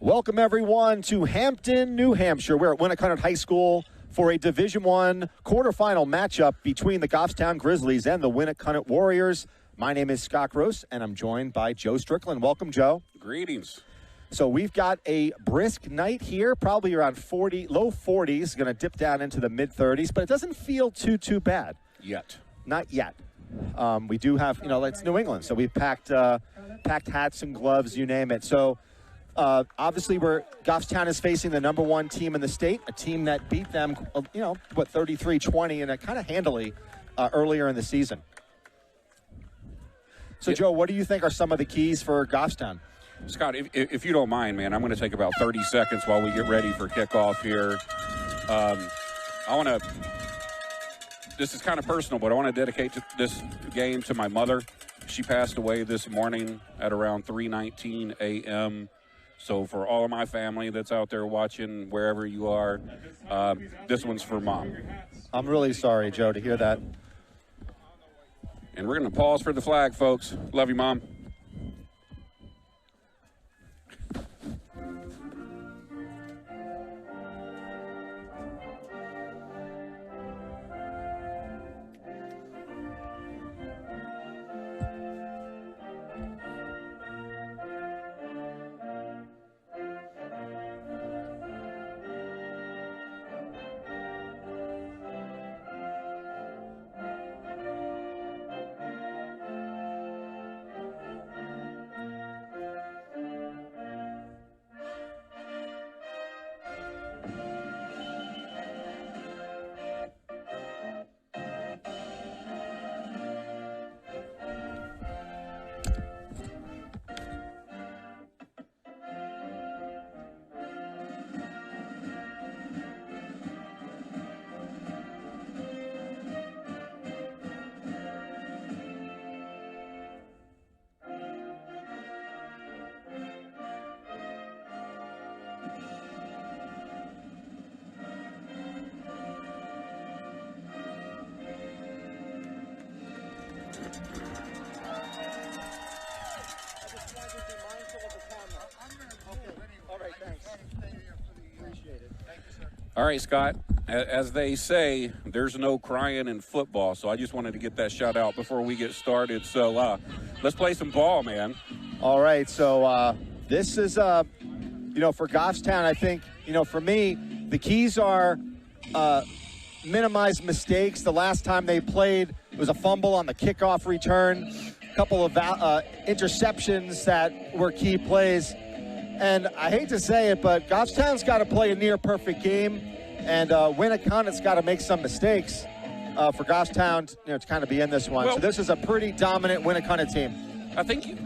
Welcome, everyone, to Hampton, New Hampshire. We're at Winnacunnet High School for a Division I quarterfinal matchup between the Goffstown Grizzlies and the Winnacunnet Warriors. My name is Scott Gross, and I'm joined by Joe Strickland. Welcome, Joe. Greetings. So we've got a brisk night here, probably around 40, low 40s, going to dip down into the mid-30s, but it doesn't feel too bad. Yet. Not yet. We do have, it's New England, so we've packed hats and gloves, you name it. So obviously Goffstown is facing the #1 team in the state, a team that beat them, 33-20 and kind of handily earlier in the season. So, Joe, what do you think are some of the keys for Goffstown? Scott, if you don't mind, man, I'm going to take about 30 seconds while we get ready for kickoff here. This is kind of personal, but I want to dedicate this game to my mother. She passed away this morning at around 3:19 a.m. So for all of my family that's out there watching, wherever you are, this one's for Mom. I'm really sorry, Joe, to hear that. And we're going to pause for the flag, folks. Love you, Mom. All right, Scott, as they say, there's no crying in football, so I just wanted to get that shout out before we get started. So let's play some ball, man. All right, so this is, for Goffstown, I think, for me, the keys are minimize mistakes. The last time they played, it was a fumble on the kickoff return, a couple of interceptions that were key plays. And I hate to say it, but Goffstown's got to play a near-perfect game, and Winnacunnet's got to make some mistakes for Goffstown to kind of be in this one. Well, so this is a pretty dominant Winnacunnet team. I think,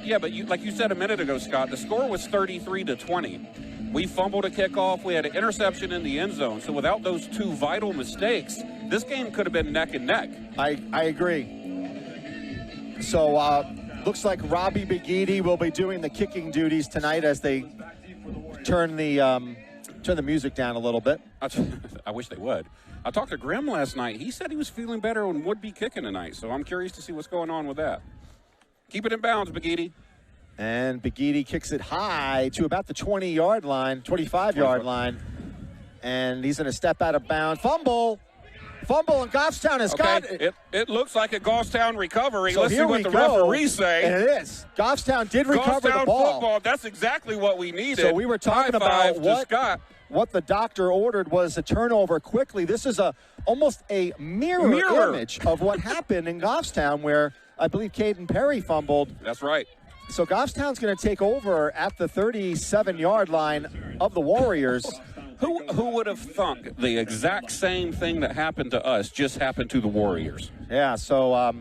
but like you said a minute ago, Scott, the score was 33-20. We fumbled a kickoff. We had an interception in the end zone. So without those two vital mistakes, this game could have been neck and neck. I agree. So looks like Robbie Begidi will be doing the kicking duties tonight as they turn the music down a little bit. I wish they would. I talked to Grim last night. He said he was feeling better and would be kicking tonight. So I'm curious to see what's going on with that. Keep it in bounds, Begidi. And Begidi kicks it high to about the 20-yard line, 25-yard line. And he's going to step out of bounds. Fumble, and Goffstown has got it. It looks like a Goffstown recovery. So Let's see what the referees say. And it is. Goffstown did recover Goffstown the ball. Football, that's exactly what we needed. So we were talking about what the doctor ordered was a turnover quickly. This is almost a mirror image of what happened in Goffstown, where I believe Caden Perry fumbled. That's right. So Goffstown's going to take over at the 37-yard line of the Warriors. Who would have thunk the exact same thing that happened to us just happened to the Warriors? Yeah, so,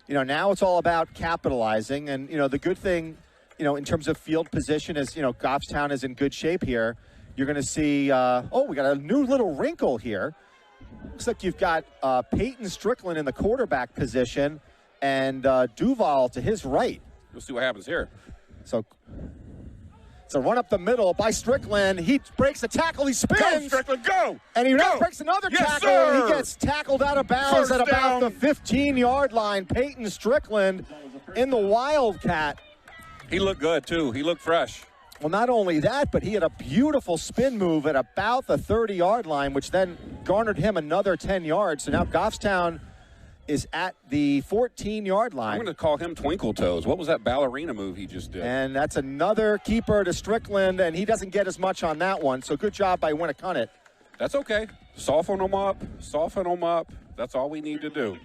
now it's all about capitalizing. And, the good thing, in terms of field position is, Goffstown is in good shape here. You're going to see, we got a new little wrinkle here. Looks like you've got Peyton Strickland in the quarterback position and Duval to his right. We'll see what happens here. So it's a run up the middle by Strickland. He breaks the tackle. He spins. Go, Strickland, go! And he go. breaks another yes, tackle. Sir. He gets tackled out of bounds at about the 15-yard line. Peyton Strickland in the Wildcat. He looked good, too. He looked fresh. Well, not only that, but he had a beautiful spin move at about the 30-yard line, which then garnered him another 10 yards. So now Goffstown is at the 14-yard line. I'm going to call him Twinkle Toes. What was that ballerina move he just did? And that's another keeper to Strickland, and he doesn't get as much on that one. So good job by Winnacunnet. That's okay. Soften them up. Soften them up. That's all we need to do.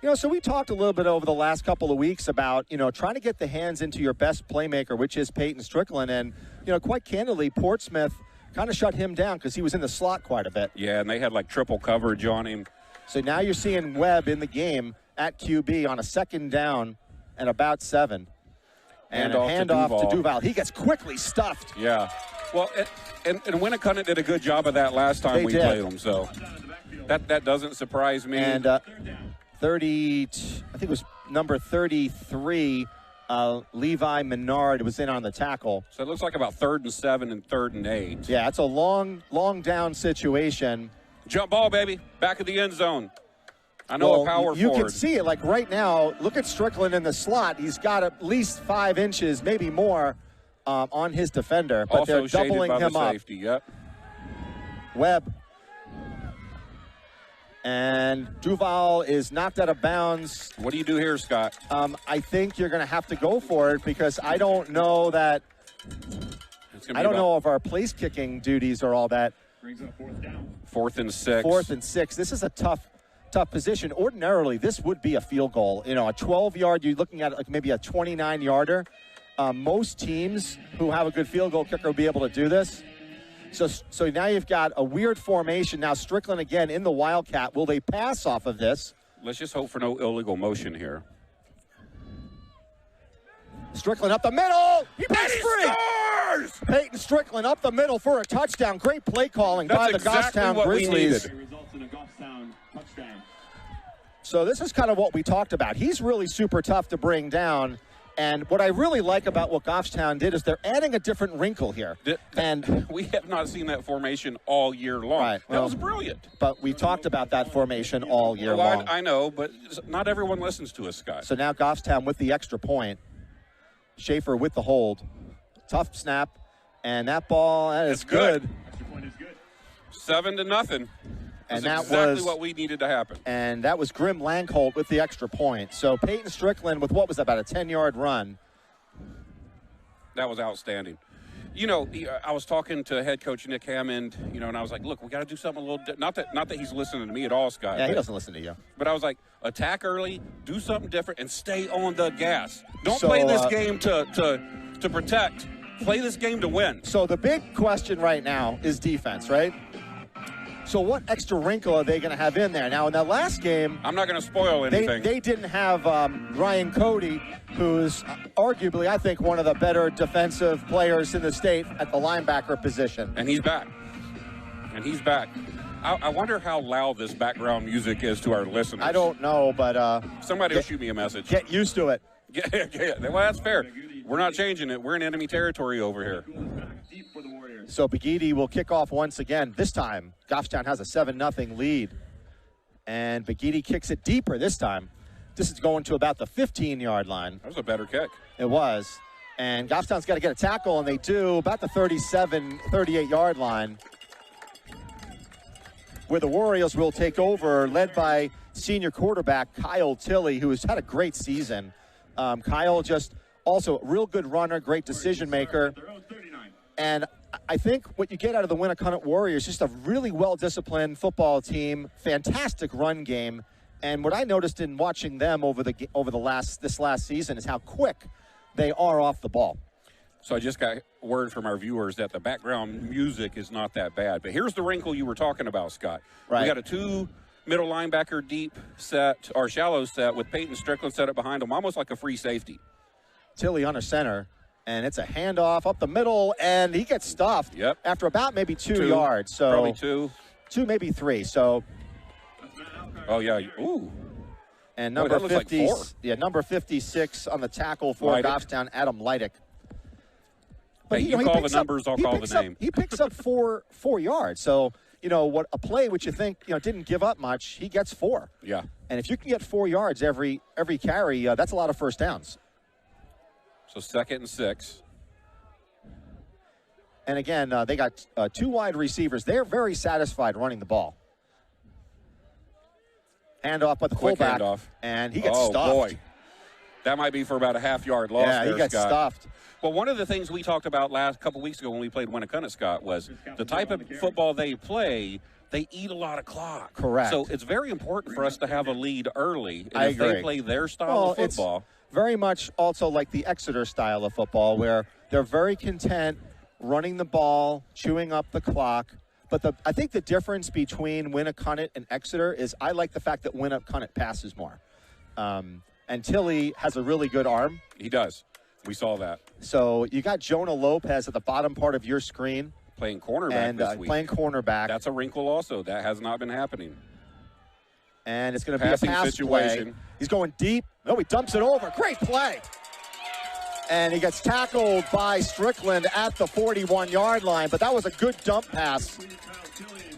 You know, so we talked a little bit over the last couple of weeks about, you know, trying to get the hands into your best playmaker, which is Peyton Strickland. And, you know, quite candidly, Portsmouth kind of shut him down because he was in the slot quite a bit. Yeah, and they had like triple coverage on him. So now you're seeing Webb in the game at QB on a 2nd down and about 7. And a handoff to Duval. He gets quickly stuffed. Yeah. Well, and Winnacunnet did a good job of that last time we played him. So that doesn't surprise me. And 30, I think it was number 33, Levi Menard was in on the tackle. So it looks like about 3rd and 7 and 3rd and 8. Yeah, it's a long down situation. Jump ball, baby. Back of the end zone. I know a power you forward. can see it. Like right now, look at Strickland in the slot. He's got at least 5 inches, maybe more, on his defender. But also they're doubling him up. Safety. Yep. Webb. And Duval is knocked out of bounds. What do you do here, Scott? I think you're going to have to go for it because I don't know that. I don't know if our place kicking duties are all that. Brings up 4th down. 4th and 6. 4th and 6. This is a tough position. Ordinarily, this would be a field goal. You know, a 12-yard, you're looking at like maybe a 29-yarder. Most teams who have a good field goal kicker will be able to do this. So now you've got a weird formation. Now Strickland again in the Wildcat. Will they pass off of this? Let's just hope for no illegal motion here. Strickland up the middle. He breaks free. Scores! Peyton Strickland up the middle for a touchdown. Great play calling by the Goffstown Grizzlies. Results in a Goffstown touchdown. So this is kind of what we talked about. He's really super tough to bring down. And what I really like about what Goffstown did is they're adding a different wrinkle here. And we have not seen that formation all year long. Right, that was brilliant. But we talked about that formation all year long. I know, but not everyone listens to us, Scott. So now Goffstown with the extra point. Schaefer with the hold. Tough snap. And that ball, that is good. Extra point is good. 7-0. And That's that exactly was what we needed to happen. And that was Grim Langholt with the extra point. So Peyton Strickland with what was about a 10-yard run. That was outstanding. You know, I was talking to head coach Nick Hammond, you know, and I was like, look, we got to do something a little not that he's listening to me at all, Scott. Yeah, he doesn't listen to you. But I was like, attack early, do something different, and stay on the gas. Don't play this game to protect. Play this game to win. So the big question right now is defense, right? So what extra wrinkle are they going to have in there? Now, in that last game, I'm not going to spoil anything. They didn't have Ryan Cody, who's arguably, I think, one of the better defensive players in the state at the linebacker position. And he's back. I wonder how loud this background music is to our listeners. I don't know, but somebody will shoot me a message. Get used to it. Yeah. Well, that's fair. We're not changing it. We're in enemy territory over here. So Begidi will kick off once again. This time, Goffstown has a 7-0 lead. And Begidi kicks it deeper this time. This is going to about the 15-yard line. That was a better kick. It was. And Goffstown's got to get a tackle, and they do about the 38-yard line, where the Warriors will take over, led by senior quarterback Kyle Tilley, who has had a great season. Kyle just also a real good runner, great decision maker. And I think what you get out of the Winnacunnet Warriors is just a really well-disciplined football team, fantastic run game. And what I noticed in watching them over this last season is how quick they are off the ball. So I just got word from our viewers that the background music is not that bad. But here's the wrinkle you were talking about, Scott. Right. We got a 2 middle linebacker deep set, or shallow set, with Peyton Strickland set up behind him, almost like a free safety. Tilley under center, and it's a handoff up the middle, and he gets stuffed after about maybe 2 yards. So probably 2, maybe 3. So, oh yeah, ooh. And number 50, like number 56 on the tackle for Goffstown, Adam Leidick. But hey, you call the numbers, I'll call the name. He picks up 4 yards. So, you know, what a play which you think, you know, didn't give up much, he gets 4. Yeah. And if you can get 4 yards every carry, that's a lot of first downs. So 2nd and 6. And again, they got 2 wide receivers. They're very satisfied running the ball. Handoff by the Quick fullback, handoff. and he gets Oh, stuffed. boy. That might be for about a half-yard loss Yeah, there, he gets Scott. stuffed. Well, one of the things we talked about last couple weeks ago when we played Winnacunnet, Scott, was the type of football they play, they eat a lot of clock. Correct. So it's very important for us to have a lead early. And I if agree. they play their style of football. It's very much also like the Exeter style of football, where they're very content running the ball, chewing up the clock. But I think the difference between Winnacunnet and Exeter is I like the fact that Winnacunnet passes more. And Tilly has a really good arm. He does. We saw that. So you got Jonah Lopez at the bottom part of your screen. Playing cornerback And this week. playing cornerback. That's a wrinkle also. That has not been happening. And it's going to be a Passing pass situation. play. He's going deep. No, he dumps it over. Great play. And he gets tackled by Strickland at the 41-yard line. But that was a good dump pass.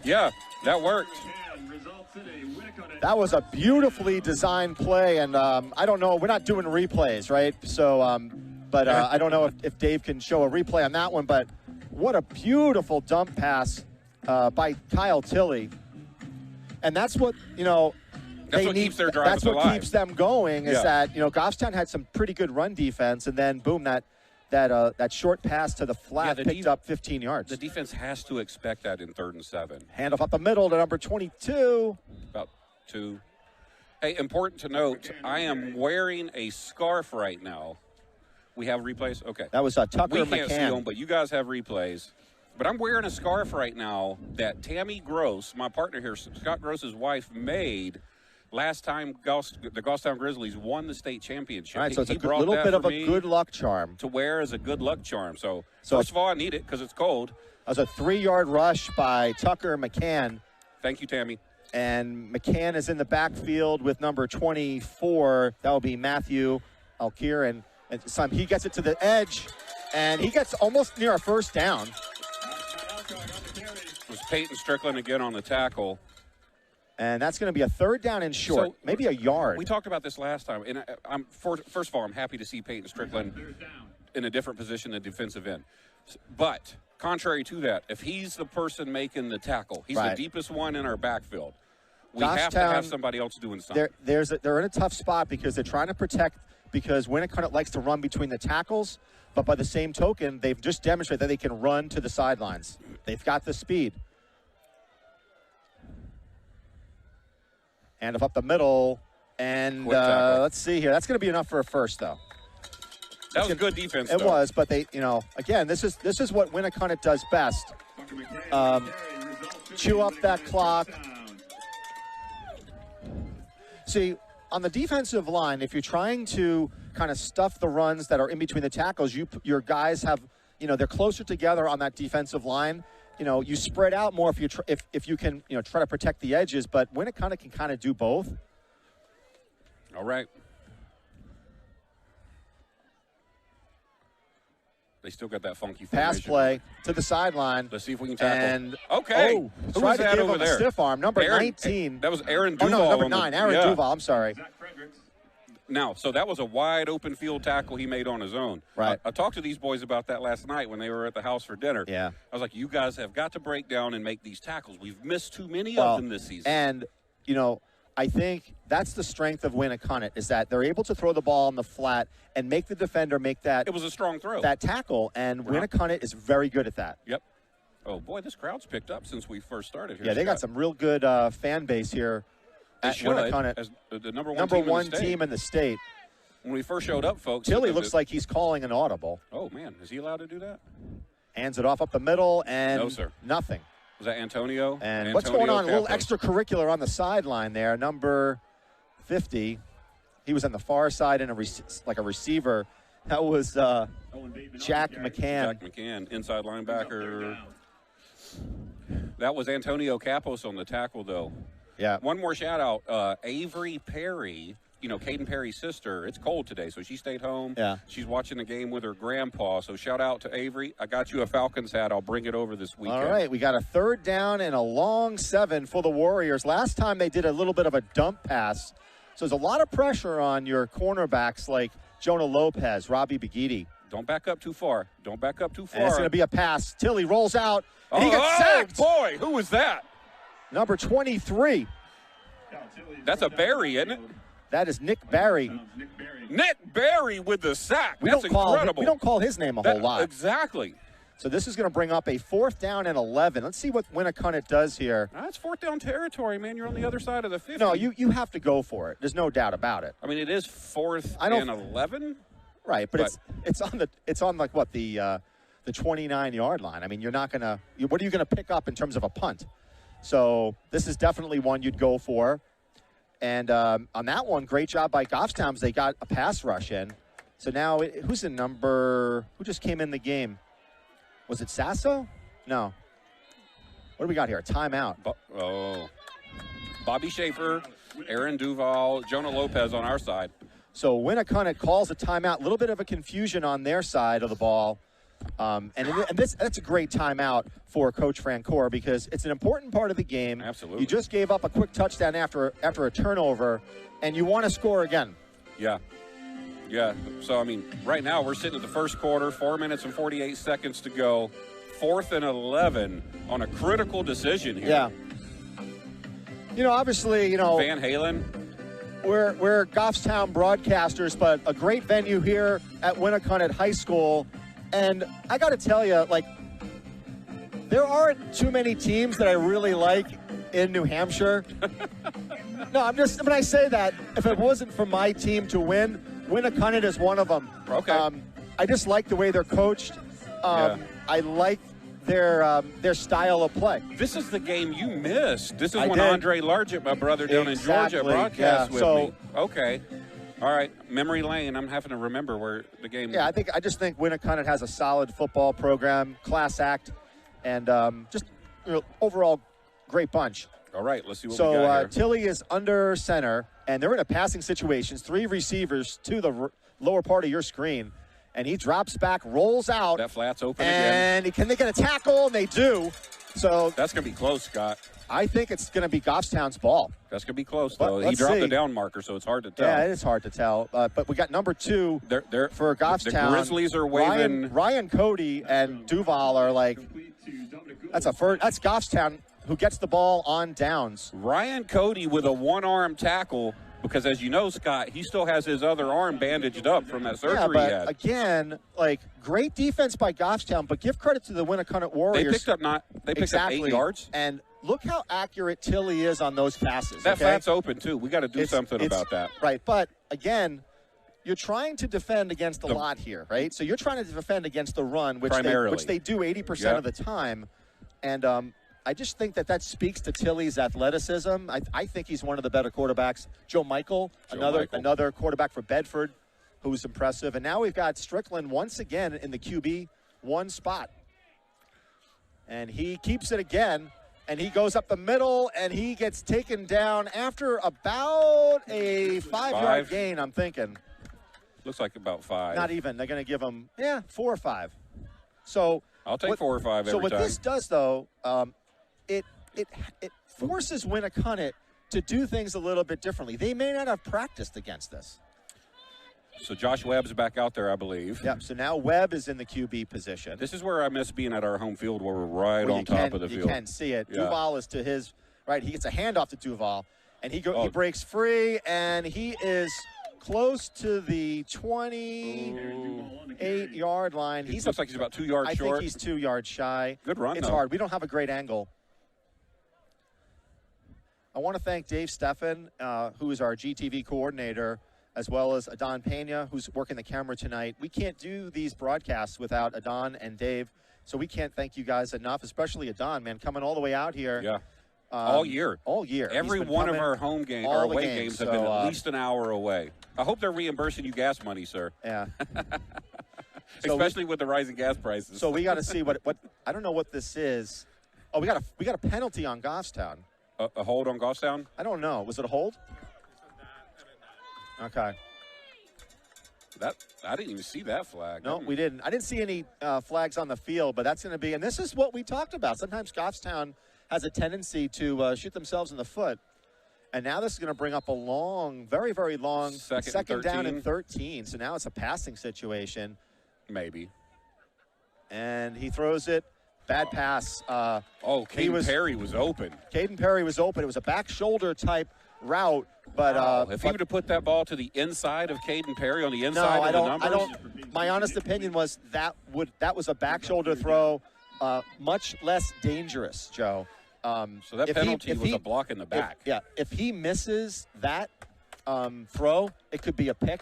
Yeah, that worked. That was a beautifully designed play. And I don't know. We're not doing replays, right? So, I don't know if Dave can show a replay on that one. But what a beautiful dump pass by Kyle Tilley. And that's what, That's what keeps their drives That's what alive. keeps them going is that, Goffstown had some pretty good run defense, and then, boom, that short pass to the flat picked up 15 yards. The defense has to expect that in 3rd and 7. Handoff up the middle to number 22. About 2. Hey, important to note, I am wearing a scarf right now. We have replays? Okay. That was Tucker We can't see McCann. them, but you guys have replays. But I'm wearing a scarf right now that Tammy Gross, my partner here, Scott Gross's wife, made last time the Goffstown Grizzlies won the state championship. All right, so it's He a brought little that bit of for a me good luck charm. to wear as a good luck charm. So So first of all, I need it because it's cold. That was a 3-yard rush by Tucker McCann. Thank you, Tammy. And McCann is in the backfield with number 24. That will be Matthew Alkir. And he gets it to the edge, and he gets almost near a first down. It was Peyton Strickland again on the tackle. And that's going to be a 3rd down and short, So, maybe a yard. We talked about this last time, and first of all, I'm happy to see Peyton Strickland in a different position than defensive end. But contrary to that, if he's the person making the tackle, he's the deepest one in our backfield. We have to have somebody else doing something. They're in a tough spot because they're trying to protect, because Winnacunnet likes to run between the tackles, but by the same token, they've just demonstrated that they can run to the sidelines. They've got the speed. Handoff up the middle, and let's see here. That's going to be enough for a first, though. That was good defense, It though. was, but they, again, this is what Winnacunnet does best. Chew up that clock. See, on the defensive line, if you're trying to kind of stuff the runs that are in between the tackles, your guys have, they're closer together on that defensive line. You spread out more if you can, try to protect the edges, but Winnacunnet can kind of do both. All right. They still got that funky Pass formation. play to the sideline. Let's see if we can tackle. And okay. Who Who was to that give over him there? a stiff arm. Number Aaron, 19. That was Aaron Oh, Duval. no, number on the- 9. Aaron yeah. Duval. I'm sorry. Now, so that was a wide open field tackle he made on his own. Right. I talked to these boys about that last night when they were at the house for dinner. Yeah. I was like, you guys have got to break down and make these tackles. We've missed too many of them this season. And, I think that's the strength of Winnacunnet is that they're able to throw the ball on the flat and make the defender make that. It was a strong throw. That tackle, and Winnacunnet is very good at that. Yep. Oh, boy, this crowd's picked up since we first started here. Yeah, they got Scott. some real good fan base here They at should, Winnacunnet. as the number Number team in the state. team in the state. When we first showed up, folks. Tilly looks like he's calling an audible. Oh, man. Is he allowed to do that? Hands it off up the middle, and No, sir. nothing. Was that Antonio? And what's going on? A little extracurricular on the sideline there. Number 50. He was on the far side in like a receiver. That was Jack McCann. Jack McCann, inside linebacker. That was Antonio Capos on the tackle, though. Yeah. One more shout out. Avery Perry, Caden Perry's sister. It's cold today, so she stayed home. Yeah. She's watching the game with her grandpa. So shout out to Avery. I got you a Falcons hat. I'll bring it over this weekend. All right, we got a 3rd down and a long 7 for the Warriors. Last time they did a little bit of a dump pass. So there's a lot of pressure on your cornerbacks like Jonah Lopez, Robbie Begidi. Don't back up too far. Don't back up too far. And it's going to be a pass. Tilly rolls out, and he gets oh, sacked. Boy, who was that? Number 23. That's a Barry, isn't it? That is Nick Barry. Nick Barry with the sack. That's We incredible. don't call his name a whole lot. Exactly. So this is going to bring up a 4th down and 11. Let's see what Winnacunnet does here. That's 4th down territory, man. You're on the other side of the 50. No, you have to go for it. There's no doubt about it. I mean, it is 4th and 11. Right, but it's on like what the 29-yard line. I mean, you're not gonna. What are you gonna pick up in terms of a punt? So this is definitely one you'd go for. And on that one, great job by Goffstown. They got a pass rush in. So now, who's the number? Who just came in the game? Was it Sasso? No. What do we got here? A timeout. Bobby Schaefer, Aaron Duval, Jonah Lopez on our side. So Winnacunnet calls a timeout. A little bit of a confusion on their side of the ball. That's a great timeout for Coach Francoeur because it's an important part of the game. Absolutely. You just gave up a quick touchdown after a turnover, and you want to score again. Yeah. Yeah. So, I mean, right now we're sitting at the first quarter, 4 minutes and 48 seconds to go. 4th and 11 on a critical decision here. Yeah. Obviously, Van Halen. We're Goffstown broadcasters, but a great venue here at Winnacunnet High School. And I got to tell you, there aren't too many teams that I really like in New Hampshire. No, when I say that, if it wasn't for my team to win, Winnacunnet is one of them. Okay. I just like the way they're coached. I like their style of play. This is the game you missed. This is I when did. Andre Largent, my brother down in Georgia, broadcast with me. Okay. All right. Memory lane. I'm having to remember where the game. Yeah, I just think Winnacunnet has a solid football program, class act, and just overall great bunch. All right. Let's see what we got here. Tilly is under center, and they're in a passing situation. 3 receivers to the lower part of your screen. And he drops back, rolls out. That flat's open again. And can they get a tackle? And they do. So that's going to be close, Scott. I think it's going to be Goffstown's ball. That's going to be close, though. He Let's dropped see. the down marker, so it's hard to tell. Yeah, it is hard to tell. But we got number 2 for Goffstown. The Grizzlies are waving. Ryan Cody and Duval are like, that's Goffstown who gets the ball on downs. Ryan Cody with a one-arm tackle. Because, as you know, Scott, he still has his other arm bandaged up from that surgery but he had. Again, great defense by Goffstown, but give credit to the Winnacunnet Warriors. They picked up 8 yards. And look how accurate Tilly is on those passes. That flat's open, too. We got to do something about that. Right, but, again, you're trying to defend against a lot here, right? So you're trying to defend against the run, which they do 80% of the time. And I just think that speaks to Tilly's athleticism. I think he's one of the better quarterbacks. Joe Michael, another quarterback for Bedford, who's impressive. And now we've got Strickland once again in the QB1 spot. And he keeps it again, and he goes up the middle, and he gets taken down after about a 5-yard gain, I'm thinking. Looks like about 5. Not even. They're going to give him, 4 or 5. So I'll take 4 or 5 every time. So what this does, though, it forces Winnacunnet to do things a little bit differently. They may not have practiced against this. So Josh Webb's back out there, I believe. Yep, so now Webb is in the QB position. This is where I miss being at our home field where we're right on top of the field. You can see it. Yeah. Duval is to his right. He gets a handoff to Duval, and he breaks free, and he is close to the 28-yard line. He looks like he's about 2 yards short. I think he's 2 yards shy. Good run, It's hard. We don't have a great angle. I want to thank Dave Steffen, who is our GTV coordinator, as well as Adon Pena, who's working the camera tonight. We can't do these broadcasts without Adon and Dave, so we can't thank you guys enough, especially Adon, man, coming all the way out here. Yeah. All year. All year. Every one of our home games, our away games have been at least an hour away. I hope they're reimbursing you gas money, sir. Yeah. Especially with the rising gas prices. So we got to see what I don't know what this is. Oh, we got a penalty on Goffstown. A hold on Goffstown? I don't know. Was it a hold? Okay. I didn't even see that flag. No, we didn't. I didn't see any flags on the field, but that's going to be, and this is what we talked about. Sometimes Goffstown has a tendency to shoot themselves in the foot. And now this is going to bring up a long, very, very long second down and 13. So now it's a passing situation. Maybe. And he throws it. Bad pass. Caden Perry was open. Caden Perry was open. It was a back shoulder type route, but if he would have put that ball to the inside of Caden Perry on the inside of the numbers. I don't. My honest opinion was that was a back shoulder throw, much less dangerous, Joe. So that penalty was a block in the back. If he misses that throw, it could be a pick.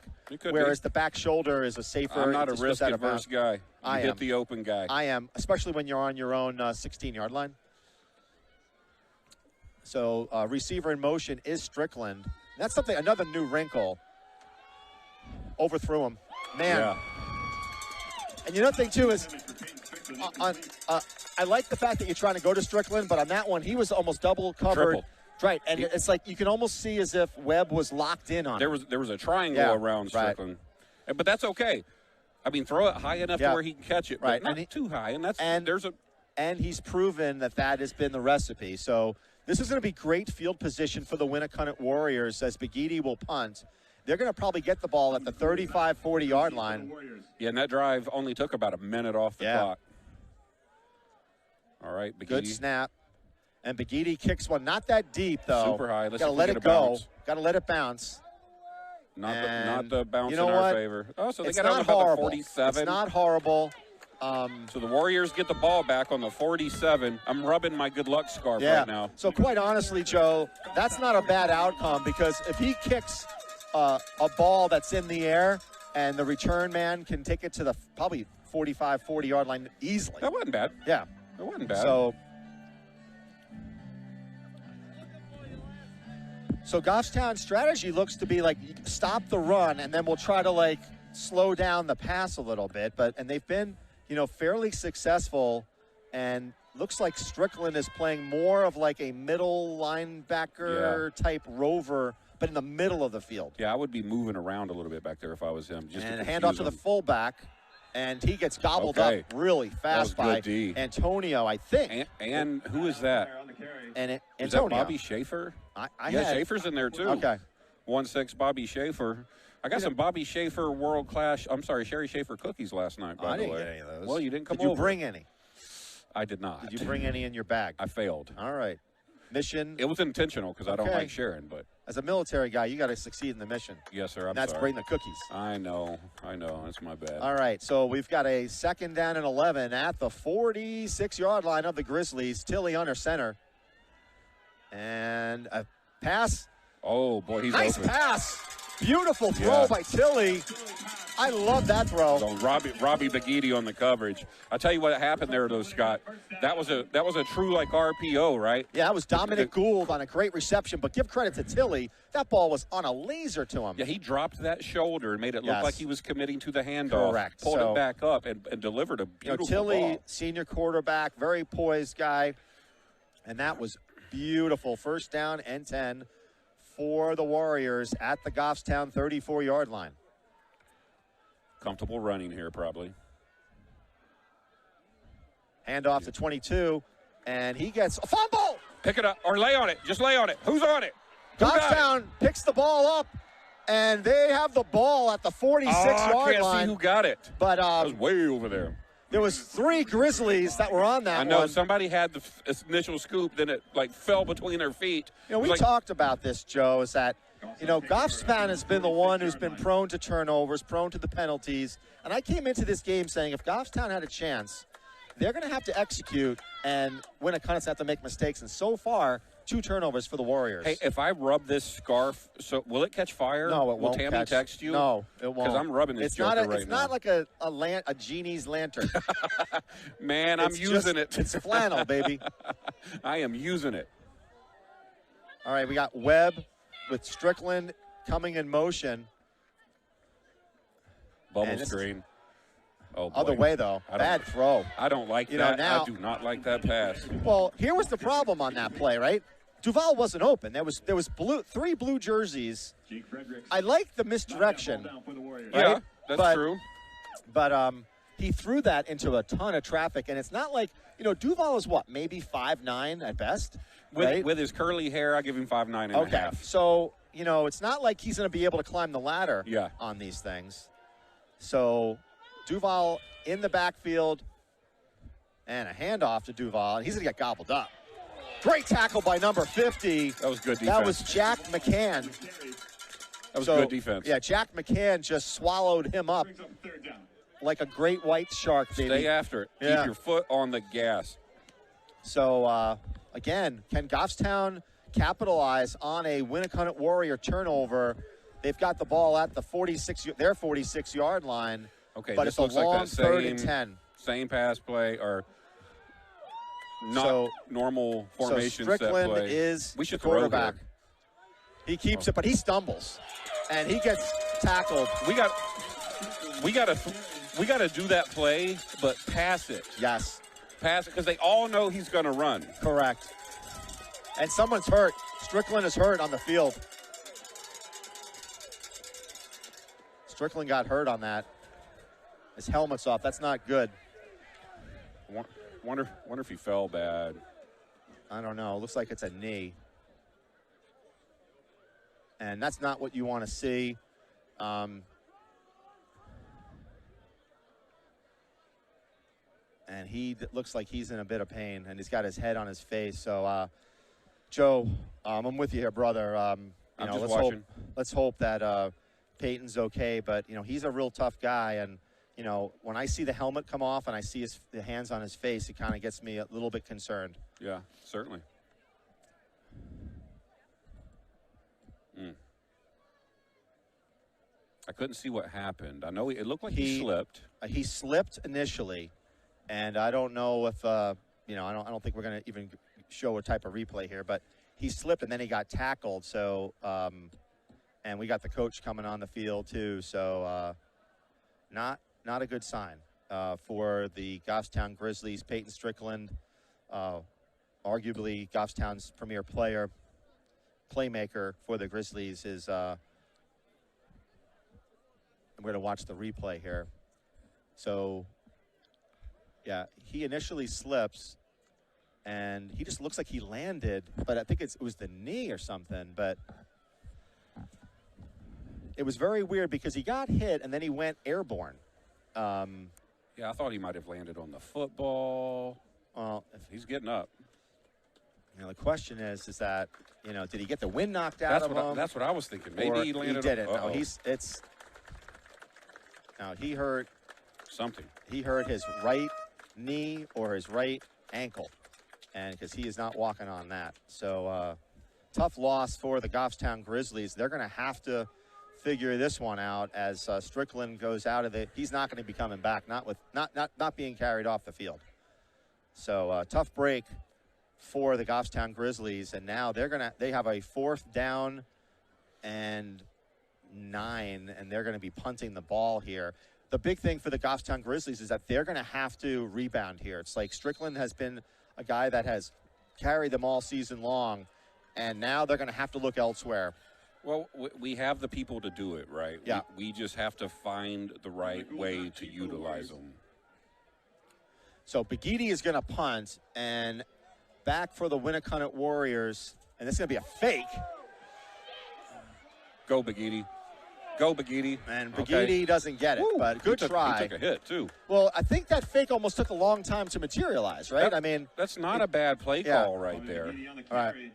Whereas the back shoulder is a safer. I'm not a risk-averse guy. You hit the open guy. I am, especially when you're on your own 16-yard line. So receiver in motion is Strickland. That's another new wrinkle. Overthrew him. Man. Yeah. And the other thing, too, is I like the fact that you're trying to go to Strickland, but on that one, he was almost double covered. Triple. Right, and it's like you can almost see as if Webb was locked in on it. There was a triangle around Strickland. Right. But that's okay. I mean, throw it high enough to where he can catch it, but not too high. And he's proven that has been the recipe. So this is going to be great field position for the Winnacunnet Warriors as Begidi will punt. They're going to probably get the ball at the 35, 40-yard line. Yeah, and that drive only took about a minute off the clock. All right, Begidi. Good snap. And Begidi kicks one, not that deep, though. Super high. Got to let it go. Got to let it bounce. Not the bounce in our favor. Oh, so they got out about the 47. It's not horrible. So the Warriors get the ball back on the 47. I'm rubbing my good luck scarf right now. So quite honestly, Joe, that's not a bad outcome because if he kicks a ball that's in the air and the return man can take it to the probably 45, 40-yard line easily. That wasn't bad. Yeah. That wasn't bad. So Goffstown's strategy looks to be like stop the run and then we'll try to slow down the pass a little bit. And they've been, fairly successful, and looks like Strickland is playing more of like a middle linebacker type rover, but in the middle of the field. Yeah, I would be moving around a little bit back there if I was him. And hand off to the fullback, and he gets gobbled up really fast by Antonio, I think. And who is that? And Is Antonio. that Bobby Schaefer? Schaefer's in there too. Okay. 1-6 Bobby Schaefer. I got some Bobby Schaefer Sherry Schaefer cookies last night, by the way. I didn't get any of those. Well, you didn't come over. Did you bring any? I did not. Did you bring any in your bag? I failed. All right. Mission. It was intentional because I don't like sharing, but. As a military guy, you got to succeed in the mission. Yes, sir. That's bring the cookies. I know. That's my bad. All right. So we've got a 2nd down and 11 at the 46-yard line of the Grizzlies. Tilly under center. And a pass. Oh, boy, he's nice open. Pass. Beautiful throw by Tilly. I love that throw. So Robbie Begidi on the coverage. I'll tell you what happened there, though, Scott. That was a true RPO, right? Yeah, that was Dominic Gould on a great reception, but give credit to Tilly. That ball was on a laser to him. Yeah, he dropped that shoulder and made it look like he was committing to the handoff. Correct. Pulled it back up and delivered a beautiful Tilly, ball. senior quarterback, very poised guy, and that was beautiful. 1st down and 10 for the Warriors at the Goffstown 34-yard line. Comfortable running here, probably. Handoff to 22, and he gets a fumble. Pick it up, or lay on it. Just lay on it. Who's on it? Goffstown picks the ball up, and they have the ball at the 46-yard line. I can't see who got it. But it was way over there. There was 3 Grizzlies that were on that one. I know. Somebody had the initial scoop, then it fell between their feet. We talked about this, Joe, is that, Goffstown has been the one who's been prone to turnovers, prone to the penalties. And I came into this game saying if Goffstown had a chance, they're going to have to execute, and Winnacunnet's have to make mistakes. And so far, 2 turnovers for the Warriors. Hey, if I rub this scarf, so will it catch fire? No, it won't. Will Tammy text you? No, it won't. Because I'm rubbing this joker right now. It's not like a genie's lantern. Man, I'm using it. It's flannel, baby. I am using it. All right, we got Webb with Strickland coming in motion. Bubble screen. Oh, boy. Other way, though. Bad throw. I don't like that. I do not like that pass. Well, here was the problem on that play, right? Duval wasn't open. There was 3 blue jerseys. I like the misdirection. Right? Yeah, that's true. But he threw that into a ton of traffic, and it's not like, Duval is what, maybe 5'9" at best? With his curly hair, I give him 5'9" and a half. So, it's not like he's going to be able to climb the ladder on these things. So Duval in the backfield, and a handoff to Duval, and he's going to get gobbled up. Great tackle by number 50. That was good defense. That was Jack McCann. That was good defense. Yeah, Jack McCann just swallowed him up Brings up third down. like a great white shark, baby. Stay after it. Yeah. Keep your foot on the gas. So, again, can Goffstown capitalize on a Winnacunnet Warrior turnover? They've got the ball at the 46-yard line. Okay, but this it's a looks like long that third and 10. Same pass play or not So- normal So formation set Strickland play. is We should the throw quarterback. here. He keeps it, but he stumbles, and he gets tackled. We got to do that play, but pass it. Yes, Pass it because they all know he's going to run. correct. And someone's hurt. Strickland is hurt on the field. Strickland got hurt on that. His helmet's off. That's not good. Wonder if he fell bad. I don't know. Looks like it's a knee. And that's not what you want to see. And he looks like he's in a bit of pain, and he's got his head on his face. So, Joe, I'm with you here, brother. I'm just watching. Let's hope that Peyton's okay. But, he's a real tough guy. And, when I see the helmet come off and I see the hands on his face, it kind of gets me a little bit concerned. Yeah, certainly. I couldn't see what happened. I know it looked like he slipped. He slipped initially, and I don't know if I don't think we're going to even show a type of replay here, but he slipped and then he got tackled. So, and we got the coach coming on the field too. So, not a good sign for the Goffstown Grizzlies. Peyton Strickland, arguably Goffstown's premier playmaker for the Grizzlies, is. We're going to watch the replay here. So, yeah, he initially slips, and he just looks like he landed, but I think it was the knee or something. But it was very weird because he got hit, and then he went airborne. Yeah, I thought he might have landed on the football. Well, He's getting up. the question is that, did he get the wind knocked out of him? That's what I was thinking. Maybe Or he landed. He didn't. Uh-oh. No, he hurt. Something. He hurt his right knee or his right ankle, and because he is not walking on that. So tough loss for the Goffstown Grizzlies. They're going to have to figure this one out as Strickland goes out of it. He's not going to be coming back, not being carried off the field. So tough break for the Goffstown Grizzlies, and now they have a 4th down and 9, and they're going to be punting the ball here. The big thing for the Goffstown Grizzlies is that they're going to have to rebound here. It's like Strickland has been a guy that has carried them all season long, and now they're going to have to look elsewhere. Well, we have the people to do it, right? Yeah. We just have to find the right way to utilize them. So Begidi is going to punt, and back for the Winnacunnet Warriors, and this is going to be a fake. Go, Begidi. Go, Begidi. And Begidi doesn't get it, but good try. He took a hit, too. Well, I think that fake almost took a long time to materialize, right? That's not a bad play call right there. On the All right. carry.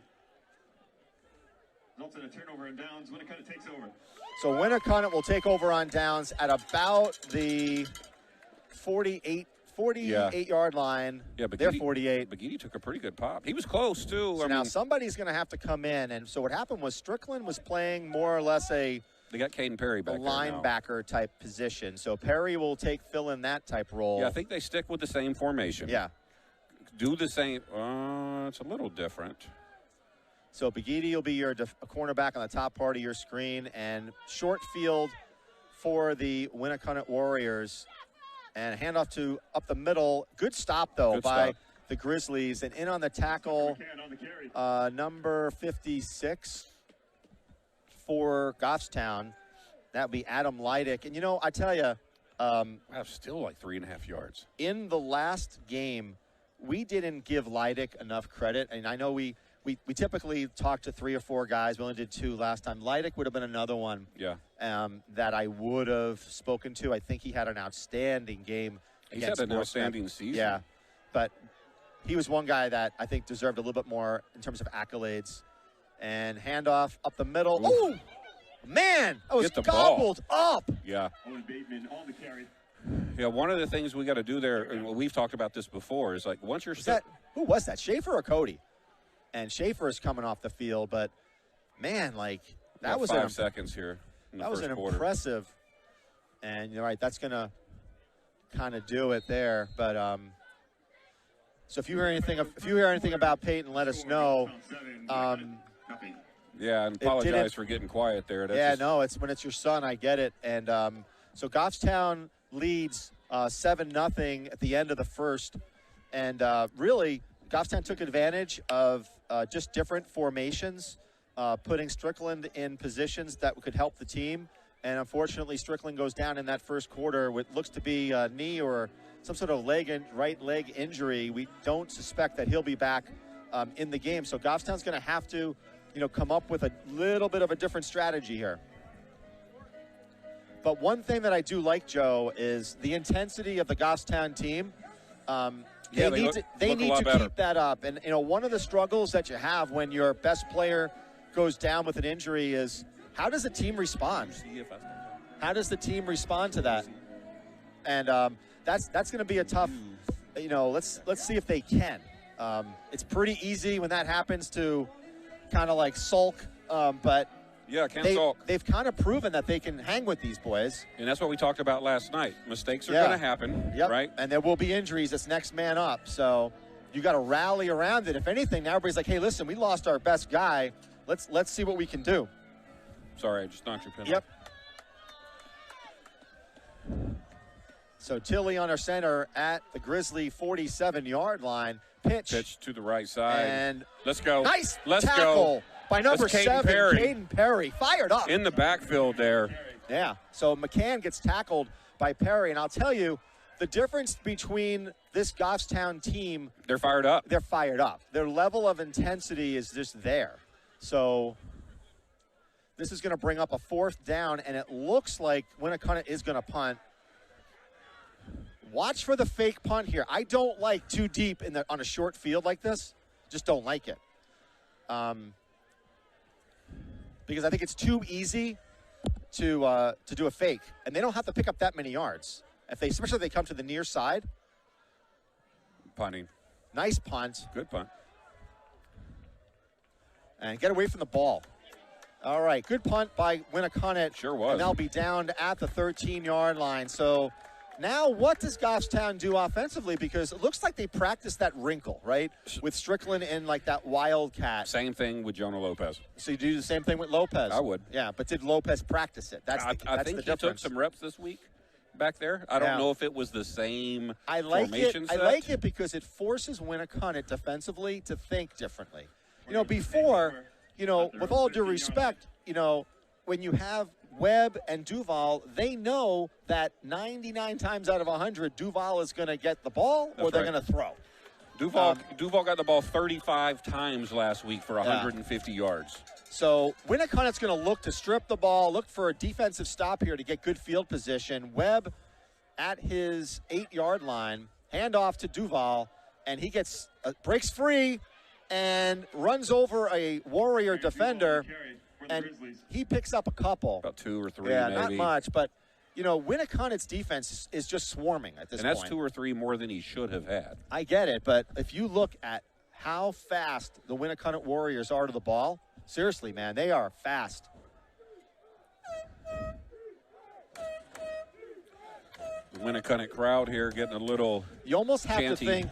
Results in a turnover and downs. Winnacunnet takes over. So Winnacunnet will take over on downs at about the 48-yard line. Yeah, they're 48. Begidi took a pretty good pop. He was close, too. So now somebody's going to have to come in. And so what happened was Strickland was playing more or less a they got Caden Perry back there now. linebacker type position. So Perry will fill in that type role. Yeah, I think they stick with the same formation. Yeah. Do the same. It's a little different. So Begidi will be your cornerback on the top part of your screen, and short field for the Winnacunnet Warriors. And a handoff to up the middle. Good stop, though, by the Grizzlies. And in on the tackle, number 56 for Goffstown. That would be Adam Leidick. And, I tell you. That's still like 3.5 yards. In the last game, we didn't give Leidick enough credit. And I know we we typically talk to 3 or 4 guys. We only did 2 last time. Leidick would have been another one that I would have spoken to. I think he had an outstanding game. He's had an outstanding season. Yeah, but he was one guy that I think deserved a little bit more in terms of accolades. And handoff up the middle. Oh, man, that was gobbled up. Yeah. Owen Bateman on the carry. Yeah, one of the things we got to do there, and we've talked about this before, is like once you're who was that, Schaefer or Cody? And Schaefer is coming off the field, but man, like that was 5 seconds here. That was an quarter. Impressive. And you're right, that's gonna kind of do it there. But so if you hear anything about Peyton, let us know. Yeah, and apologize for getting quiet there. That's no, it's when it's your son, I get it. And so Goffstown leads 7-0 at the end of the first, and really Goffstown took advantage of just different formations, putting Strickland in positions that could help the team. And unfortunately, Strickland goes down in that first quarter with looks to be a knee or some sort of right leg injury. We don't suspect that he'll be back in the game. So Goffstown's going to have to, come up with a little bit of a different strategy here. But one thing that I do like, Joe, is the intensity of the Goffstown team. They need to keep that up. And, one of the struggles that you have when your best player goes down with an injury is how does the team respond? How does the team respond to that? And that's going to be a tough, let's see if they can. It's pretty easy when that happens to kind of like sulk, but sulk. They've kind of proven that they can hang with these boys. And that's what we talked about last night. Mistakes are going to happen, right? And there will be injuries. It's next man up. So you got to rally around it. If anything, now everybody's like, hey, listen, we lost our best guy. Let's see what we can do. Sorry, I just knocked your pin off. Yep. So Tilly on our center at the Grizzly 47-yard line. Pitch to the right side. And let's go. Nice Let's tackle go. By number 7, Perry. Caden Perry. Fired up. In the backfield there. Yeah. So McCann gets tackled by Perry. And I'll tell you, the difference between this Goffstown team. They're fired up. They're fired up. Their level of intensity is just there. So this is going to bring up a 4th down. And it looks like Winnacunnet is going to punt. Watch for the fake punt here. I don't like too deep on a short field like this. Just don't like it. Because I think it's too easy to do a fake, and they don't have to pick up that many yards. Especially if they come to the near side. Punting. Nice punt. Good punt. And get away from the ball. All right, good punt by Winnacunnet. Sure was. And they'll be down at the 13-yard line. So now what does Goffstown do offensively? Because it looks like they practiced that wrinkle, right? With Strickland and like that wildcat. Same thing with Jonah Lopez. So you do the same thing with Lopez? I would. Yeah, but did Lopez practice it? I think he took some reps this week back there. I don't know if it was the same formation set. I like it because it forces Winnacunnet defensively to think differently. Before, with all due respect, when you have Webb and Duval, they know that 99 times out of 100, Duval is going to get the ball or they're going to throw. Duval got the ball 35 times last week for 150 yards. So Winnacunnet's going to look to strip the ball, look for a defensive stop here to get good field position. Webb at his 8-yard line, handoff to Duval, and he gets breaks free and runs over a Warrior defender. And he picks up a couple. About 2 or 3, yeah, maybe. Not much, but, Winnacunnet's defense is just swarming at this point. And that's 2 or 3 more than he should have had. I get it, but if you look at how fast the Winnacunnet Warriors are to the ball, seriously, man, they are fast. The Winnacunnet crowd here getting a little You almost have chanty. to think,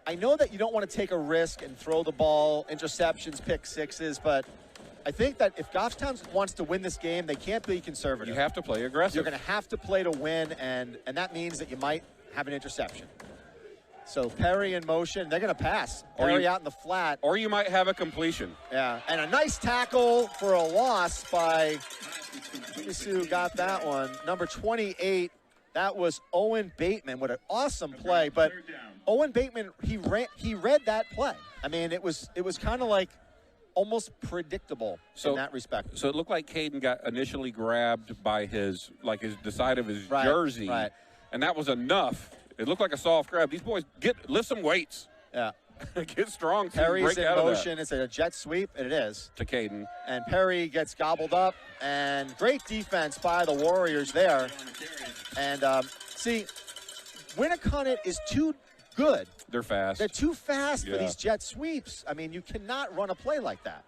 I know that you don't want to take a risk and throw the ball, interceptions, pick sixes, but I think that if Goffstown wants to win this game, they can't be conservative. You have to play aggressive. You're going to have to play to win, and that means that you might have an interception. So Perry in motion. They're going to pass. Perry out in the flat. Or you might have a completion. Yeah, and a nice tackle for a loss by, let me see who got that one. Number 28, that was Owen Bateman. What an awesome play. But Owen Bateman, he read that play. I mean, it was kind of like almost predictable in that respect. So it looked like Caden got initially grabbed by the side of his jersey, and that was enough. It looked like a soft grab. These boys lift some weights. Yeah. Get strong. Perry's in motion. Of that. It's a jet sweep, and it is. To Caden. And Perry gets gobbled up, and great defense by the Warriors there. And see, Winnacunnet is too good. They're fast. They're too fast for these jet sweeps. I mean, you cannot run a play like that.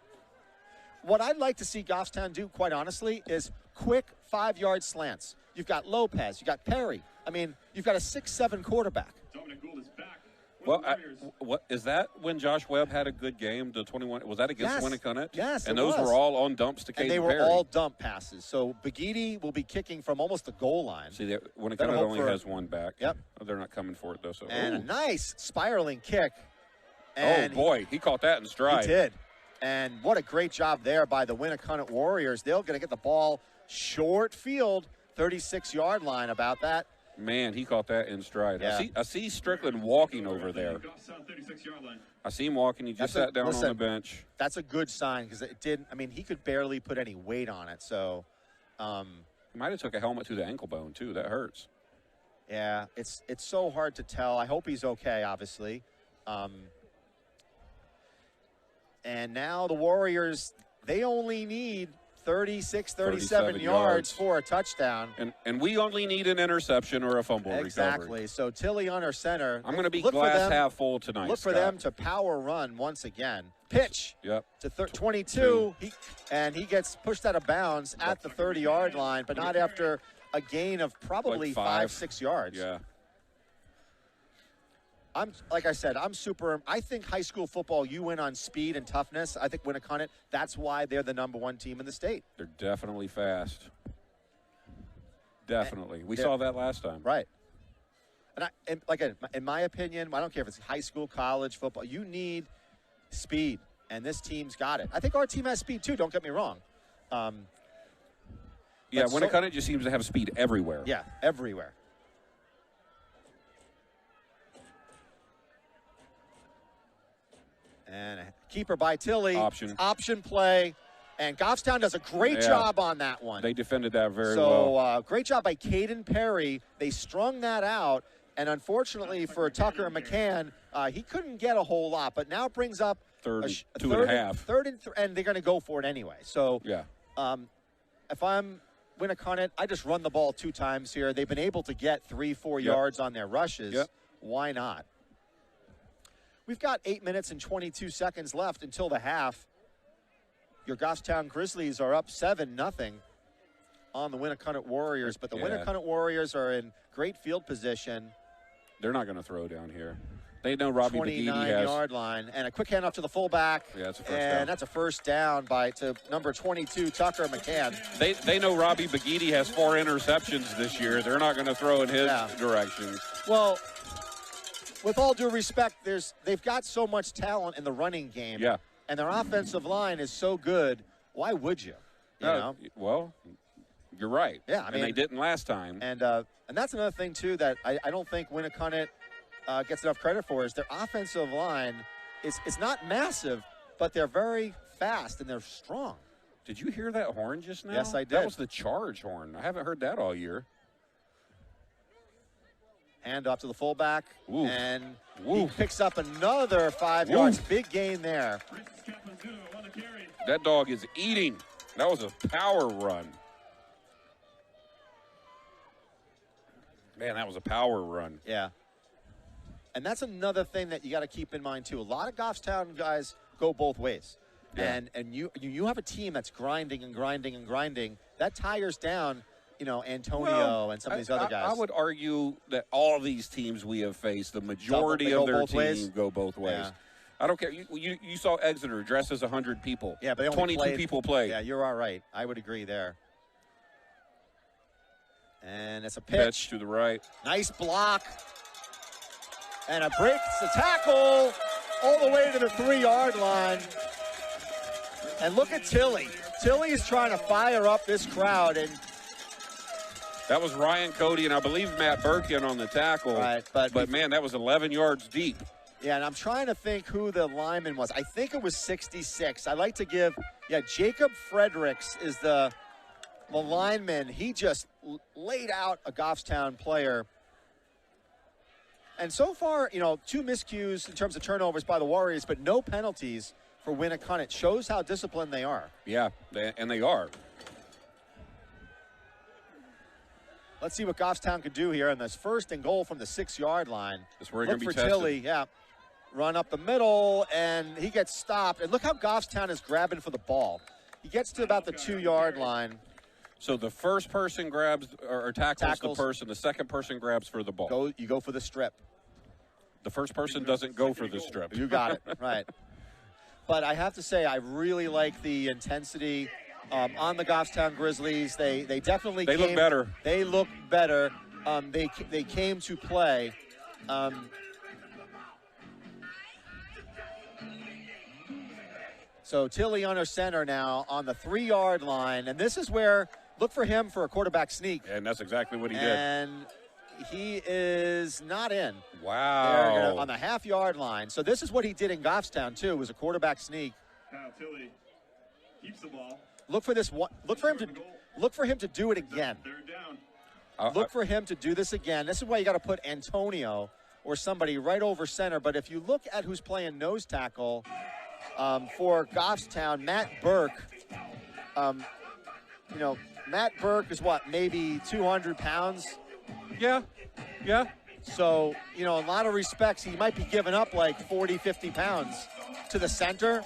What I'd like to see Goffstown do, quite honestly, is quick 5-yard slants. You've got Lopez. You've got Perry. I mean, you've got a 6'7" quarterback. Well, what is that when Josh Webb had a good game? The 21 was that against Winnacunnet? Yes, and those were all on dumps to Caden Perry. And they were all dump passes. So Begidi will be kicking from almost the goal line. See, Winnacunnet only has one back. Yep. Oh, they're not coming for it though. So and a nice spiraling kick. And oh boy, he caught that in stride. He did. And what a great job there by the Winnacunnet Warriors. They're going to get the ball short field, 36-yard line. About that. Man, he caught that in stride. Yeah. I see Strickland walking over there. I see him walking. He just sat down on the bench. That's a good sign because it didn't. I mean, he could barely put any weight on it. So, he might have took a helmet to the ankle bone too. That hurts. Yeah, it's so hard to tell. I hope he's okay. Obviously, and now the Warriors, they only need 37 yards for a touchdown. And we only need an interception or a fumble recovery. Exactly. So Tilly under center. I'm going to be glass half full tonight. Look for them to power run once again. Pitch to 22. He gets pushed out of bounds at the 30-yard line, but not after a gain of probably like 5-6 yards. Yeah. Like I said, I think high school football, you win on speed and toughness. I think Winnacunnet, that's why they're the #1 team in the state. They're definitely fast. Definitely. We saw that last time. Right. And in my opinion, I don't care if it's high school, college, football, you need speed, and this team's got it. I think our team has speed too, don't get me wrong. Winnacunnet just seems to have speed everywhere. Yeah, everywhere. And a keeper by Tilly. Option play. And Goffstown does a great job on that one. They defended that very well. So great job by Caden Perry. They strung that out. And unfortunately for Tucker and McCann, he couldn't get a whole lot. But now it brings up third and a half. And they're going to go for it anyway. So yeah. If I'm Winnacunnet, I just run the ball 2 times here. They've been able to get 3-4 yards on their rushes. Yep. Why not? We've got 8 minutes and 22 seconds left until the half. Your Goffstown Grizzlies are up 7-0 on the Winnacunnet Warriors, but the Winnacunnet Warriors are in great field position. They're not going to throw down here. They know Robbie Begidi has 29-yard line, and a quick handoff to the fullback. Yeah, that's a first down. And that's a first down to number 22, Tucker McCann. They know Robbie Begidi has 4 interceptions this year. They're not going to throw in his direction. Well, with all due respect, they've got so much talent in the running game. Yeah. And their offensive line is so good. Why would you? You know? Well, you're right. Yeah, and they didn't last time. And that's another thing, too, that I don't think Winnacunnet gets enough credit for is their offensive line is not massive, but they're very fast and they're strong. Did you hear that horn just now? Yes, I did. That was the charge horn. I haven't heard that all year. Hand off to the fullback. Ooh. And Ooh. he picks up another 5 yards. Big gain there. That dog is eating. That was a power run. Man, that was a power run. Yeah. And that's another thing that you got to keep in mind, too. A lot of Goffstown guys go both ways. Yeah. And you have a team that's grinding and grinding and grinding. That tires down, Antonio and some of these other guys. I would argue that all of these teams we have faced, the majority of their team go both ways. Yeah. I don't care. You saw Exeter dressed as 100 people. Yeah, but they only 22 people played. Yeah, you're all right. I would agree there. And it's a pitch to the right. Nice block. And a breaks the tackle all the way to the 3-yard line. And look at Tilly. Tilly is trying to fire up this crowd. And that was Ryan Cody and I believe Matt Birkin on the tackle. Right, but man, that was 11 yards deep. Yeah, and I'm trying to think who the lineman was. I think it was 66. I like to give, Jacob Fredericks is the lineman. He just laid out a Goffstown player. And so far, 2 miscues in terms of turnovers by the Warriors, but no penalties for Winnacunnet. Shows how disciplined they are. Yeah, and they are. Let's see what Goffstown could do here in this 1st and goal from the 6-yard line. That's where Look going to for be tested. Tilly, yeah. Run up the middle, and he gets stopped. And look how Goffstown is grabbing for the ball. He gets to about the 2-yard line. So the first person grabs or tackles the person. The second person grabs for the ball. You go for the strip. The first person doesn't go for the strip. You got it, right. But I have to say, I really like the intensity on the Goffstown Grizzlies. They definitely look better. They look better. They came to play. So Tilly under center now on the 3-yard line, and this is where look for him for a quarterback sneak. And that's exactly what he did. And he is not in. Wow. On the half-yard line. So this is what he did in Goffstown too. Was a quarterback sneak. Kyle Tilly keeps the ball. Look for this one. Look for him to do it again. 3rd down. Look for him to do this again. This is why you got to put Antonio or somebody right over center. But if you look at who's playing nose tackle for Goffstown, Matt Burke. Matt Burke is what, maybe 200 pounds? Yeah. So, in a lot of respects, he might be giving up like 40, 50 pounds to the center.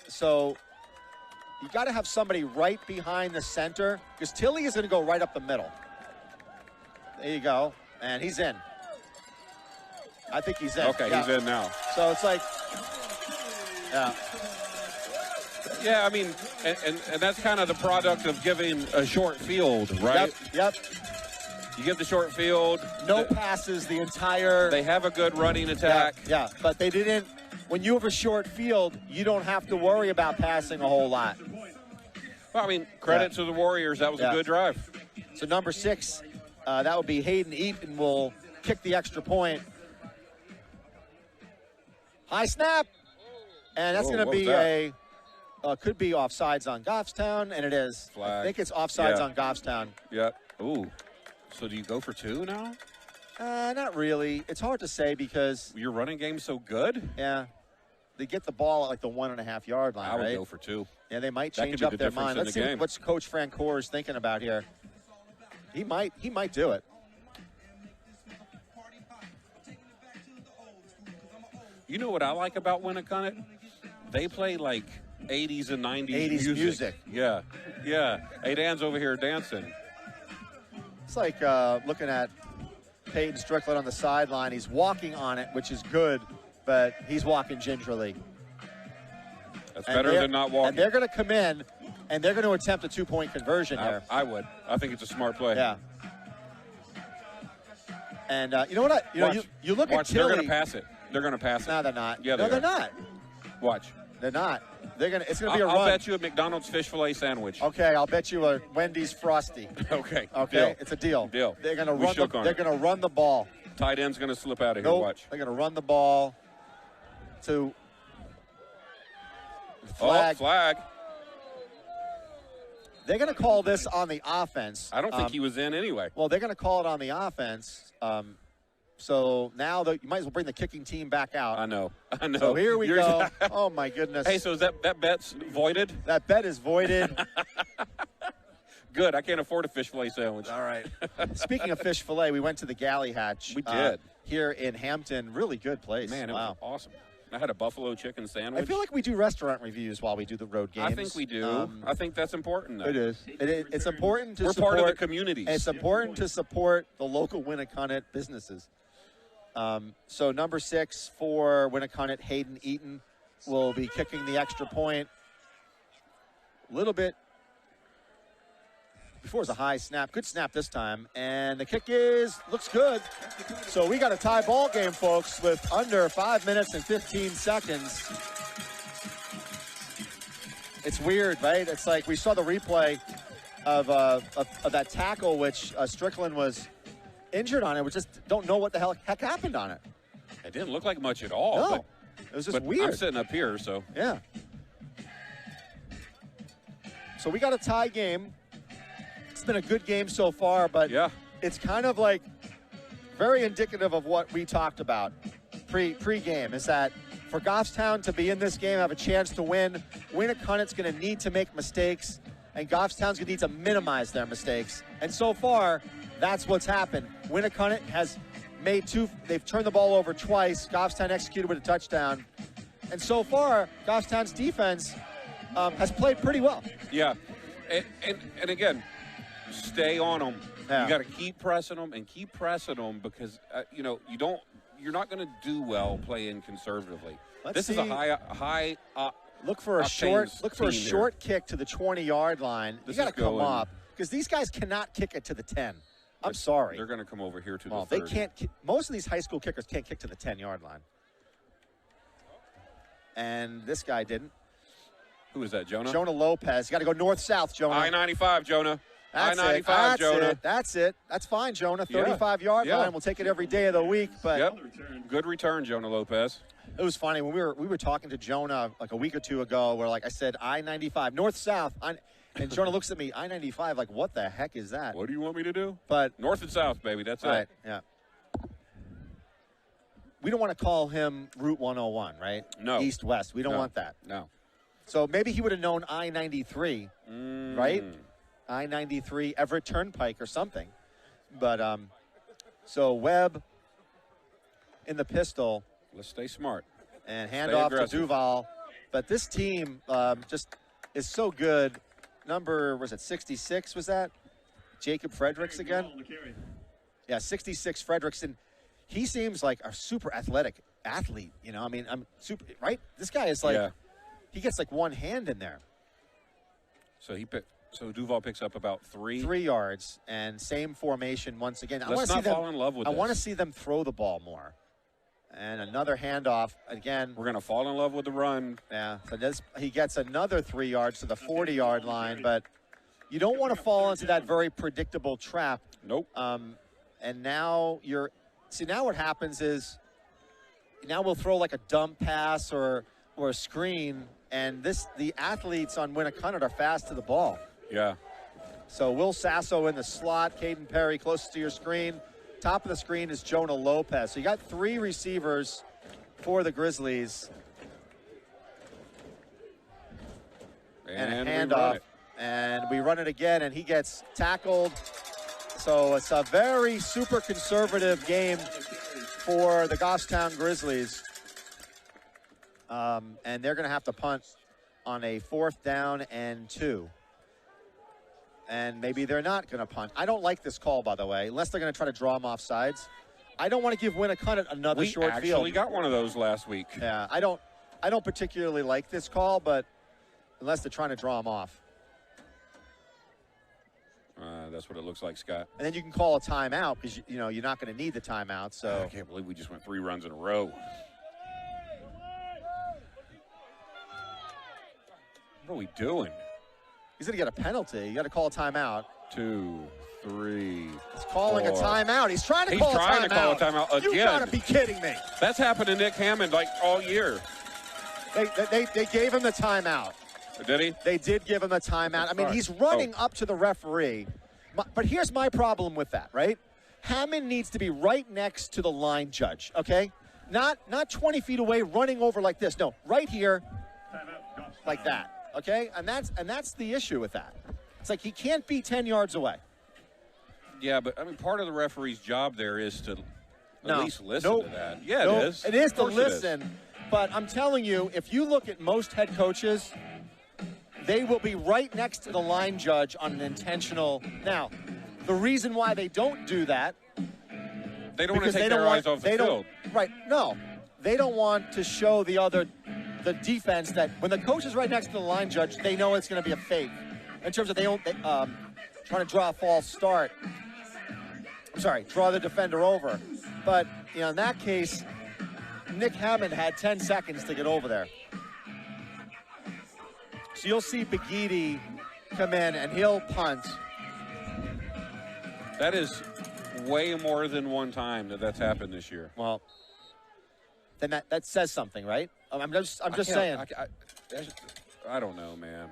So you got to have somebody right behind the center because Tilly is going to go right up the middle. There you go. And he's in. I think he's in. Okay, yeah. He's in now. So it's like, yeah. Yeah, I mean, and that's kind of the product of giving a short field, right? Yep. You give the short field. No passes the entire. They have a good running attack. Yeah, but they didn't. When you have a short field, you don't have to worry about passing a whole lot. Well, I mean, credit to the Warriors. That was a good drive. So number 6, that would be Hayden Eaton will kick the extra point. High snap. And that's going to be could be offsides on Goffstown, and it is. Flag. I think it's offsides on Goffstown. Yep. Ooh. So do you go for 2 now? Not really. It's hard to say because your running game's so good. Yeah. They get the ball at like the 1.5 yard line, I would right? go for 2. Yeah, they might change up their mind. Let's see what Coach Francoeur is thinking about here. He might do it. You know what I like about Winnacunnet? They play like 80s and 90s music. Yeah. Hey, Dan's over here dancing. It's like looking at Peyton Strickland on the sideline. He's walking on it, which is good, but he's walking gingerly. That's better than not walking. And they're going to come in, and they're going to attempt a 2-point conversion here. I would. I think it's a smart play. Yeah. And you know what? You look at Tilly. They're going to pass it. They're going to pass it. No, they're not. Yeah, they're not. Watch. They're not. It's going to be a run. I'll bet you a McDonald's fish fillet sandwich. Okay, I'll bet you a Wendy's Frosty. Okay. Deal. It's a deal. They're going to run the ball. Tight end's going to slip out of here. Watch. They're going to run the ball to flag. Flag. They're going to call this on the offense. I don't think he was in anyway. Well, they're going to call it on the offense. So now you might as well bring the kicking team back out. I know. So here we go. Oh, my goodness. Hey, so is that bet's voided? That bet is voided. Good. I can't afford a fish fillet sandwich. All right. Speaking of fish fillet, we went to the Galley Hatch. We did. Here in Hampton. Really good place. Man, it was awesome. I had a buffalo chicken sandwich. I feel like we do restaurant reviews while we do the road games. I think we do. I think that's important, though. It is. It's important to We're support. part of the communities. It's important to support the local Winnacunnet businesses. So number 6 for Winnacunnet, Hayden Eaton, will be kicking the extra point. A little bit before it was a high snap. Good snap this time. And the kick looks good. So we got a tie ball game, folks, with under 5 minutes and 15 seconds. It's weird, right? It's like we saw the replay of that tackle, which Strickland was injured on it. We just don't know what the heck happened on it. It didn't look like much at all. No, but, it was just but weird. I'm sitting up here, so. Yeah. So we got a tie game. It's been a good game so far, but Yeah. it's kind of like very indicative of what we talked about pre-game, is that for Goffstown to be in this game, have a chance to win, Winnacunnet's going to need to make mistakes, and Goffstown's going to need to minimize their mistakes. And so far, that's what's happened. Winnacunnet has made they've turned the ball over twice. Goffstown executed with a touchdown. And so far, Goffstown's defense has played pretty well. Yeah. And again, stay on them. Yeah. You got to keep pressing them and keep pressing them because, you're not going to do well playing conservatively. This is a high Look for a short kick to the 20-yard line. You got to come up because these guys cannot kick it to the 10. I'm sorry. They're going to come over here to the 30. They can't. Most of these high school kickers can't kick to the 10-yard line. And this guy didn't. Who is that, Jonah? Jonah Lopez. You got to go north-south, Jonah. I-95, Jonah. That's I-95, Jonah. That's it. That's fine, Jonah. 35-yard line. We'll take it every day of the week. But Good return, Jonah Lopez. it was funny when we were talking to Jonah like a week or two ago, where like I said I-95 north-south, and Jonah looks at me, I-95, like what the heck is that? What do you want me to do? But North and south, baby. That's right, it. yeah. We don't want to call him Route 101, right? No. East-west. We don't want that. No. So maybe he would have known I-93, right? I-93 Everett Turnpike or something. But so Webb in the pistol. Let's stay smart. And hand off to aggressive. Duval. But this team just is so good. Number, was it 66, was that? Jacob Fredericks again? Yeah, 66 Fredericks. And he seems like a super athletic athlete, you know? I mean, I'm super, right? This guy is like, he gets like one hand in there. So Duval picks up about 3 yards, and same formation once again. Let's not fall in love with I this. want to see them throw the ball more. And another handoff again. We're going to fall in love with the run. Yeah, so he gets another 3 yards to the 40-yard line, but you don't want to fall into that very predictable trap. Nope. And now now what happens is, now we'll throw like a dump pass or a screen, and the athletes on Winnacunnet are fast to the ball. Yeah. So Will Sasso in the slot, Caden Perry closest to your screen. Top of the screen is Jonah Lopez. So you got 3 receivers for the Grizzlies. And a handoff. And we run it again, and he gets tackled. So it's a very super conservative game for the Goffstown Grizzlies. And they're going to have to punt on a 4th down and 2. And maybe they're not going to punt. I don't like this call, by the way, unless they're going to try to draw them off sides. I don't want to give Winnacunnet another short field. We actually got one of those last week. Yeah, I don't particularly like this call, but unless they're trying to draw them off. That's what it looks like, Scott. And then you can call a timeout because you're not going to need the timeout. So I can't believe we just went 3 runs in a row. What are we doing? He's going to get a penalty. You got to call a timeout. 2, 3. He's calling 4. a timeout. He's trying to call a timeout. He's trying to call a timeout again. You got to be kidding me. That's happened to Nick Hammond like all year. They gave him the timeout. Did he? They did give him the timeout. I mean, he's running up to the referee. But here's my problem with that, right? Hammond needs to be right next to the line judge, okay? Not 20 feet away running over like this. No, right here like that. Okay, and that's the issue with that. It's like he can't be 10 yards away. Yeah, but I mean, part of the referee's job there is to at least listen to that. Yeah, it is. It is to listen. But I'm telling you, if you look at most head coaches, they will be right next to the line judge on an intentional. Now, the reason why they don't do that, they don't want to take their eyes off the field. Right? No, they don't want to show the defense that when the coach is right next to the line judge, they know it's going to be a fake. In terms of trying to draw a false start. I'm sorry, draw the defender over. But in that case, Nick Hammond had 10 seconds to get over there. So you'll see Begidi come in and he'll punt. That is way more than one time that's happened this year. Well, then that says something, right? I'm just saying. I don't know, man.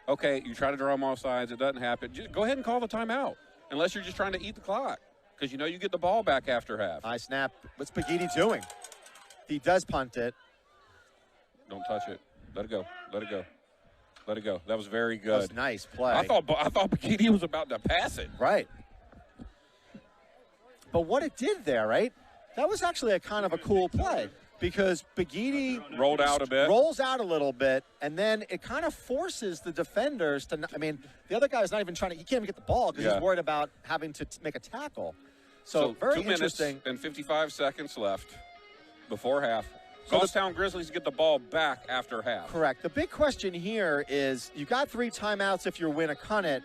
Okay, you try to draw them off sides. It doesn't happen. Just go ahead and call the timeout, unless you're just trying to eat the clock, because you get the ball back after half. High snap. What's Bagidi doing? He does punt it. Don't touch it. Let it go. Let it go. Let it go. That was very good. That was nice play. I thought Bagidi was about to pass it. Right. But what it did there, right? That was actually a kind of a cool play because Bagidi rolls out a little bit, and then it kind of forces the defenders to. The other guy's not even trying to. He can't even get the ball because he's worried about having to make a tackle. So very 2 minutes interesting. and 55 seconds left before half. Goffstown Grizzlies get the ball back after half. Correct. The big question here is you got 3 timeouts if you're Winnacunnet.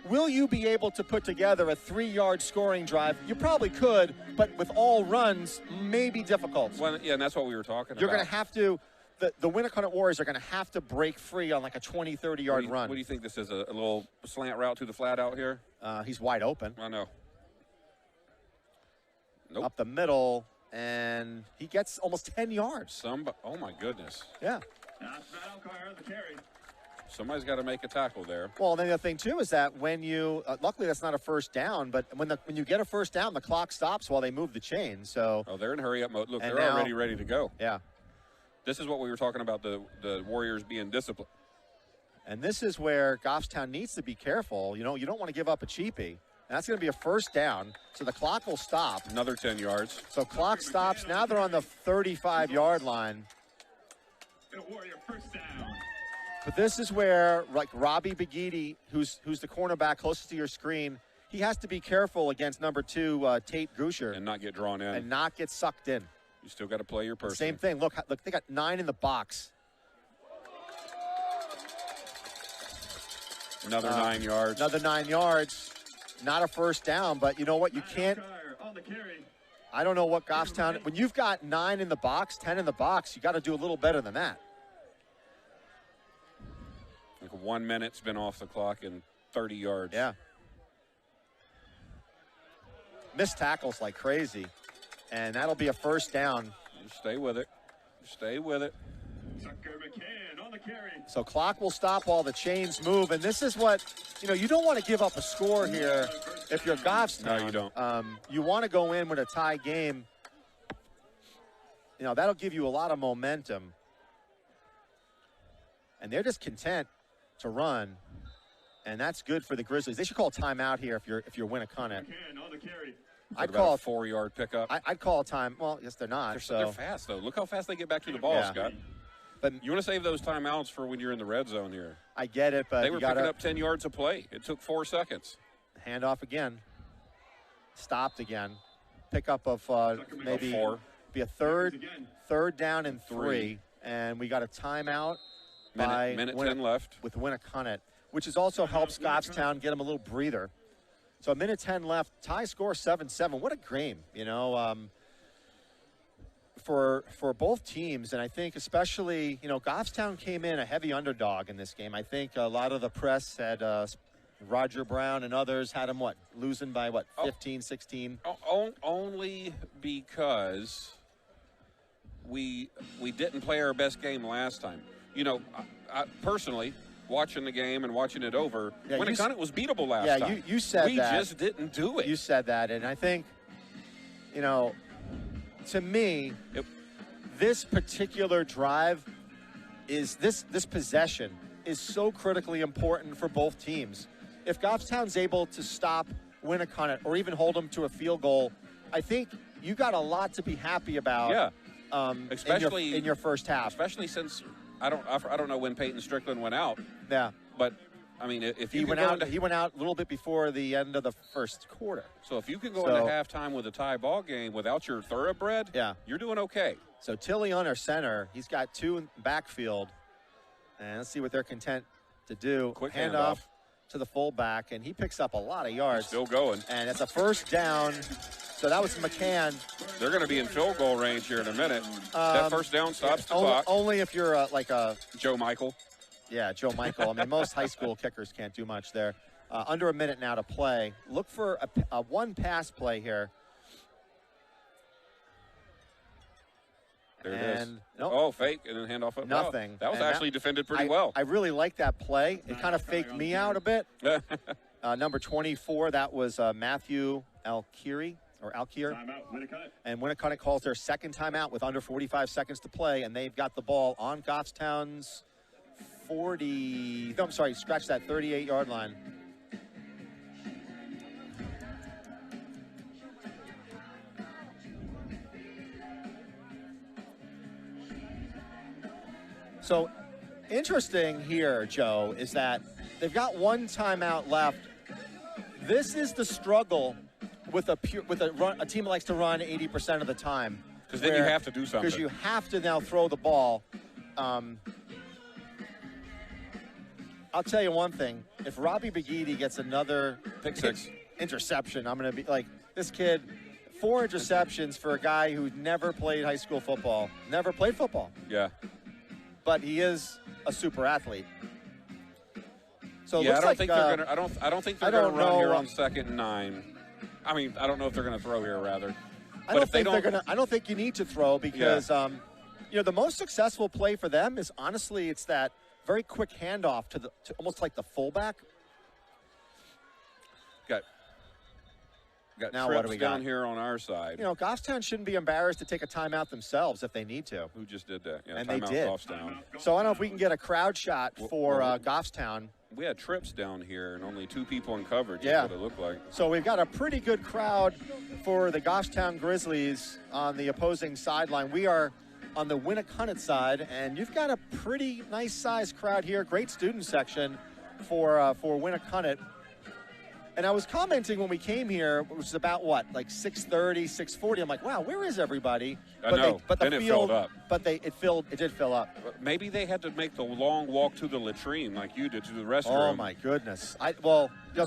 Will you be able to put together a 3-yard scoring drive? You probably could, but with all runs, may be difficult. Well, yeah, and that's what we were talking about. You're going to have to, the Winnacunnet Warriors are going to have to break free on like a 20, 30-yard run. What do you think this is, a little slant route to the flat out here? He's wide open. I know. Nope. Up the middle, and he gets almost 10 yards. Oh, my goodness. Yeah. The carry. Somebody's got to make a tackle there. Well, and then the other thing, too, is that when you luckily that's not a first down, but when you get a first down, the clock stops while they move the chain. So they're in hurry-up mode. Look, they're now, already ready to go. Yeah. This is what we were talking about, the Warriors being disciplined. And this is where Goffstown needs to be careful. You don't want to give up a cheapie. And that's going to be a first down, so the clock will stop. Another 10 yards. So clock stops. Now they're on the 35-yard line. Warrior first down. But this is where, like Robbie Bagidi, who's the cornerback closest to your screen, he has to be careful against number 2, Tate Gusher. And not get drawn in. And not get sucked in. You still got to play your person. Same thing. Look, they got 9 in the box. Another 9 yards. Another 9 yards. Not a first down, but you know what? You can't. I don't know what Goffstown. When you've got 9 in the box, 10 in the box, you got to do a little better than that. Like 1 minute's been off the clock and 30 yards. Yeah. Missed tackles like crazy, and that'll be a first down. You stay with it. Stay with it. Tucker McCann on the carry. So clock will stop while the chains move, and this is what, you don't want to give up a score here if you're Goffstown. No, you don't. You want to go in with a tie game. That'll give you a lot of momentum. And they're just content to run, and that's good for the Grizzlies. They should call a timeout here if you're Winnacunnet. McCann on the carry. I'd call a 4-yard pickup. I'd call a time. Well, yes, they're not. They're fast, though. Look how fast they get back to the ball, Scott. But you want to save those timeouts for when you're in the red zone here. I get it, but they were picking up 10 yards of play. It took 4 seconds. Handoff again. Stopped again. Pickup of maybe 4. Be a third down and 3. And we got a timeout. Minute 10 left. With Winnacunnet, which is also helps Goffstown get them a little breather. So a minute 10 left. Tie score 7-7. What a game, for both teams. And I think especially, Goffstown came in a heavy underdog in this game. I think a lot of the press had Roger Brown and others had them, losing by 15, 16? Only because we didn't play our best game last time. I personally, watching the game and watching it over, Winnacunnet was beatable last time. You said that. We just didn't do it. You said that, and I think, to me, this particular drive this possession is so critically important for both teams. If Goffstown's able to stop Winnacunnet or even hold them to a field goal, I think you got a lot to be happy about. Yeah. Especially in your first half. Especially since I don't know when Peyton Strickland went out. Yeah. But I mean, if he went out a little bit before the end of the first quarter. So if you can go into halftime with a tie ball game without your thoroughbred, you're doing okay. So Tilly on our center, he's got 2 in backfield, and let's see what they're content to do. Quick handoff to the fullback, and he picks up a lot of yards. Still going, and it's a first down. So that was McCann. They're going to be in field goal range here in a minute. That first down stops the clock. Only if you're like a Joe Michael. Yeah, Joe Michael. I mean, most high school kickers can't do much there. Under a minute now to play. Look for a one pass play here. And Oh, fake, and then handoff. Nothing. Wow, that was And actually defended pretty well. I really like that play. It kind of faked me out a bit. Number 24, that was Matthew Alkiri. Timeout, Winnacunnet. And Winnacunnet calls their second timeout with under 45 seconds to play, and they've got the ball on Goffstown's 38-yard line. So interesting here, Joe, is that they've got one timeout left. This is the struggle with a team that likes to run 80% of the time. Because then you have to do something. Because you have to now throw the ball. I'll tell you one thing. If Robbie Begidi gets another pick six interception, I'm going to be like, this kid, 4 interceptions for a guy who never played high school football. Never played football. Yeah. But he is a super athlete. So yeah, I don't think they're gonna. I don't think they're gonna run here on 2nd and 9. I mean, I don't know if they're gonna throw here. Rather, I don't think they're gonna. I don't think you need to throw because the most successful play for them is honestly it's that very quick handoff to almost like the fullback. Got now trips what do we got down here on our side? Goffstown shouldn't be embarrassed to take a timeout themselves if they need to. Who just did that? Yeah, and they timeout did. Goffstown. So I don't know if we can get a crowd shot for Goffstown. We had trips down here and only 2 people in coverage. Yeah. That's what it looked like. So we've got a pretty good crowd for the Goffstown Grizzlies on the opposing sideline. We are on the Winnacunnet side, and you've got a pretty nice sized crowd here. Great student section for Winnacunnet. And I was commenting when we came here, which was about what, like 6:30, 6:40. I'm like, wow, where is everybody? I know. But the then field, it filled up. But it did fill up. Maybe they had to make the long walk to the latrine like you did to the restroom. Oh my goodness.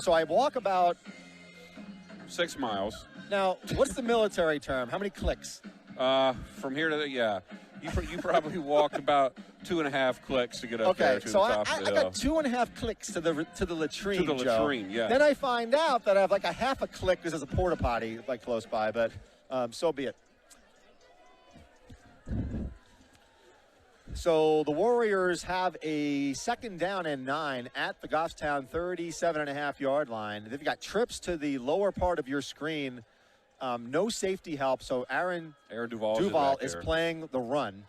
So I walk about 6 miles. Now, what's the military term? How many clicks? From here to you probably walked about 2.5 clicks to get up there to the top of the hill. I got 2.5 clicks to the latrine. To the latrine, yeah. Then I find out that I have like a half a click because there's a porta potty like close by, but so be it. So the Warriors have a 2nd down and 9 at the Goffstown 37.5-yard line. They've got trips to the lower part of your screen. No safety help, so Aaron Duval is playing the run.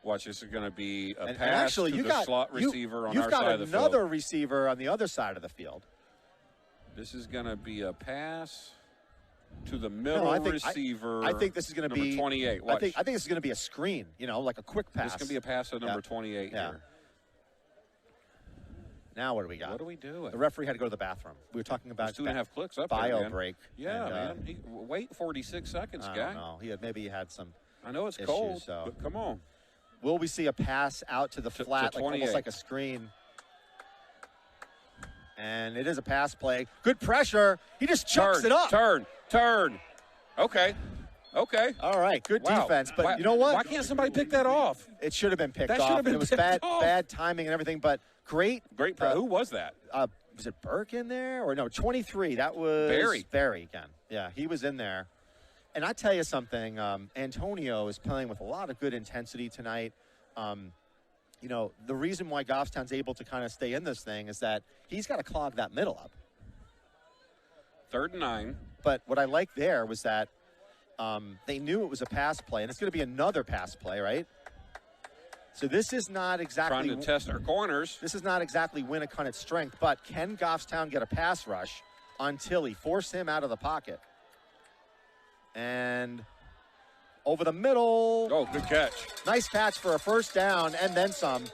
Watch, this is going to be a pass actually, to the slot receiver on our side of the field. You've got another receiver on the other side of the field. This is going to be a pass to the middle receiver. I think this is going to be 28. Watch. I think this is going to be a screen, like a quick pass. This is going to be a pass to number 28 here. Now what do we got? What are we doing? The referee had to go to the bathroom. We were talking about 2.5 clicks up bio there, man. break. Yeah, man. Wait 46 seconds, guy. I don't know. Maybe he had some I know it's issues, cold, so. but come on. Will we see a pass out to the flat, to almost like a screen? And it is a pass play. Good pressure. He just chucks it up. Turn. Okay. All right, good defense. But you know what? Why can't somebody pick that off? It should have been picked off. That should have been It was picked off. bad timing and everything, but great. Who was that? Was it Burke in there? Or no, 23. That was Barry again. Yeah, he was in there. And I tell you something, Antonio is playing with a lot of good intensity tonight. The reason why Goffstown's able to kind of stay in this thing is that he's got to clog that middle up. 3rd and 9. But what I like there was that they knew it was a pass play, and it's going to be another pass play, right? So this is not exactly trying to test our corners. This is not exactly Winnacunnet's strength, but can Goffstown get a pass rush on Tilly, force him out of the pocket? And over the middle. Oh, good catch. Nice catch for a 1st down and then some.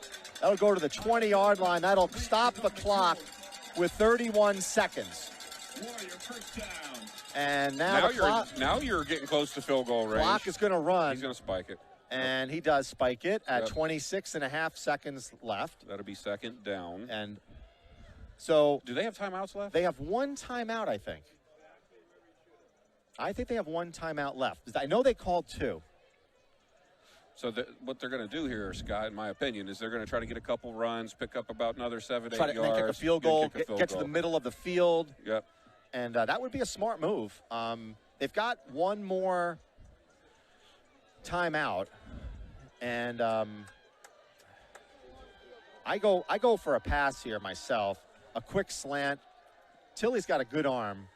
That'll go to the 20-yard line. That'll stop the clock with 31 seconds. Warrior, 1st down. And now you're getting close to field goal range. Clock is going to run. He's going to spike it. And he does spike it at 26.5 seconds left. That'll be 2nd down. And so. Do they have timeouts left? They have 1 timeout, I think. I think they have 1 timeout left. I know they called 2. So what they're going to do here, Scott, in my opinion, is they're going to try to get a couple runs, pick up about another 7-8 yards. Try to kick a field goal, get to the middle of the field. Yep. And that would be a smart move. They've got 1 more timeout. And I go for a pass here myself, a quick slant. Tilly's got a good arm.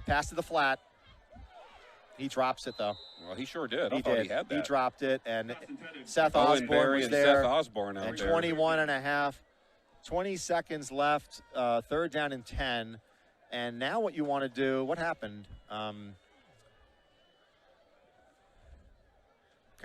Pass to the flat. He drops it though. Well, he sure did. He I thought did. he had that. He dropped it, and Seth Owen Osborne Berry was and there. Seth Osborne out And there. 21 and a half, 20 seconds left, third down and 10. And now what you want to do, what happened? Okay,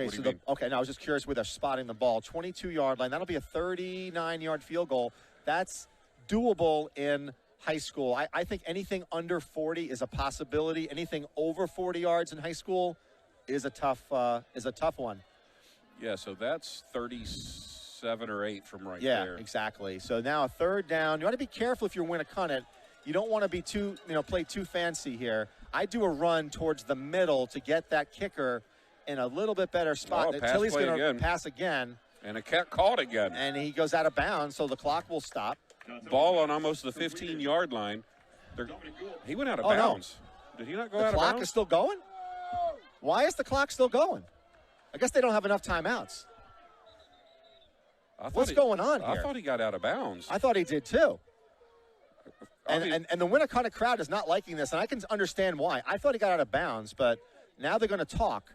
What do so you mean? okay, now I was just curious where they're spotting the ball. 22-yard line. That'll be a 39-yard field goal. That's doable in high school. I think anything under 40 is a possibility. Anything over 40 yards in high school is a tough one. Yeah, so that's 37 or 8 from right Yeah, there. exactly. So now a third down. You want to be careful if you're Winnacunnet. You don't want to be play too fancy here. I do a run towards the middle to get that kicker in a little bit better spot. Oh, pass Tilly's play going to again. pass again. And a cat caught again. And he goes out of bounds, so the clock will stop. Ball on almost the 15-yard line. He went out of Oh, no. bounds. Did he not go The out of clock bounds? is still going? Why is the clock still going? I guess they don't have enough timeouts. I thought What's going on I here? thought he got out of bounds. I thought he did too. I mean- And the Winnacunnet crowd is not liking this, and I can understand why. I thought he got out of bounds, but now they're going to talk.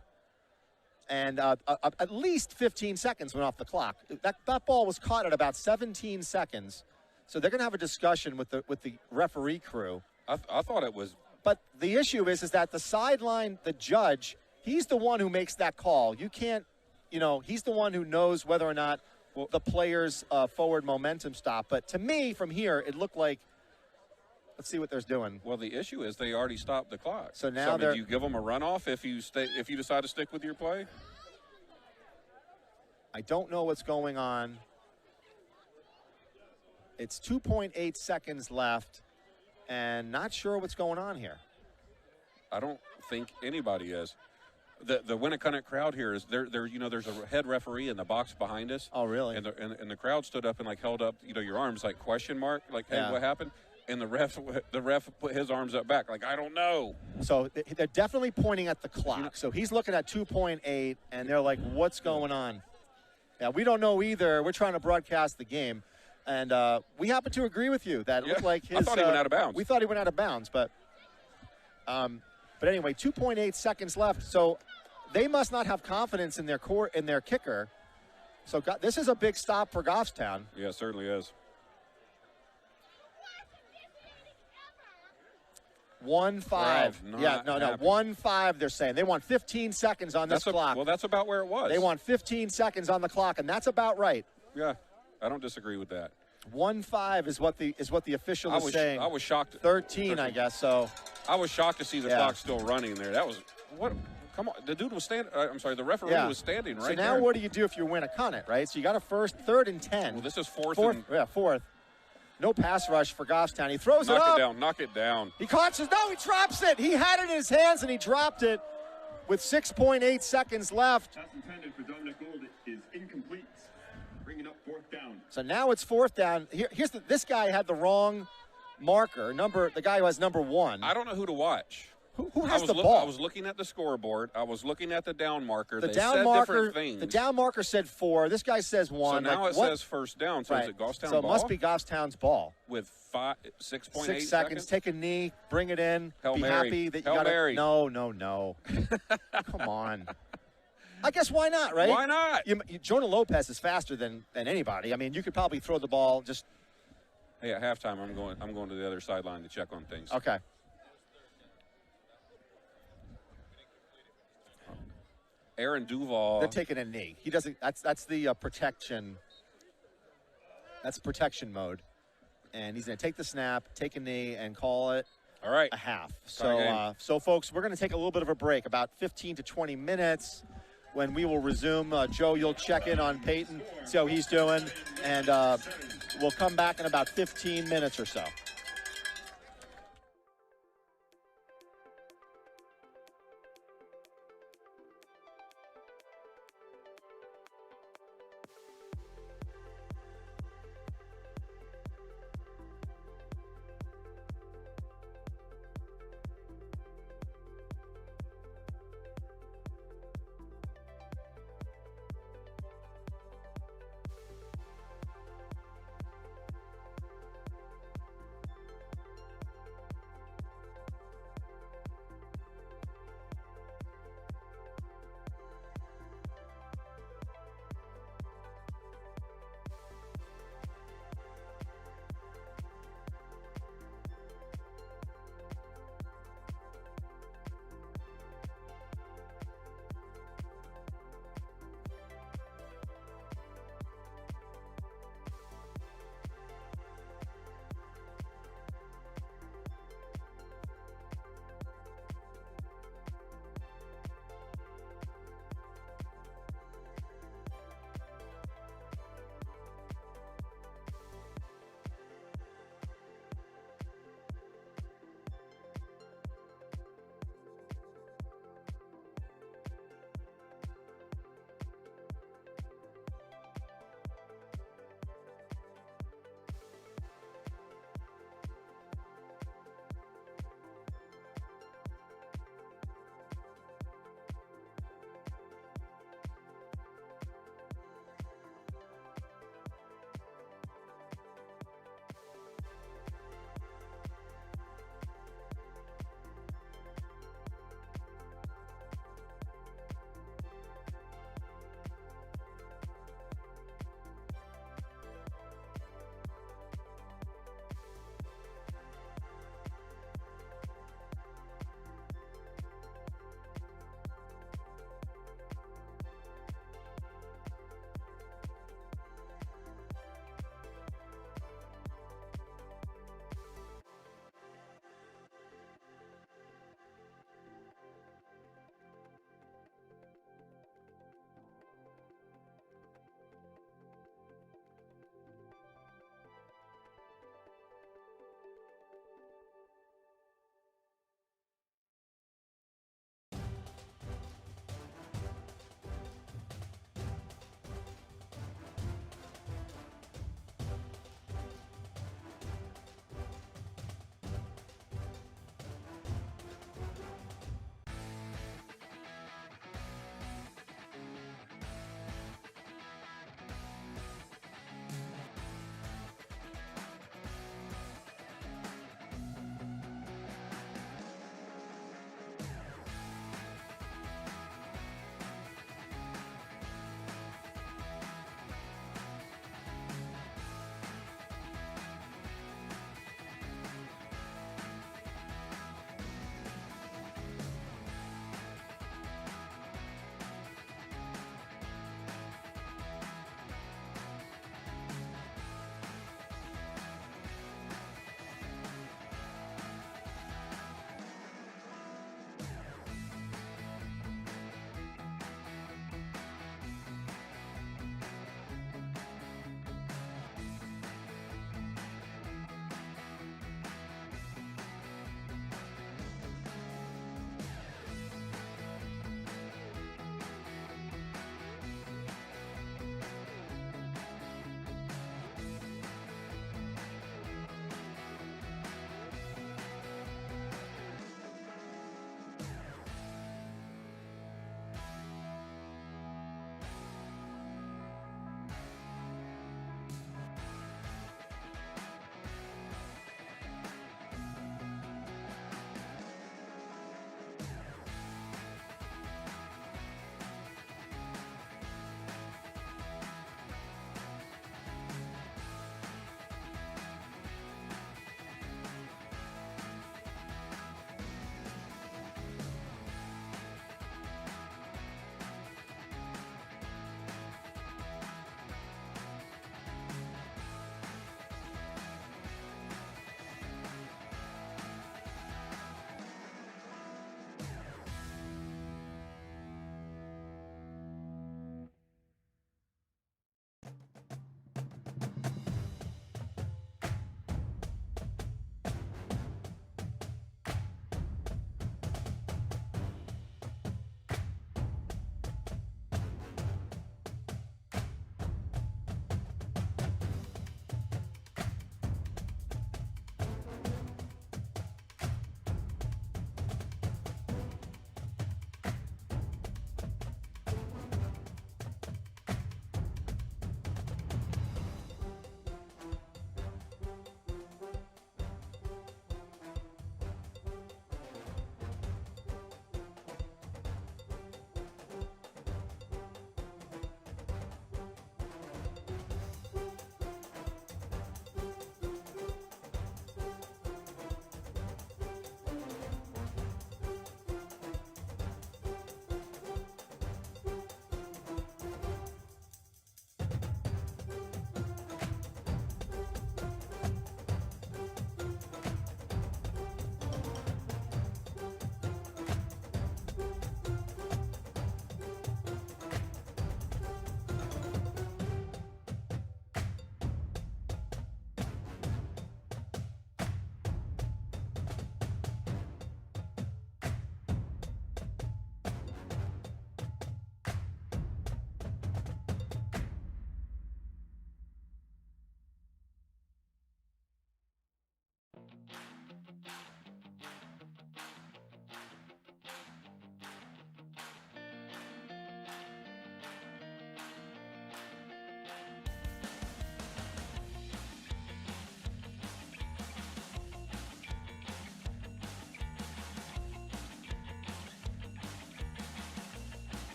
And at least 15 seconds went off the clock. That ball was caught at about 17 seconds. So they're going to have a discussion with the referee crew. I thought it was. But the issue is that the sideline, the judge, he's the one who makes that call. You can't, he's the one who knows whether or not the player's forward momentum stop. But to me, from here, it looked like, let's see what they're doing. Well, the issue is they already stopped the clock. So now do you give them a runoff if you decide to stick with your play? I don't know what's going on. It's 2.8 seconds left, and not sure what's going on here. I don't think anybody is. The Winnacunnet crowd here is there. There's a head referee in the box behind us. Oh, really? And the crowd stood up and held up your arms like question mark, like, hey, Yeah. what happened? And the ref put his arms up back like, I don't know. So they're definitely pointing at the clock. So he's looking at 2.8, and they're like, what's going on? Yeah, we don't know either. We're trying to broadcast the game. And we happen to agree with you that it looked like his. I thought he went out of bounds. We thought he went out of bounds, but anyway, 2.8 seconds left. So they must not have confidence in their kicker. So this is a big stop for Goffstown. Yeah, it certainly is. 1-5. Yeah, no. happy. 1-5. They're saying they want 15 seconds on this clock. Well, that's about where it was. They want 15 seconds on the clock, and that's about right. Yeah, I don't disagree with that. 1-5 is what the official is saying. I was shocked. 13, I guess. So I was shocked to see the Yeah. clock still running there. That was what? Come on, the dude was standing. I'm sorry, the referee yeah. was standing right So now there. what do you do if you Winnacunnet, right? So you got a third and 10. Well, this is fourth. Fourth. No pass rush for Goffstown. He throws it up. Knock it down. He catches. No, he drops it. He had it in his hands and he dropped it with 6.8 seconds left. Pass intended for Dominic Gold is incomplete. Bringing up fourth down. So now it's fourth down. This guy had the wrong marker. The guy who has number 1. I don't know who to watch. Who has the ball? I was looking at the scoreboard. I was looking at the down marker. The They down said marker. different things. The down marker said 4. This guy says 1. So now it says first down. So right. is it Goffstown So it ball? must be Goffstown's ball. With 6.8 6 seconds. Take a knee. Bring it in. Hail be Mary. happy that you Hail got Mary. it. No. Come on. I guess why not, right? Why not? Jonah Lopez is faster than anybody. I mean, you could probably throw the ball just. Hey, at halftime, I'm going to the other sideline to check on things. Okay. Aaron Duval. They're taking a knee. He doesn't. That's the protection. That's protection mode, and he's going to take the snap, take a knee, and call it All right. a half. Tie So folks, we're going to take a little bit of a break, about 15 to 20 minutes, when we will resume. Joe, you'll check in on Peyton, see how he's doing, and we'll come back in about 15 minutes or so.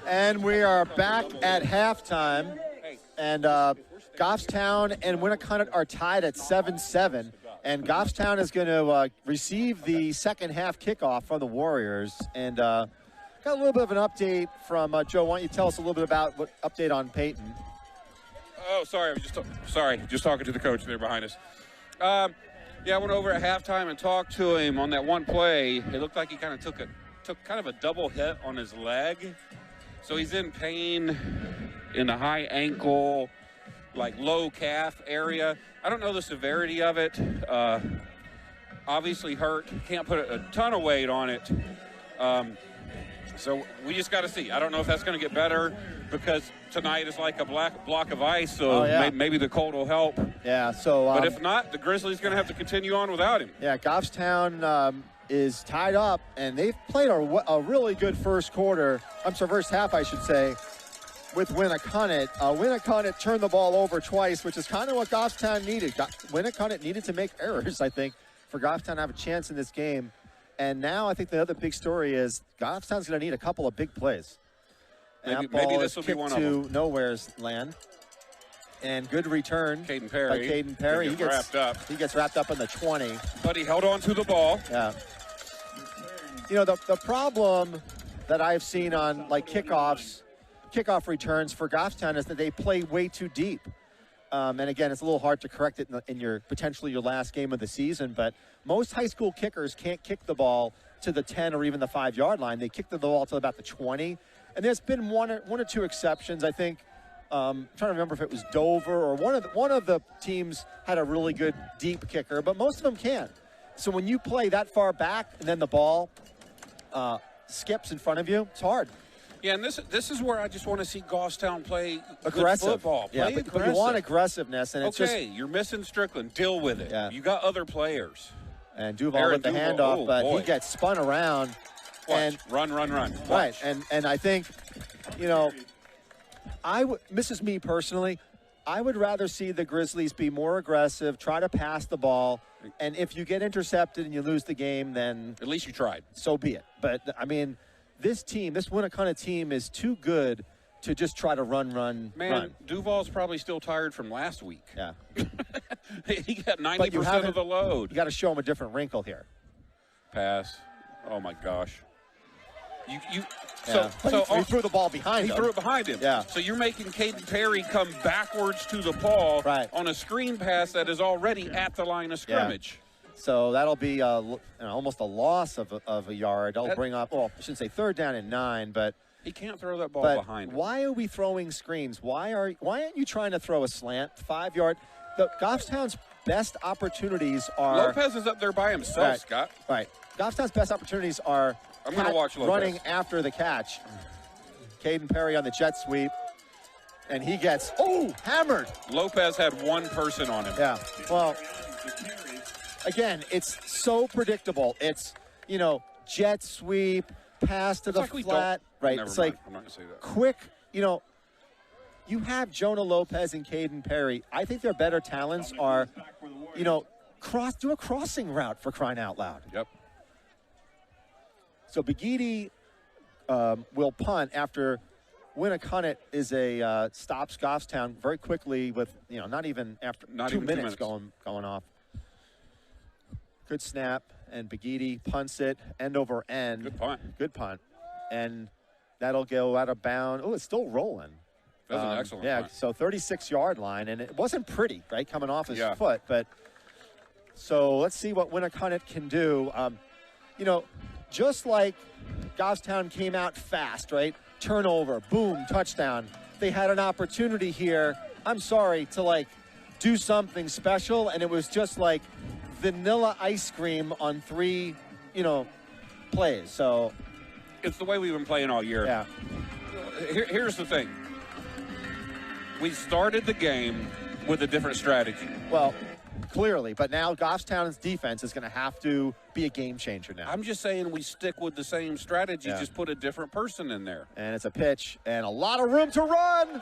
And we are back at halftime. And Goffstown and Winnacunnet are tied at 7-7. And Goffstown is going to receive the second half kickoff from the Warriors. And got a little bit of an update from Joe. Why don't you tell us a little bit about what update on Peyton? Oh, sorry. Just talking to the coach there behind us. Yeah, I went over at halftime and talked to him on that one play. It looked like he kind of took kind of a double hit on his leg. So he's in pain in the high ankle, like low calf area. I don't know the severity of it. Obviously hurt. Can't put a ton of weight on it. So we just got to see. I don't know if that's going to get better because tonight is like a block of ice, so maybe the cold will help. Yeah, so. But if not, the Grizzlies going to have to continue on without him. Yeah, Goffstown is tied up, and they've played a really good first half, I should say, with Winnacunnet. Winnacunnet turned the ball over twice, which is kind of what Goffstown needed. Winnacunnet needed to make errors, I think, for Goffstown to have a chance in this game. And now I think the other big story is Goffstown's going to need a couple of big plays. Maybe this will be one of them. To Nowhere's land. And good return by Caden Perry. He gets wrapped up. He gets wrapped up in the 20. But he held on to the ball. Yeah. You know, the problem that I've seen on like kickoff returns for Goffstown is that they play way too deep. And again, it's a little hard to correct it in your potentially your last game of the season, but most high school kickers can't kick the ball to the 10 or even the 5-yard line. They kick the ball to about the 20. And there's been one or two exceptions. I think trying to remember if it was Dover or one of the teams had a really good deep kicker, but most of them can't. So when you play that far back and then the ball skips in front of you, it's hard. Yeah, and this is where I just want to see Goffstown play aggressive good football. Play aggressive. But you want aggressiveness, and it's just you're missing Strickland. Deal with it. Yeah. You got other players. And Duval with the handoff, but he gets spun around. And run. Right, and I think, you know, this is me personally, I would rather see the Grizzlies be more aggressive, try to pass the ball, and if you get intercepted and you lose the game, then at least you tried. So be it. But I mean, this Winnacunnet team is too good to just try to run. Duval's probably still tired from last week. Yeah. He got 90% of the load. You got to show him a different wrinkle here. Pass. Oh my gosh. He threw the ball behind him. He threw it behind him. Yeah. So you're making Caden Perry come backwards to the ball on a screen pass that is already at the line of scrimmage. Yeah. So that'll be almost a loss of a yard. That'll bring up, I shouldn't say 3rd down and 9, but he can't throw that ball behind him. Why are we throwing screens? Why aren't you trying to throw a slant 5-yard? The Goffstown's best opportunities are Lopez is up there by himself, Scott. Right. Goffstown's best opportunities are I'm going to watch Lopez running after the catch. Caden Perry on the jet sweep. And he gets hammered. Lopez had one person on him. Yeah. Well, again, it's so predictable. It's, jet sweep, pass to the flat. Right. Never it's mind. like I'm not going to say that. Quick, you have Jonah Lopez and Caden Perry. I think their better talents are, do a crossing route for crying out loud. Yep. So Begidi will punt after Winnacunnet stops Goffstown very quickly with, not even after 2 minutes going off. Good snap, and Begidi punts it end over end. Good punt. And that'll go out of bounds. Oh, it's still rolling. That's an excellent punt. So 36-yard line, and it wasn't pretty, right, coming off his foot. But so let's see what Winnacunnet can do. Just like Goffstown came out fast, right? Turnover, boom, touchdown. They had an opportunity here, to do something special, and it was just like vanilla ice cream on 3, plays. So it's the way we've been playing all year. Yeah. Here's the thing. We started the game with a different strategy. Well, clearly, but now Goffstown's defense is going to have to be a game changer now. I'm just saying we stick with the same strategy, just put a different person in there. And it's a pitch and a lot of room to run.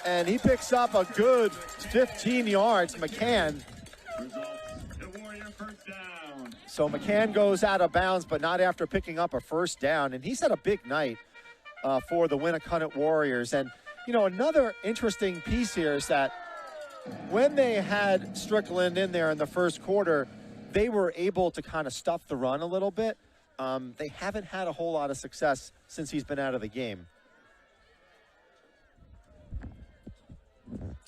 And he picks up a good 15 yards, McCann. So McCann goes out of bounds, but not after picking up a first down. And he's had a big night for the Winnacunnet Warriors. And, another interesting piece here is that when they had Strickland in there in the first quarter, they were able to kind of stuff the run a little bit. They haven't had a whole lot of success since he's been out of the game.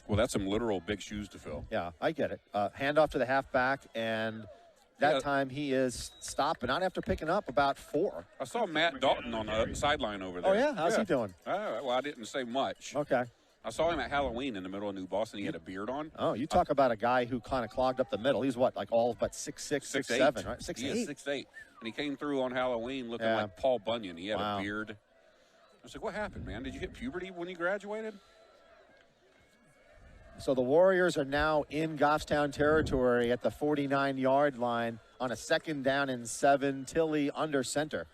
Well, that's some literal big shoes to fill. Yeah, I get it. Handoff to the halfback, and that time he is stopped, but not after picking up about 4. I saw Matt Dalton on the sideline over there. Oh, yeah? How's he doing? Well, I didn't say much. Okay. I saw him at Halloween in the middle of New Boston. He had a beard on. Oh, you talk about a guy who kind of clogged up the middle. He's what, like all but 6'6", 6'7", right? 6'8". He is 6'8". And he came through on Halloween looking like Paul Bunyan. He had a beard. I was like, what happened, man? Did you hit puberty when you graduated? So the Warriors are now in Goffstown territory at the 49-yard line on a 2nd down and 7. Tilly under center.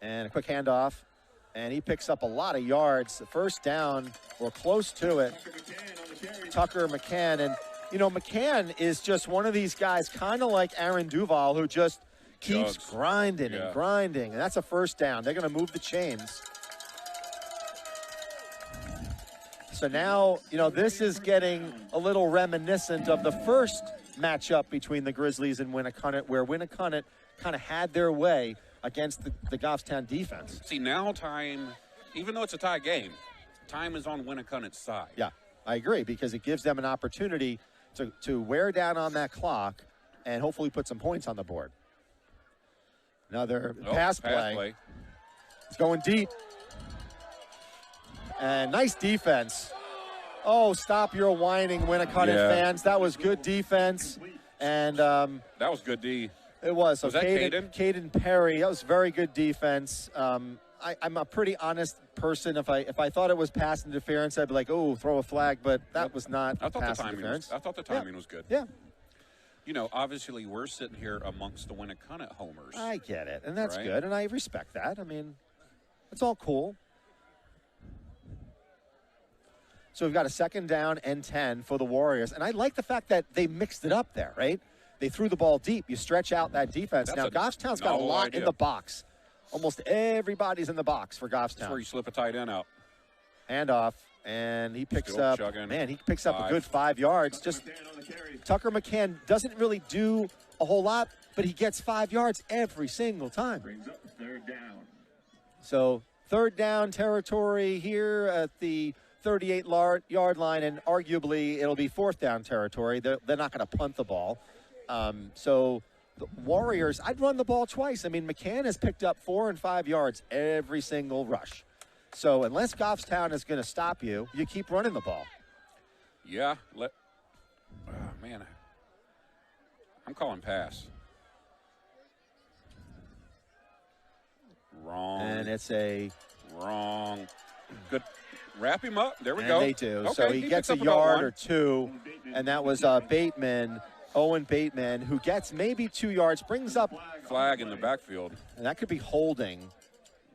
And a quick handoff. And he picks up a lot of yards. The first down, or close to it. Tucker McCann. And, you know, McCann is just one of these guys, kind of like Aaron Duval, who just keeps grinding and grinding. And that's a first down. They're going to move the chains. So now, you know, this is getting a little reminiscent of the first matchup between the Grizzlies and Winnacunnet, where Winnacunnet kind of had their way against the Goffstown defense. See, now time, even though it's a tie game, time is on Winnacunnet's side. Yeah, I agree, because it gives them an opportunity to wear down on that clock and hopefully put some points on the board. Another pass play. It's going deep. And nice defense. Oh, stop your whining, Winnacunnet fans. That was good defense. And that was good D. It was. So was that Caden? Caden Perry. That was very good defense. I'm a pretty honest person. If I thought it was pass interference, I'd be like, oh, throw a flag. But that was not pass interference. I thought the timing was good. Yeah. You know, obviously we're sitting here amongst the Winnacunnet homers. I get it, and that's good, and I respect that. I mean, it's all cool. So we've got a 2nd down and 10 for the Warriors. And I like the fact that they mixed it up there, right? They threw the ball deep. You stretch out that defense. Now, Goffstown's got a lot in the box. Almost everybody's in the box for Goffstown. That's where you slip a tight end out. Handoff, and he picks up, man, he picks up a good 5 yards. Just Tucker McCann doesn't really do a whole lot, but he gets 5 yards every single time. Brings up 3rd down. So 3rd down territory here at the 38-yard line, and arguably it'll be 4th down territory. They're not going to punt the ball. So the Warriors, I'd run the ball twice. I mean, McCann has picked up 4 and 5 yards every single rush. So unless Goffstown is going to stop you, you keep running the ball. Yeah. Man, I'm calling pass. Wrong. And it's a wrong. Good. Wrap him up. There we and go. They do. Okay, so he gets a yard or 2, and that was Bateman, Owen Bateman, who gets maybe 2 yards, brings up flag in the backfield. And that could be holding.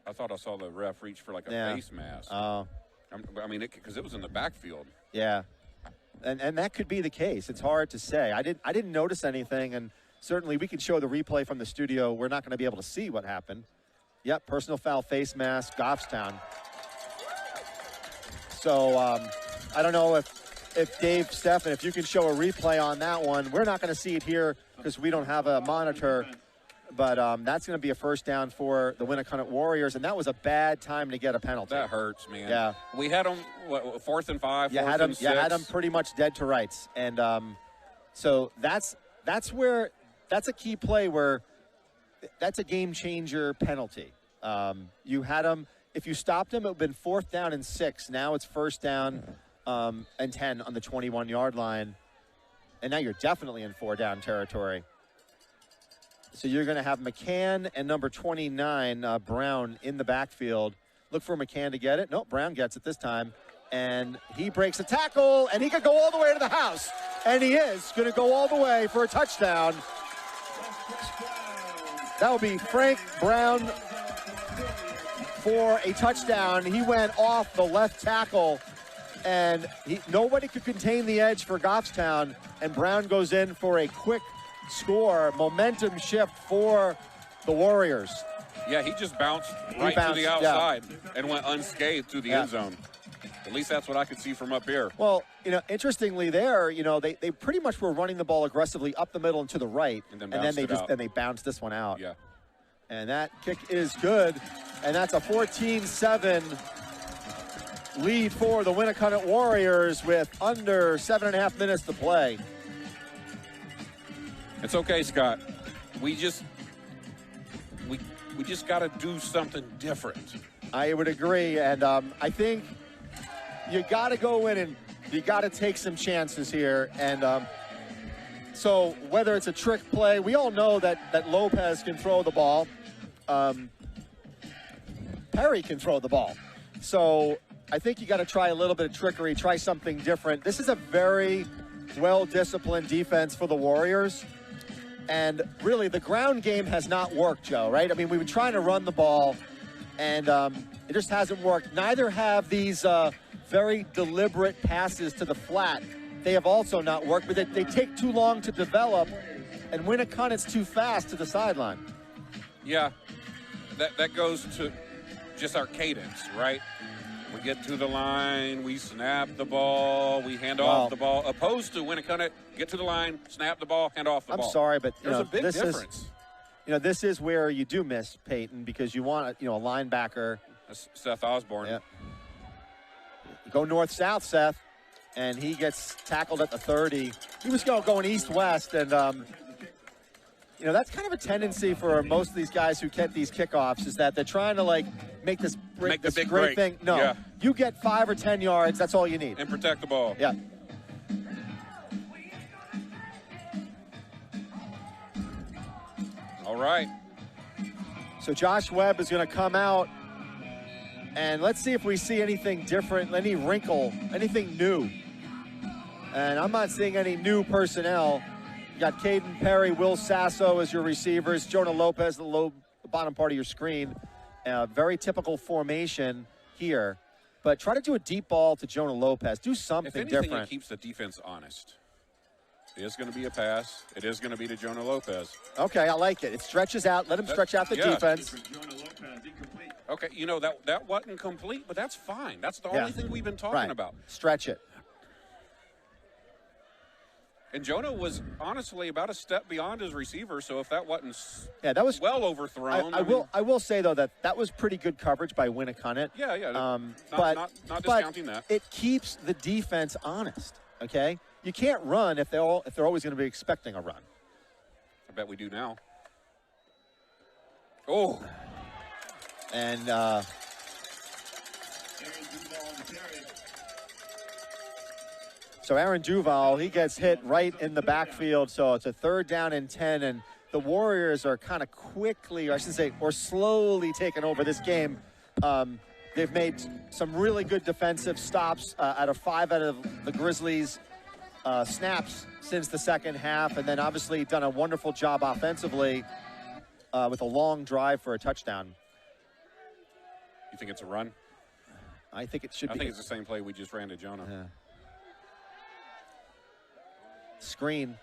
I thought I saw the ref reach for like a face mask. Oh. I mean, because it was in the backfield. Yeah. And that could be the case. It's hard to say. I didn't notice anything, and certainly we can show the replay from the studio. We're not going to be able to see what happened. Yep, personal foul, face mask, Goffstown. So I don't know if Dave, Stephan, if you can show a replay on that one. We're not going to see it here because we don't have a monitor. But that's going to be a 1st down for the Winnacunnet Warriors, and that was a bad time to get a penalty. That hurts, man. Yeah. We had them, 4th and 5, you had them pretty much dead to rights. And so that's a key play where that's a game-changer penalty. You had them. If you stopped him, it would have been 4th down and 6. Now it's 1st down and 10 on the 21-yard line. And now you're definitely in 4-down territory. So you're going to have McCann and number 29, Brown, in the backfield. Look for McCann to get it. Nope, Brown gets it this time. And he breaks a tackle, and he could go all the way to the house. And he is going to go all the way for a touchdown. That will be Frank Brown for a touchdown. He went off the left tackle, and nobody could contain the edge for Goffstown, and Brown goes in for a quick score, momentum shift for the Warriors. Yeah, he just bounced to the outside and went unscathed through the end zone. At least that's what I could see from up here. Well, interestingly there, they pretty much were running the ball aggressively up the middle and to the right, and then they bounced this one out. Yeah. And that kick is good, and that's a 14-7 lead for the Winnacunnet Warriors with under 7.5 minutes to play. It's okay, Scott. We just got to do something different. I would agree, and I think you got to go in and you got to take some chances here. And so whether it's a trick play, we all know that Lopez can throw the ball. Perry can throw the ball. So I think you got to try a little bit of trickery, try something different. This is a very well-disciplined defense for the Warriors. And really, the ground game has not worked, Joe, right? I mean, we've been trying to run the ball, and it just hasn't worked. Neither have these very deliberate passes to the flat. They have also not worked, but they take too long to develop, and Winnacunnet's too fast to the sideline. Yeah, that goes to just our cadence, right? We get to the line, we snap the ball, we hand off the ball, opposed to Winnacunnet, get to the line, snap the ball, hand off the ball. I'm sorry, but there's a big difference. This is where you do miss Peyton, because you want a linebacker. That's Seth Osborne. Yeah. Go north-south, Seth, and he gets tackled at the 30. He was going east-west, and that's kind of a tendency for most of these guys who get these kickoffs, is that they're trying to make this big great break thing. No, yeah. You get 5 or 10 yards. That's all you need. And protect the ball. Yeah. All right. So Josh Webb is going to come out, and let's see if we see anything different, any wrinkle, anything new. And I'm not seeing any new personnel. You got Caden Perry, Will Sasso as your receivers, Jonah Lopez, the bottom part of your screen. Very typical formation here. But try to do a deep ball to Jonah Lopez. Do something if anything, different. It keeps the defense honest. It is going to be a pass. It is going to be to Jonah Lopez. Okay, I like it. It stretches out. Let him stretch out the defense. Okay, that wasn't complete, but that's fine. That's the only thing we've been talking about. Stretch it. And Jonah was honestly about a step beyond his receiver, so if that wasn't that was well overthrown. I will say, though, that was pretty good coverage by Winnacunnet. Yeah. But discounting that. It keeps the defense honest, okay? You can't run if they're always going to be expecting a run. I bet we do now. Oh. And so Aaron Duval, he gets hit right in the backfield, so it's a 3rd down and 10, and the Warriors are kind of quickly, or I should say, or slowly taking over this game. They've made some really good defensive stops out of 5 out of the Grizzlies' snaps since the second half, and then obviously done a wonderful job offensively with a long drive for a touchdown. You think it's a run? I think it should be. I think it's the same play we just ran to Jonah. Yeah. Screen.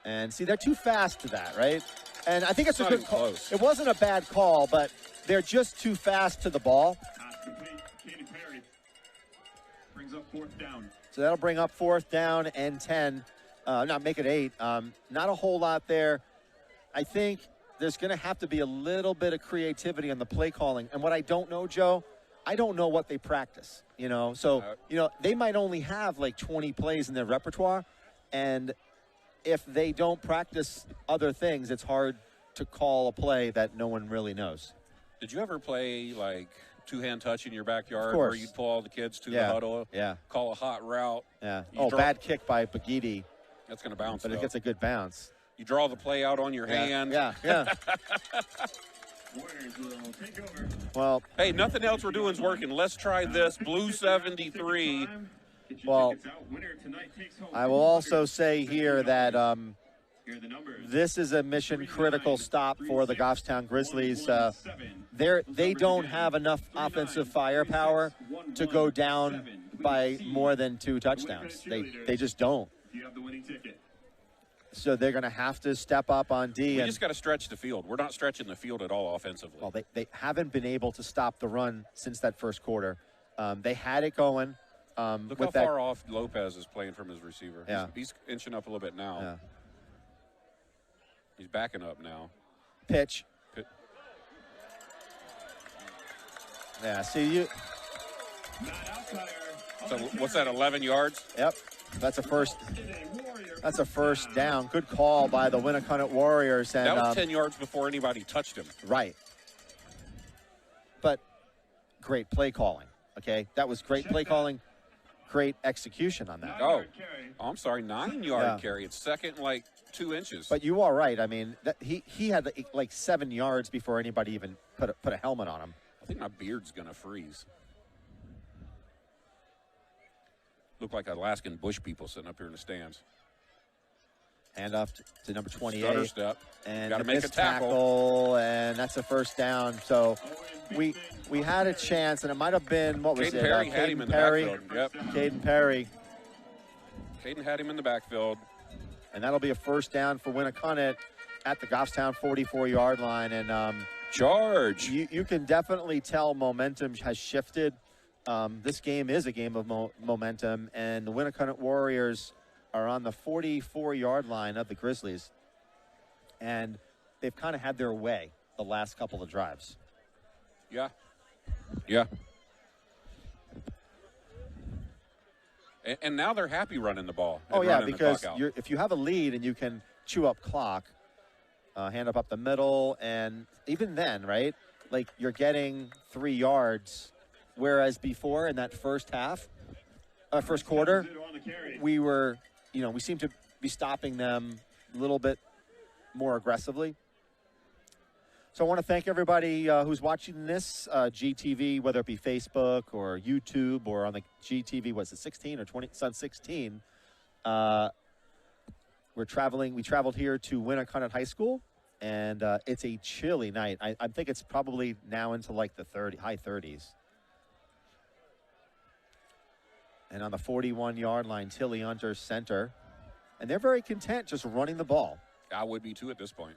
And see, they're too fast to that, right? And I think it's a good call. Close. It wasn't a bad call, but they're just too fast to the ball. Katy Perry brings up 4th down. So that'll bring up 4th down and 10. Make it 8. Not a whole lot there. I think there's going to have to be a little bit of creativity in the play calling. And what I don't know, Joe, I don't know what they practice, So, they might only have 20 plays in their repertoire. And if they don't practice other things, it's hard to call a play that no one really knows. Did you ever play two-hand touch in your backyard, of course, where you'd pull all the kids to the huddle, call a hot route? Yeah. Bad kick by Bagidi. That's going to bounce, but though. It gets a good bounce. You draw the play out on your hand. Yeah. Warriors will take over. Well, hey, nothing else we're doing is working. Let's try this. Blue 73. Well, I will also say here that this is a mission-critical stop for the Goffstown Grizzlies. They don't have enough offensive firepower to go down by more than 2 touchdowns. They just don't. You have the winning ticket. So they're going to have to step up on D. We just got to stretch the field. We're not stretching the field at all offensively. Well, they haven't been able to stop the run since that first quarter. They had it going. Look how far off Lopez is playing from his receiver. Yeah. He's inching up a little bit now. Yeah. He's backing up now. Pitch. Yeah, see you. So what's that, 11 yards? Yep. That's a first down. Good call by the Winnacunnet Warriors. And, that was 10 yards before anybody touched him. Right. But great play calling. Okay, that was great play calling, great execution on that. Oh, I'm sorry, 9-yard Yeah. carry. It's second, like 2 inches. But you are right. I mean, he had like 7 yards before anybody even put a helmet on him. I think my beard's gonna freeze. Look like Alaskan bush people sitting up here in the stands. Hand off to number 28. Stutter step. And Gotta a make a missed tackle. and that's a first down. So we had a chance, and it might have been, what was Caden it? Perry had him in the Perry. backfield. Yep. Caden Perry. Caden had him in the backfield. And that'll be a first down for Winnacunnet at the Goffstown 44-yard line. And Charge. you can definitely tell momentum has shifted. This game is a game of momentum, and the Winnacunnet Warriors are on the 44-yard line of the Grizzlies. And they've kind of had their way the last couple of drives. Yeah. Yeah. And now they're happy running the ball. and Oh, yeah, running the because clock out. if you have a lead and you can chew up clock, hand up the middle, and even then, right, like you're getting 3 yards, whereas before in that first half, first quarter, we were, we seemed to be stopping them a little bit more aggressively. So I want to thank everybody who's watching this GTV, whether it be Facebook or YouTube or on the GTV, what's it, 16 or 20? It's on 16. We traveled here to Winnacunnet High School, and it's a chilly night. I think it's probably now into like the high 30s. And on the 41-yard line, Tilly Hunter center. And they're very content just running the ball. I would be too at this point.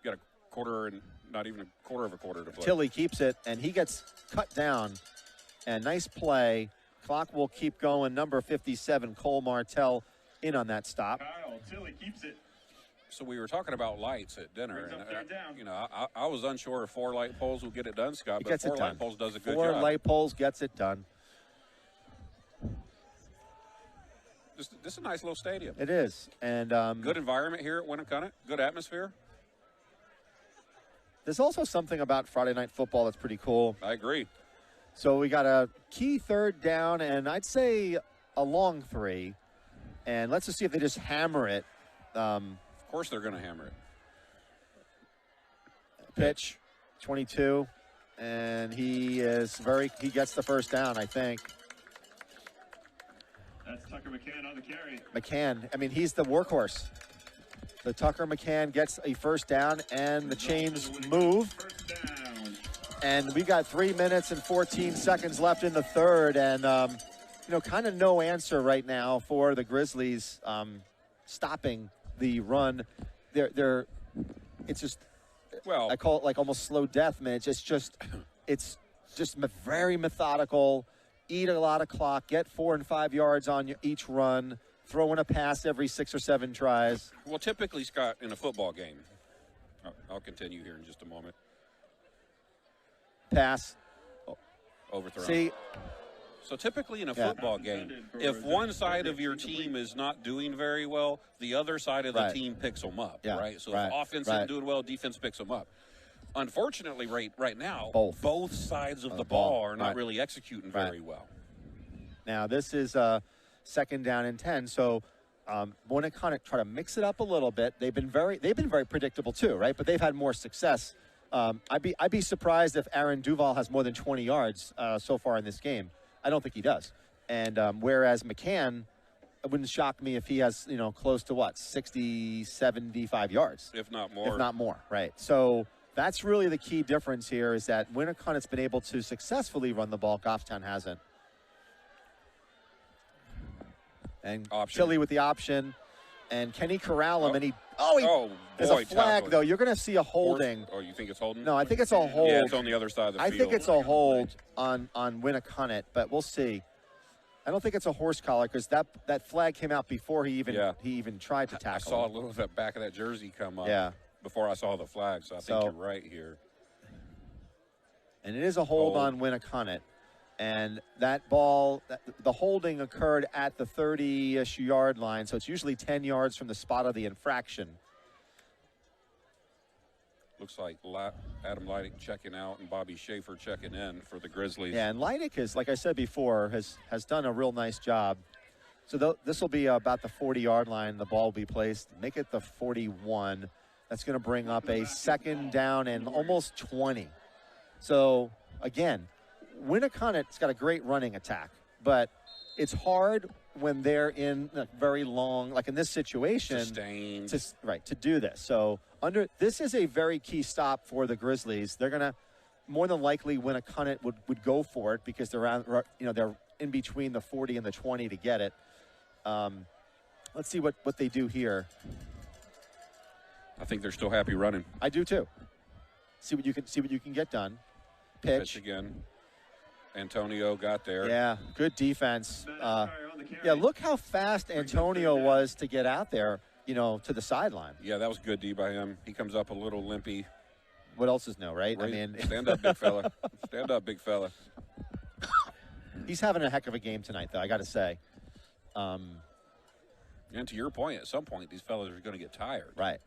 You got a quarter and not even a quarter of a quarter to play. Tilly keeps it, and he gets cut down. And nice play. Clock will keep going. Number 57, Cole Martell, in on that stop. Kyle, Tilly keeps it. So we were talking about lights at dinner. Brings up And third down. I was unsure if 4 light poles will get it done, Scott, He but gets 4 it done. light poles does a good 4 job. light poles gets it done. This is a nice little stadium. It is. And Good environment here at Winnacunnet. Good atmosphere. there's also something about Friday Night Football that's pretty cool. I agree. So we got a key third down, and I'd say a long 3. And let's just see if they just hammer it. Of course they're going to hammer it. Pitch, 22, and he gets the first down, I think. That's Tucker McCann on the carry. McCann, I mean, he's the workhorse. So Tucker McCann gets a first down, and the chains move. First down. And we got 3 minutes and 14 seconds left in the third, and kind of no answer right now for the Grizzlies stopping the run. It's just, Well, I call it like almost slow death, man. It's just very methodical. Eat a lot of clock, get 4 and 5 yards on each run, throw in a pass every 6 or 7 tries. well, typically, Scott, in a football game, I'll continue here in just a moment. Pass. Overthrown. See, So typically in a Yeah. football game, if one side of your team is not doing very well, the other side of the Right. team picks them up, Yeah, right? So right, if offense right. isn't doing well, defense picks them up. Unfortunately, right now, Both. sides of Of the the ball, ball are not right. really executing Right. very well. now this is second down and 10. So want to kind of try to mix it up a little bit. They've been very predictable too, right? But they've had more success. I'd be surprised if Aaron Duval has more than 20 yards so far in this game. I don't think he does. And whereas McCann, it wouldn't shock me if he has, close to 60, 75 yards. If not more. If not more, right. So that's really the key difference here is that Winnacunnet's been able to successfully run the ball. Goffstown hasn't. And Option. Tilly with the option. And Kenny corral him, Oh. and there's boy, a flag, tackling. though. You're going to see a holding. Oh, you think it's holding? No, I think it's a hold. Yeah, it's on the other side of the I field. think it's a hold on Winnacunnet, but we'll see. I don't think it's a horse collar because that flag came out before he even tried to I tackle saw a him. little of that back of that jersey come up Yeah. before I saw the flag, so I think So- you're right here. And it is a hold on Winnacunnet. And that ball, the holding occurred at the 30-ish yard line, so it's usually 10 yards from the spot of the infraction. Looks like Adam Leidick checking out and Bobby Schaefer checking in for the Grizzlies. Yeah, and Leidick is, like I said before, has done a real nice job. So this will be about the 40-yard line. The ball will be placed. Make it the 41. That's going to bring up a second down and almost 20. So, again, Winnacunnet's got a great running attack, but it's hard when they're in a very long, like in this situation, Sustained. to do this. So this is a very key stop for the Grizzlies. They're gonna more than likely Winnacunnet would go for it because they're they're in between the 40 and the 20 to get it. Let's see what they do here. I think they're still happy running. I do too. See what you can get done. Pitch again. Antonio got there. Yeah, good defense. Yeah, look how fast Antonio was to get out there, to the sideline. Yeah, that was good D by him. He comes up a little limpy. What else is new, right? I mean, stand up, big fella. Stand up, big fella. He's having a heck of a game tonight, though, I got to say. And to your point, at some point, these fellas are going to get tired. Right.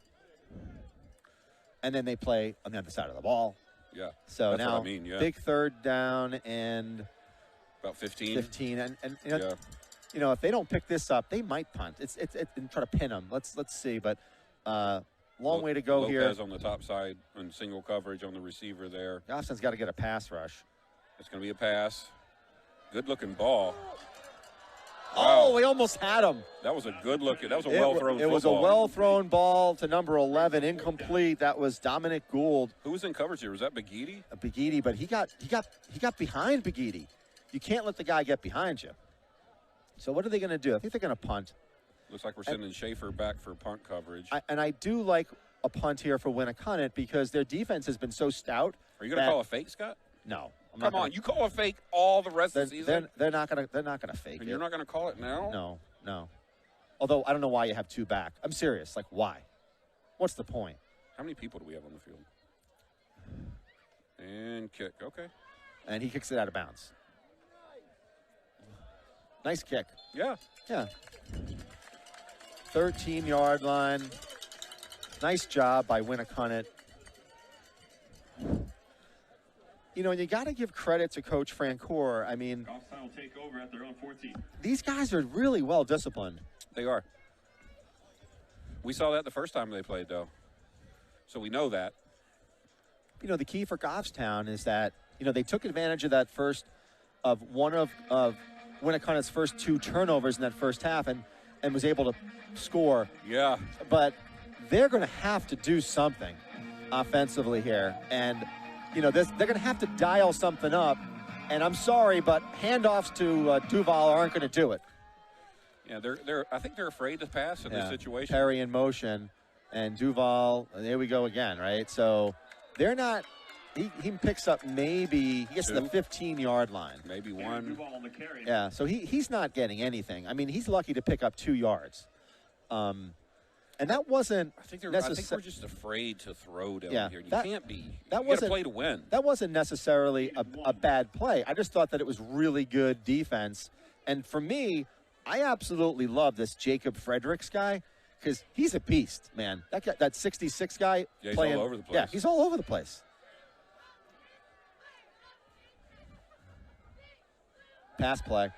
And then they play on the other side of the ball. Yeah. So that's now, what I mean, yeah. big third down and about 15. 15, and yeah. If they don't pick this up, they might punt. It's and try to pin them. Let's see, but long way to go Lopez here. Lopez on the top side and single coverage on the receiver there. Austin's got to get a pass rush. It's going to be a pass. Good looking ball. Oh, Wow. we almost had him. That was a good looking. That was a well thrown. It was a well thrown ball to number 11, incomplete. That was Dominic Gould. Who was in coverage here? Was that Begidi? Begidi, but he got behind Begidi. You can't let the guy get behind you. So what are they going to do? I think they're going to punt. Looks like we're sending Schaefer back for punt coverage. I do like a punt here for Winnacunnet because their defense has been so stout. Are you going to call a fake, Scott? No. Come on, you call a fake all the rest of the season. They're not gonna fake and it. You're not gonna call it now? No. Although I don't know why you have two back. I'm serious. Like why? What's the point? How many people do we have on the field? And kick. Okay. And he kicks it out of bounds. Nice kick. Yeah. 13-yard line. Nice job by Winnacunnet. You got to give credit to Coach Francoeur. I mean, Goffstown will take over at their own 14. These guys are really well disciplined. They are. We saw that the first time they played, though. So we know that. The key for Goffstown is that, they took advantage of that one of Winnacunnet's first two turnovers in that first half and was able to score. Yeah. But they're going to have to do something offensively here. And they're going to have to dial something up. And I'm sorry, but handoffs to Duval aren't going to do it. Yeah, I think they're afraid to pass in this situation. Perry in motion, and Duval, there we go again, right? So they're not. He picks up he gets to the 15-yard line. Maybe one. Yeah, so he's not getting anything. I mean, he's lucky to pick up 2 yards. And that wasn't. I think we're just afraid to throw down here. You can't be. You got to play to win. That wasn't necessarily a bad play. I just thought that it was really good defense. And for me, I absolutely love this Jacob Fredericks guy because he's a beast, man. That 66 guy. Yeah, he's playing, all over the place. Yeah, he's all over the place. Pass play.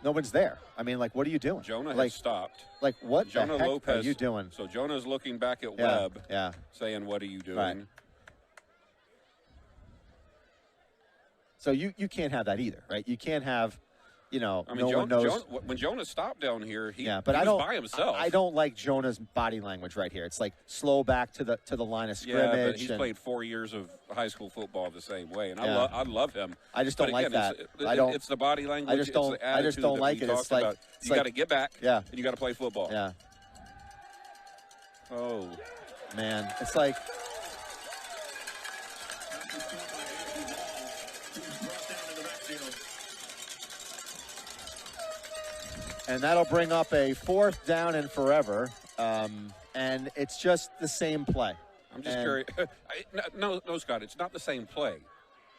No one's there. I mean, what are you doing? Jonah has stopped. What Jonah the heck Lopez, are you doing? So Jonah's looking back at Webb, Yeah. saying, "What are you doing?" Right. So you can't have that either, right? You can't have, no one knows. When Jonah stopped down here, he was by himself. I don't like Jonah's body language right here. It's like slow back to the line of scrimmage. Yeah, but he's played 4 years of high school football the same way, and I love him. I just don't like that. It's the body language. I just don't. It's the I just don't like it. It's like you got to get back. Yeah. And you got to play football. Yeah. Oh man, it's like. And that'll bring up a 4th down and forever. And it's just the same play. I'm just curious. No, Scott, it's not the same play.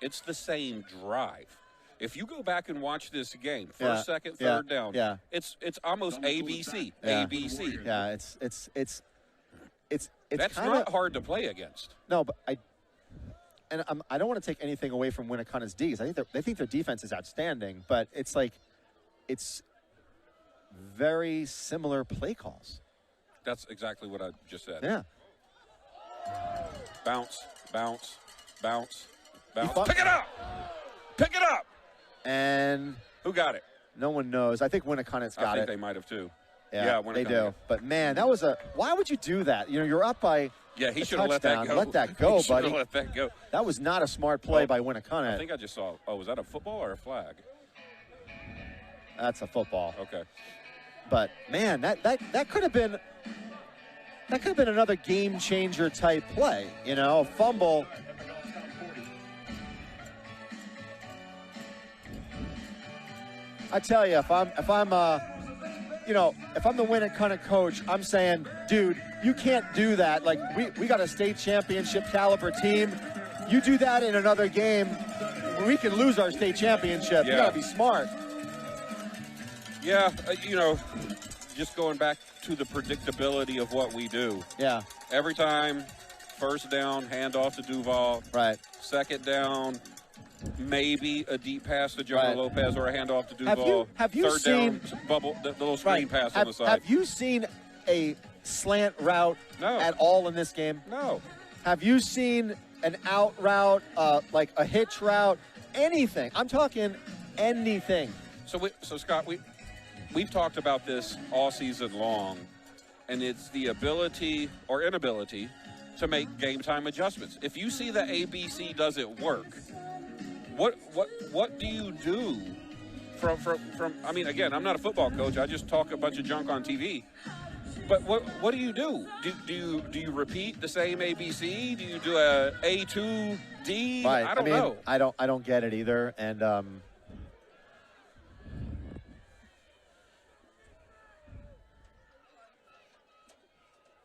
It's the same drive. If you go back and watch this game, first, second, third down, it's almost ABC. Yeah. ABC. Yeah, it's That's kinda, not hard to play against. No, but I don't want to take anything away from Winnacunnet's D's. I think their defense is outstanding, but it's like it's very similar play calls. That's exactly what I just said. Yeah. Bounce, bounce, bounce, bounce. thought- Pick it up! Pick it up! And Who got it? no one knows. I think Winnacunnet's got I think it. they might have too. Yeah, Winnacunnet they do. got it. But man, that was why would you do that? You know, you're up by Yeah, he a should have let that touchdown. go. Let that go, He should have buddy. let that go. That was not a smart play Oh, by I Winnacunnet. think I just saw. Oh, was that a football or a flag? That's a football. Okay. But man, that could have been another game changer type play. You know, a fumble. I tell you, if I'm the Winnacunnet coach, I'm saying, dude, you can't do that. Like we got a state championship caliber team. You do that in another game, we can lose our state championship. You Yeah. gotta be smart. Yeah, just going back to the predictability of what we do. Yeah, Every time, first down, handoff to Duval. right. Second down, maybe a deep pass to Jonah Right. Lopez or a handoff to Duval. Have you Third seen down, bubble, the little screen pass on the side. Have you seen a slant route No. at all in this game? No. Have you seen an out route, like a hitch route, anything? I'm talking anything. So Scott, we've talked about this all season long, and it's the ability or inability to make game time adjustments. If you see the ABC doesn't work, what do you do? From I mean, again, I'm not a football coach. I just talk a bunch of junk on TV. But what do you do? Do you repeat the same ABC? Do you do a A2D? Right. I don't know. I don't get it either.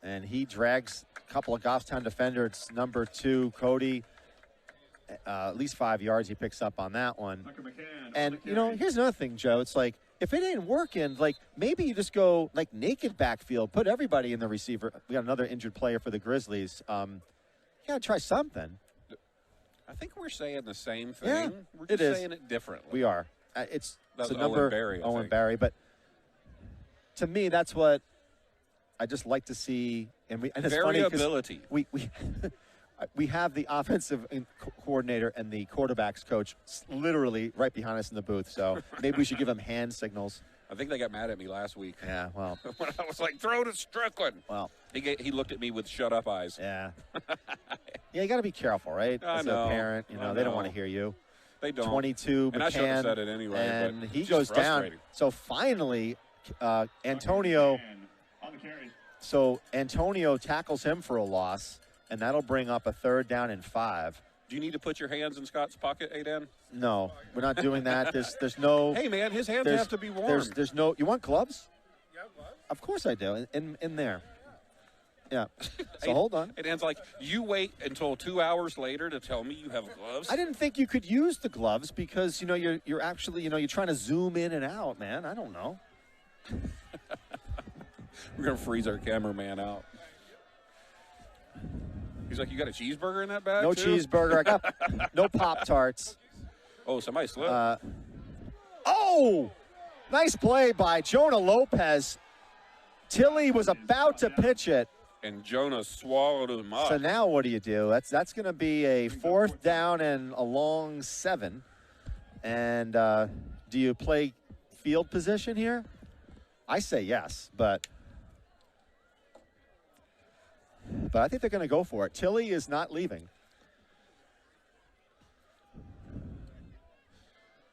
And he drags a couple of Goffstown defenders. Number 2, Cody. At least 5 yards he picks up on that one. Tucker McCann. And, you know, here's another thing, Joe. It's like, if it ain't working, like, maybe you just go, like, naked backfield. Put everybody in the receiver. We got another injured player for the Grizzlies. You got to try something. I think we're saying the same thing. Yeah, we're it just is. saying it differently. We are. It's That the was number Owen Barry, I think. Barry. But to me, that's what I just like to see. And it's funny 'cause Variability. we have the offensive coordinator and the quarterbacks coach literally right behind us in the booth. So maybe we should give them hand signals. I think they got mad at me last week Yeah, well, when I was like, "Throw to Strickland." well, He looked at me with shut up eyes. yeah. Yeah, you got to be careful, right? I As know. a parent, I they don't know. want to hear you. They don't. 22, And I shouldn't have McCann, said it anyway, and but he it's goes just down. frustrating. So finally, Antonio. On the carry. So Antonio tackles him for a loss, and that'll bring up a 3rd down and 5. Do you need to put your hands in Scott's pocket, Aiden? No, we're not doing that. There's no. Hey, man, his hands there's- have to be warm. There's no. You want gloves? Yeah, gloves. Of course I do. In there. Yeah. So hold on. Aiden's like, you wait until 2 hours later to tell me you have gloves? I didn't think you could use the gloves because you're actually you're trying to zoom in and out, man. I don't know. We're going to freeze our cameraman out. He's like, you got a cheeseburger in that bag, No too? cheeseburger. I got no Pop-Tarts. Oh, somebody slipped. Oh! Nice play by Jonah Lopez. Tilly was about to pitch it. And Jonah swallowed him up. So now what do you do? That's going to be a 4th down and a long 7. And do you play field position here? I say yes, but I think they're going to go for it. Tilly is not leaving.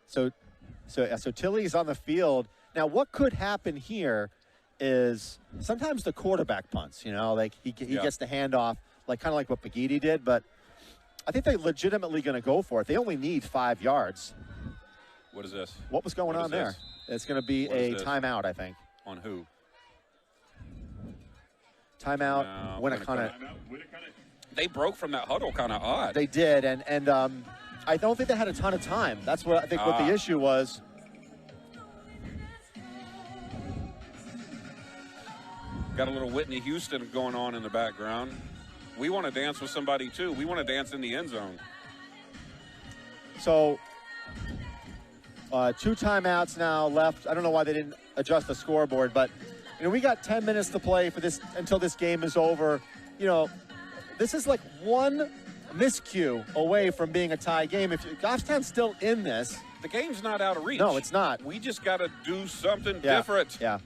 So Tilly is on the field. Now, what could happen here is sometimes the quarterback punts, like he gets the handoff, kind of like what Pagidi did, but I think they're legitimately going to go for it. They only need 5 yards. What is this? What was going What on is there? this? It's going to be What a is this? timeout, I think. On who? Timeout, No, Winnacunnet. Timeout. Winnacunnet. They broke from that huddle kind of odd. They did, and I don't think they had a ton of time. That's what I think what the issue was. Got a little Whitney Houston going on in the background. We want to dance with somebody, too. We want to dance in the end zone. So, 2 timeouts now left. I don't know why they didn't adjust the scoreboard, but we got 10 minutes to play for this until this game is over. This is like one miscue away from being a tie game. If Goffstown's still in this, the game's not out of reach. No, it's not. We just got to do something different. Yeah.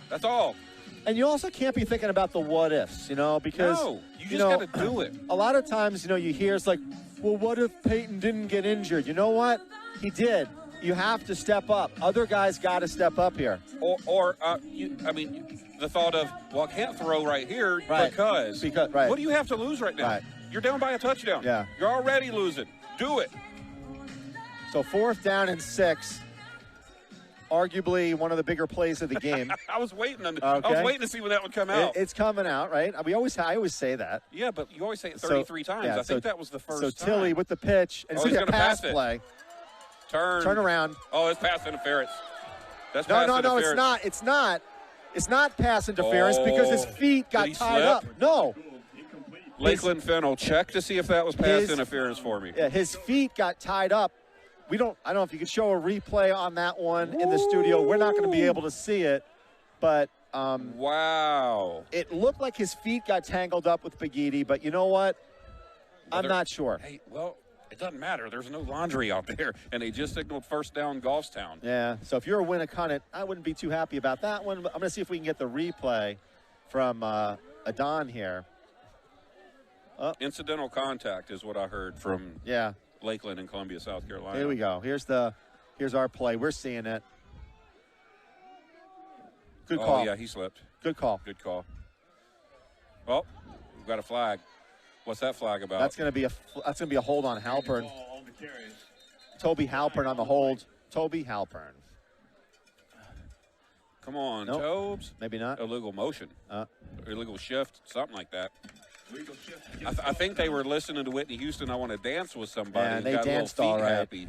That's all. And you also can't be thinking about the what ifs, because no, you just got to do it. A lot of times, you hear it's like, well, what if Peyton didn't get injured? You know what? He did. You have to step up. Other guys got to step up here. Or the thought of, well, I can't throw right here because right. What do you have to lose right now? Right. You're down by a touchdown. Yeah. You're already losing. Do it. So 4th down and 6. Arguably one of the bigger plays of the game. I was waiting to see when that would come out. It's coming out, right? I always say that. Yeah, but you always say it 33 times. I think that was the first time. So Tilly with the pitch. And he's going to pass play. Turn around. Oh, it's pass interference. That's no, pass no, interference. no, it's not. It's not. It's not pass interference because his feet got tied up. No. Lakeland Fennell, check to see if that was pass interference for me. Yeah, his feet got tied up. I don't know if you could show a replay on that one in the studio. We're not going to be able to see it, but wow. It looked like his feet got tangled up with Baghetti, but you know what? I'm not sure. Hey, well, it doesn't matter. There's no laundry out there, and they just signaled first down Goffstown. Yeah, so if you're a Winnacunnet, I wouldn't be too happy about that one, but I'm going to see if we can get the replay from Adon here. Incidental contact is what I heard from Lakeland in Columbia, South Carolina. Here we go. Here's our play. We're seeing it. Good call. Oh, yeah, he slipped. Good call. Good call. Well, we've got a flag. What's that flag about? That's going to be a hold on Halpern. Toby Halpern on the hold. Toby Halpern. Come on, nope. Tobes. Maybe not. Illegal motion. Illegal shift, something like that. I think they were listening to Whitney Houston, I Want to Dance with Somebody. Yeah, and they got danced a little all feet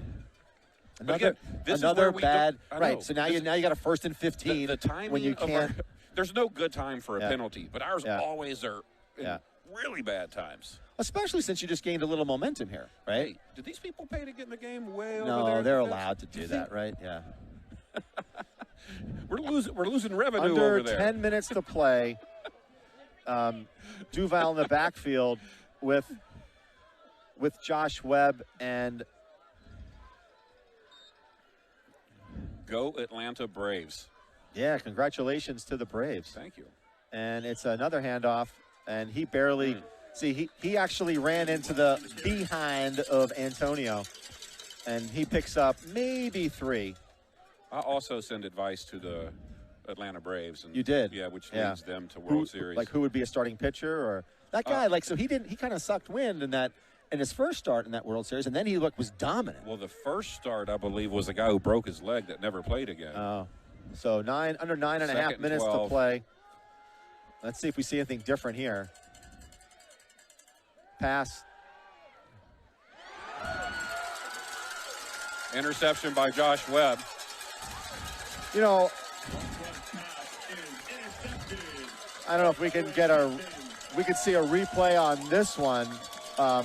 right. Happy. Another bad. Right, so now you got a 1st and 15. The timing when you can't. There's no good time for a penalty, but ours always are in really bad times. Especially since you just gained a little momentum here, right? Hey, did these people pay to get in the game way over no, there? No, they're allowed to do that, right? Yeah. We're losing revenue Under over there. 10 minutes to play. Duval in the backfield with Josh Webb and go Atlanta Braves. Yeah, congratulations to the Braves. Thank you. And it's another handoff, and he barely see he actually ran into the behind of Antonio, and he picks up maybe 3. I also send advice to the Atlanta Braves. And, you did? Yeah, which leads them to World Series. Like who would be a starting pitcher or that guy? So he kind of sucked wind in his first start in that World Series, and then he was dominant. Well, the first start I believe was the guy who broke his leg that never played again. Oh, so under 9.5 minutes to play. Let's see if we see anything different here. Pass. Interception by Josh Webb. I don't know if we can see a replay on this one. I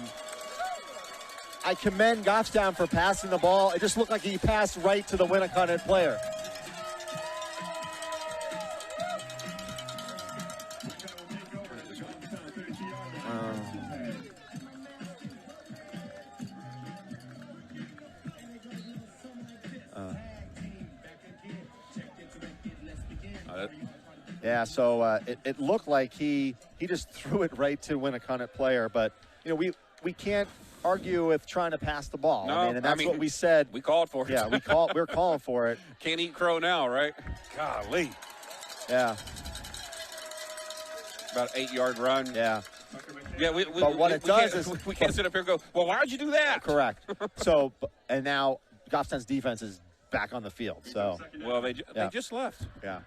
commend Goffstown for passing the ball. It just looked like he passed right to the Winnacunnet player. Yeah, so it looked like he just threw it right to Winnacunnet player, but we can't argue with trying to pass the ball. No, and that's what we said. We called for it. Yeah, we're calling for it. Can't eat crow now, right? Golly. Yeah. About 8-yard run. Yeah. Yeah, but what it does is we can't sit up here and go, well, why'd you do that? Correct. So, and now Goffstown's defense is back on the field. So. Well, they just left. Yeah.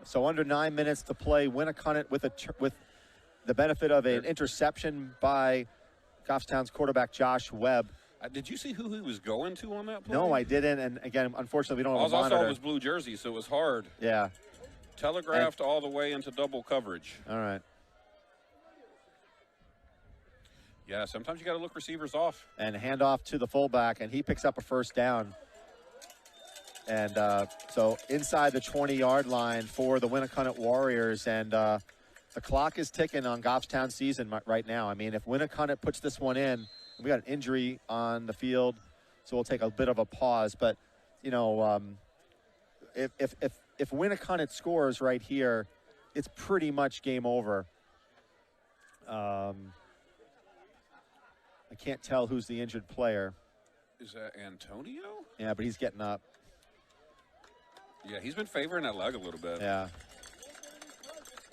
So under 9 minutes to play, Winnacunnet with the benefit of an interception by Goffstown's quarterback Josh Webb. Did you see who he was going to on that play? No, I didn't. And again, unfortunately, we don't have All a I saw monitor. was blue jersey, so it was hard. Yeah. Telegraphed all the way into double coverage. All right. Yeah, sometimes you got to look receivers off. And handoff to the fullback, and he picks up a first down. And so inside the 20-yard line for the Winnacunnet Warriors, and the clock is ticking on Goffstown season right now. I mean, if Winnacunnet puts this one in, we got an injury on the field, so we'll take a bit of a pause. But, you know, if Winnacunnet scores right here, it's pretty much game over. I can't tell who's the injured player. Is that Antonio? Yeah, but he's getting up. Yeah, he's been favoring that leg a little bit. Yeah.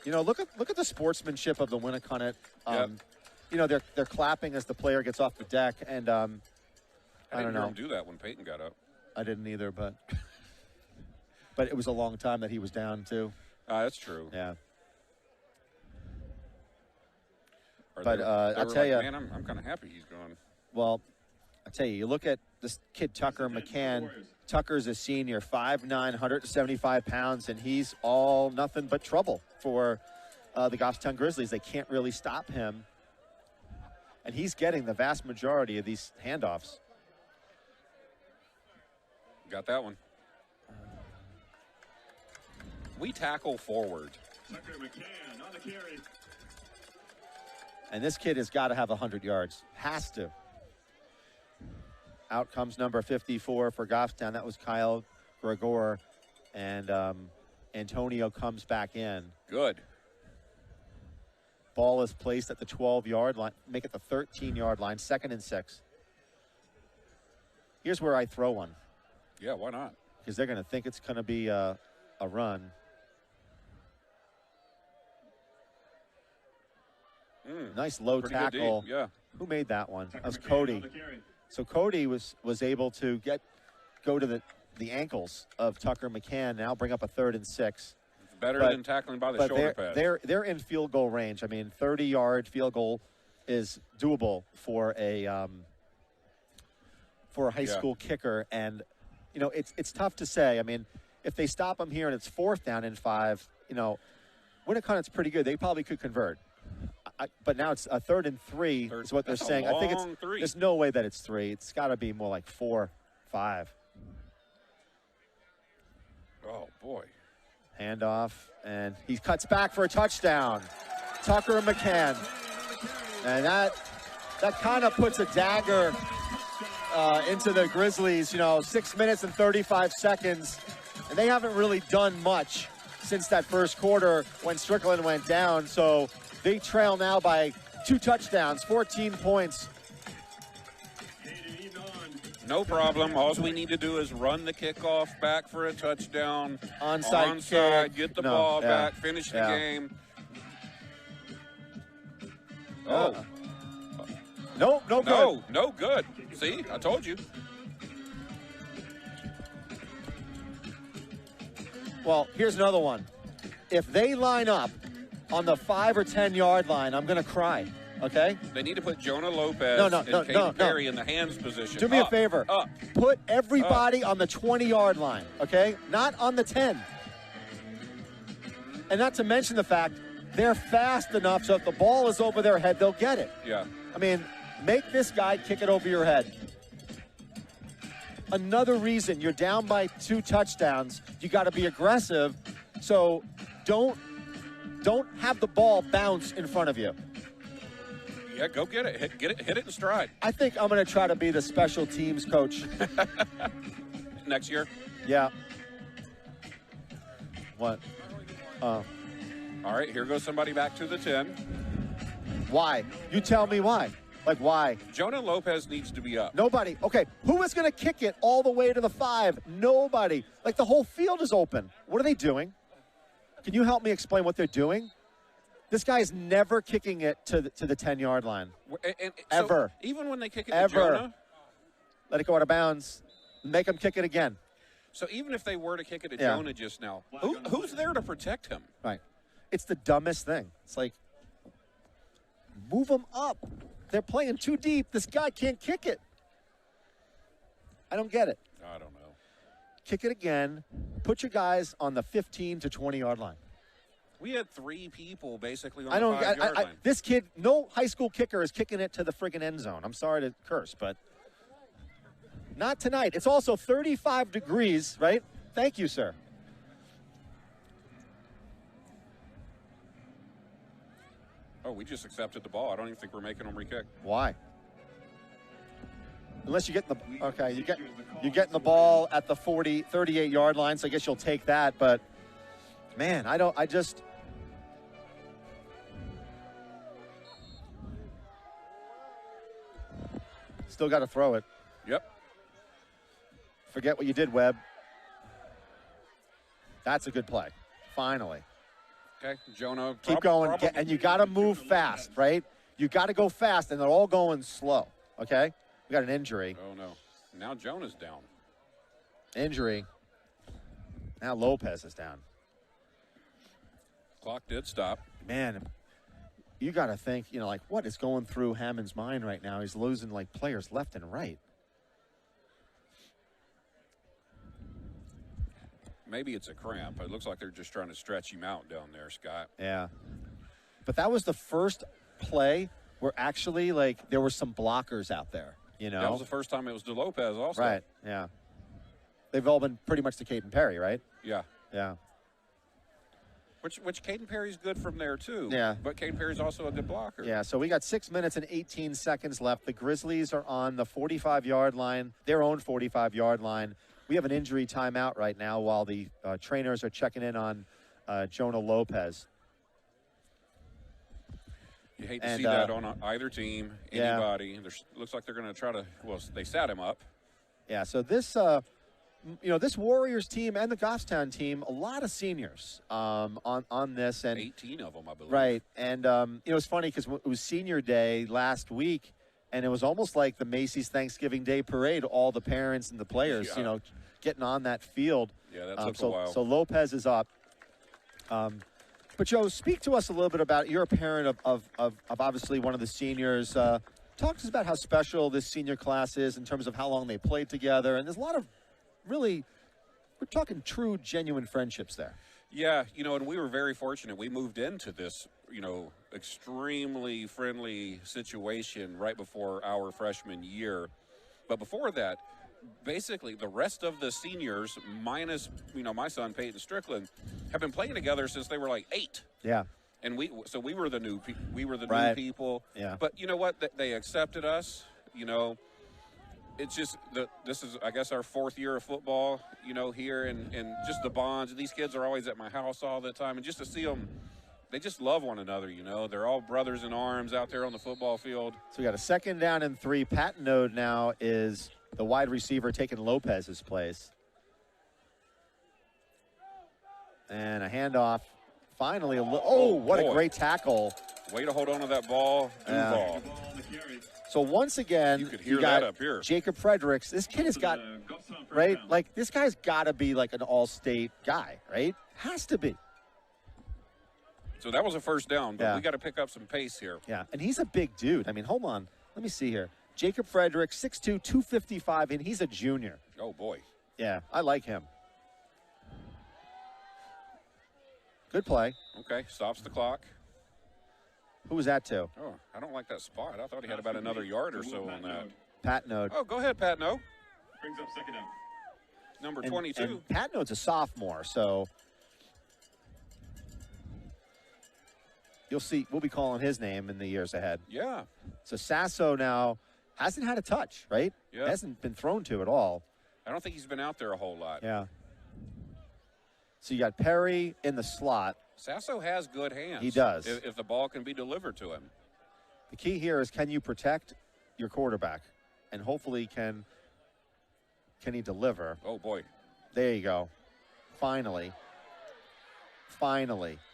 You know, look at the sportsmanship of the Winnacunnet. Yep. You know, they're clapping as the player gets off the deck, and I didn't don't know. hear him do that when Peyton got up. I didn't either, but it was a long time that he was down too. That's true. Yeah. Or But, they I'll were tell like, ya- man, I'm kind of happy he's gone. Well, I tell you, you look at this kid Tucker McCann. Tucker's a senior, 5'9", 175 pounds, and he's all nothing but trouble for the Goffstown Grizzlies. They can't really stop him, and he's getting the vast majority of these handoffs. Got that one. We tackle forward. Tucker McCann on the carry. And this kid has got to have 100 yards. Has to. Out comes number 54 for Goffstown. That was Kyle Gregor. And Antonio comes back in. Good. Ball is placed at the 12-yard line. Make it the 13-yard line. 2nd and 6. Here's where I throw one. Yeah, why not? Because they're going to think it's going to be a run. Nice low Pretty good tackle. D, yeah. Who made that one? That was McCann Cody. on the carry. So Cody was able to go to the ankles of Tucker McCann. Now bring up a 3rd and 6. Better But- than tackling by the But shoulder pad. they're in field goal range. I mean, 30-yard field goal is doable for a high school kicker. And you know, it's tough to say. I mean, if they stop them here and it's 4th down and 5, you know, Winnacunnet's pretty good. They probably could convert. But now it's a 3rd and 3 is what they're That's a saying. I think long three. there's no way that it's 3. It's got to be more like 4, 5. Oh, boy. Handoff, and he cuts back for a touchdown. Tucker McCann. And that kind of puts a dagger into the Grizzlies. You know, 6 minutes and 35 seconds. And they haven't really done much since that first quarter when Strickland went down. So they trail now by 2 touchdowns, 14 points. No problem. All we need to do is run the kickoff back for a touchdown. Onside kick. Get the No, ball yeah, back, finish the yeah. game. Oh, No good. no good. See, I told you. Well, here's another one. If they line up on the 5 or 10-yard line, I'm going to cry, okay? They need to put Jonah Lopez No, and Caden Perry in the hands position. Do me a Up, favor. Up. Put everybody on the 20-yard line, okay? Not on the 10. And not to mention the fact they're fast enough so if the ball is over their head, they'll get it. Yeah. I mean, make this guy kick it over your head. Another reason you're down by 2 touchdowns, you got to be aggressive. So don't have the ball bounce in front of you. Yeah, go get it. Hit it in stride. I think I'm going to try to be the special teams coach. Next year. Yeah. What? All right, here goes somebody back to the 10. Why? You tell me why. Like, why? Jonah Lopez needs to be up. Nobody. Okay, who is going to kick it all the way to the 5? Nobody. Like, the whole field is open. What are they doing? Can you help me explain what they're doing? This guy is never kicking it to the 10-yard line. And Ever. So even when they kick it Ever. to Jonah? Let it go out of bounds. Make him kick it again. So even if they were to kick it to Yeah. Jonah just now, who's there to protect him? Right. It's the dumbest thing. It's like, move them up. They're playing too deep. This guy can't kick it. I don't get it. I don't know. Kick it again. Put your guys on the 15 to 20-yard line. We had 3 people basically on I don't. the 5-yard line. This kid, no high school kicker is kicking it to the friggin' end zone. I'm sorry to curse, but not tonight. It's also 35 degrees, right? Thank you, sir. Oh, we just accepted the ball. I don't even think we're making them re-kick. Why? Unless you get the you're getting the ball at the 38-yard line, so I guess you'll take that. But man, I just. Still got to throw it. Yep. Forget what you did, Webb. That's a good play. Finally. Okay, Jonah. Keep going, and you got to move fast, right? You got to go fast, and they're all going slow, okay? We got an injury. Oh, no. Now Jonah's down. Injury. Now Lopez is down. Clock did stop. Man, you got to think, like, what is going through Hammond's mind right now? He's losing, like, players left and right. Maybe it's a cramp. It looks like they're just trying to stretch him out down there, Scott. Yeah. But that was the first play where actually, like, there were some blockers out there, That was the first time it was to Lopez also. Right, yeah. They've all been pretty much to Caden Perry, right? Yeah. Yeah. Which Caden Perry's good from there, too. Yeah. But Caden Perry's also a good blocker. Yeah, so we got 6 minutes and 18 seconds left. The Grizzlies are on the 45-yard line, their own 45-yard line. We have an injury timeout right now while the trainers are checking in on Jonah Lopez. You hate to see that on either team, anybody. Yeah. Looks like they're going to try to, they sat him up. Yeah, so this, this Warriors team and the Goffstown team, a lot of seniors on this. And 18 of them, I believe. Right, and, it's funny because it was senior day last week, and it was almost like the Macy's Thanksgiving Day Parade, all the parents and the players, getting on that field. Yeah, that took a while. So Lopez is up. But, Joe, speak to us a little bit about, you're a parent of obviously one of the seniors. Talk to us about how special this senior class is in terms of how long they played together. And there's a lot of really, we're talking true, genuine friendships there. Yeah, and we were very fortunate. We moved into this, extremely friendly situation right before our freshman year. But before that, basically the rest of the seniors, minus, my son Peyton Strickland, have been playing together since they were like 8. Yeah. And we were the new Right. new people. Yeah. But you know what? They accepted us. It's just this is, I guess, our 4th year of football, here, and just the bonds. These kids are always at my house all the time, and just to see them, they just love one another, They're all brothers in arms out there on the football field. So we got a 2nd down and 3. Pat Node now is the wide receiver taking Lopez's place. And a handoff. Finally, what a great tackle. Way to hold on to that ball. Duval. So once again, you could hear got that up here. Jacob Fredericks. This kid has got, right? Like, this guy's got to be like an all-state guy, right? Has to be. So that was a first down, but Yeah. we got to pick up some pace here. Yeah, and he's a big dude. I mean, hold on. Let me see here. Jacob Fredericks, 6'2", 255, and he's a junior. Oh, boy. Yeah, I like him. Good play. Okay, stops the clock. Who was that to? Oh, I don't like that spot. I thought he had about another yard or so on that. Pat Node. Oh, go ahead, Pat. No. Brings up 2nd down. Number And- 22. And Pat Node's a sophomore, so you'll see. We'll be calling his name in the years ahead. Yeah. So Sasso now hasn't had a touch, right? Yeah. Hasn't been thrown to at all. I don't think he's been out there a whole lot. Yeah. So you got Perry in the slot. Sasso has good hands. He does. If the ball can be delivered to him. The key here is, can you protect your quarterback? And hopefully can he deliver? Oh, boy. There you go. Finally,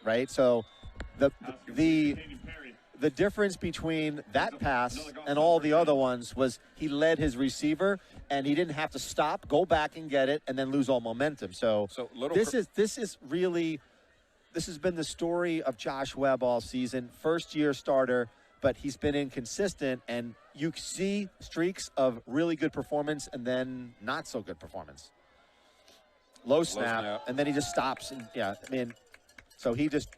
right? So the difference between that pass and all the other ones was he led his receiver and he didn't have to stop, go back and get it, and then lose all momentum. So this has been the story of Josh Webb all season. First-year starter, but he's been inconsistent, and you see streaks of really good performance and then not so good performance. Low snap, and then he just stops. And yeah, I mean, so he just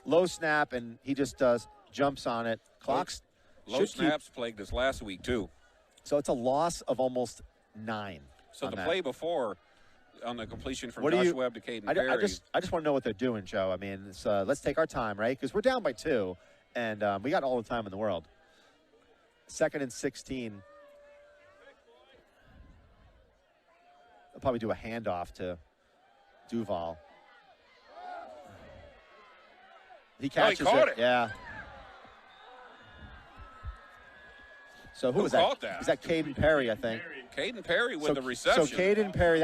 low snap, and he just jumps on it. Clocks. Low snaps plagued us last week too. So it's a loss of almost 9. So the play before on the completion from Josh Webb to Caden Perry. I just want to know what they're doing, Joe. I mean, it's, let's take our time, right? Because we're down by 2, and we got all the time in the world. 2nd and 16. They'll probably do a handoff to Duval. He catches caught it. Yeah. So who was that? Caught that? Is that Caden Perry, I think? Caden Perry with the reception. So Caden Perry,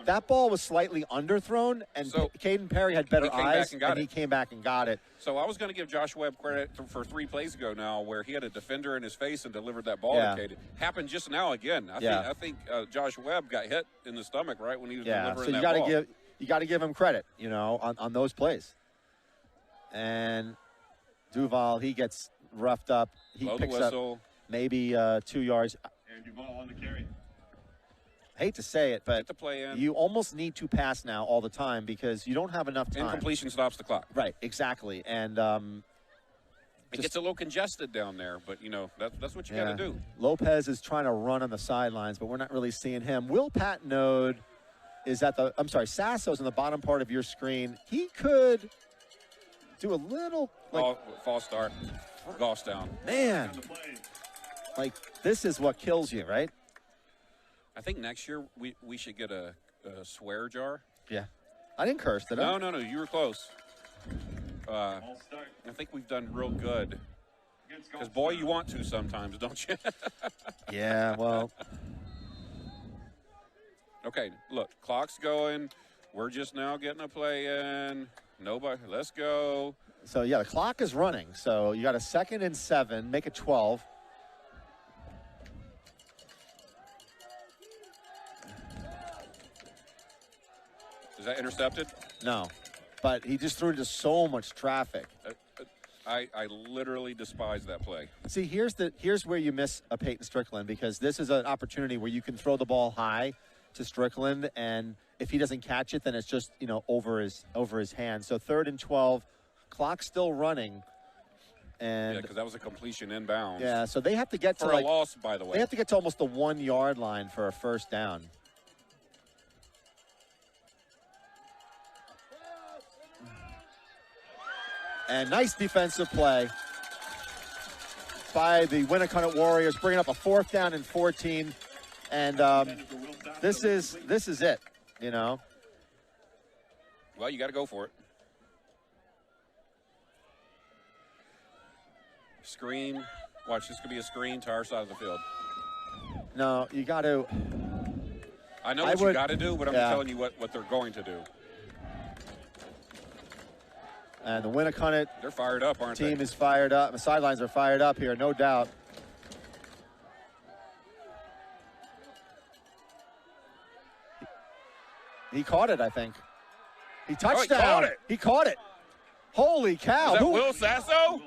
that ball was slightly underthrown, and Caden Perry had better eyes, and he came back and got it. So I was going to give Josh Webb credit for 3 plays ago now, where he had a defender in his face and delivered that ball to Caden. Happened just now again. I think Josh Webb got hit in the stomach right when he was delivering that ball. So you got to give him credit, you know, on those plays. And Duval, he gets roughed up. He picks up maybe 2 yards. And Duval on the carry. I hate to say it, but you almost need to pass now all the time because you don't have enough time. Incompletion stops the clock. Right, exactly. And it gets a little congested down there, but, you know, that's what you got to do. Lopez is trying to run on the sidelines, but we're not really seeing him. Will Patnode is at the – I'm sorry, Sasso's in the bottom part of your screen. He could do a little – false start. Golf's down. Man. Like, this is what kills you, right? I think next year we should get a swear jar. Yeah. I didn't curse, did I? No, you were close. I think we've done real good. Because, boy, you want to sometimes, don't you? Yeah, well. Okay, look, clock's going. We're just now getting a play in. Nobody, let's go. So, yeah, the clock is running. So, you got a 2nd and 7, make it 12. Is that intercepted? No, but he just threw into so much traffic. I literally despise that play. See, here's where you miss a Peyton Strickland, because this is an opportunity where you can throw the ball high to Strickland, and if he doesn't catch it, then it's just, you know, over his hand. So 3rd and 12, clock still running. And yeah, because that was a completion inbound. Yeah, so they have to get for to a loss, by the way. They have to get to almost the 1 yard line for a first down. And nice defensive play by the Winnacunnet Warriors, bringing up a 4th down and 14. And this is it, you know. Well, you got to go for it. Screen. Watch, this could be a screen to our side of the field. No, you got to. I know what you got to do, but I'm telling you what they're going to do. And the Winnacunnet they're fired up, aren't they? Team is fired up. The sidelines are fired up here, no doubt. He caught it, I think. He touchdown. He caught it. Holy cow. Is that Will Sasso?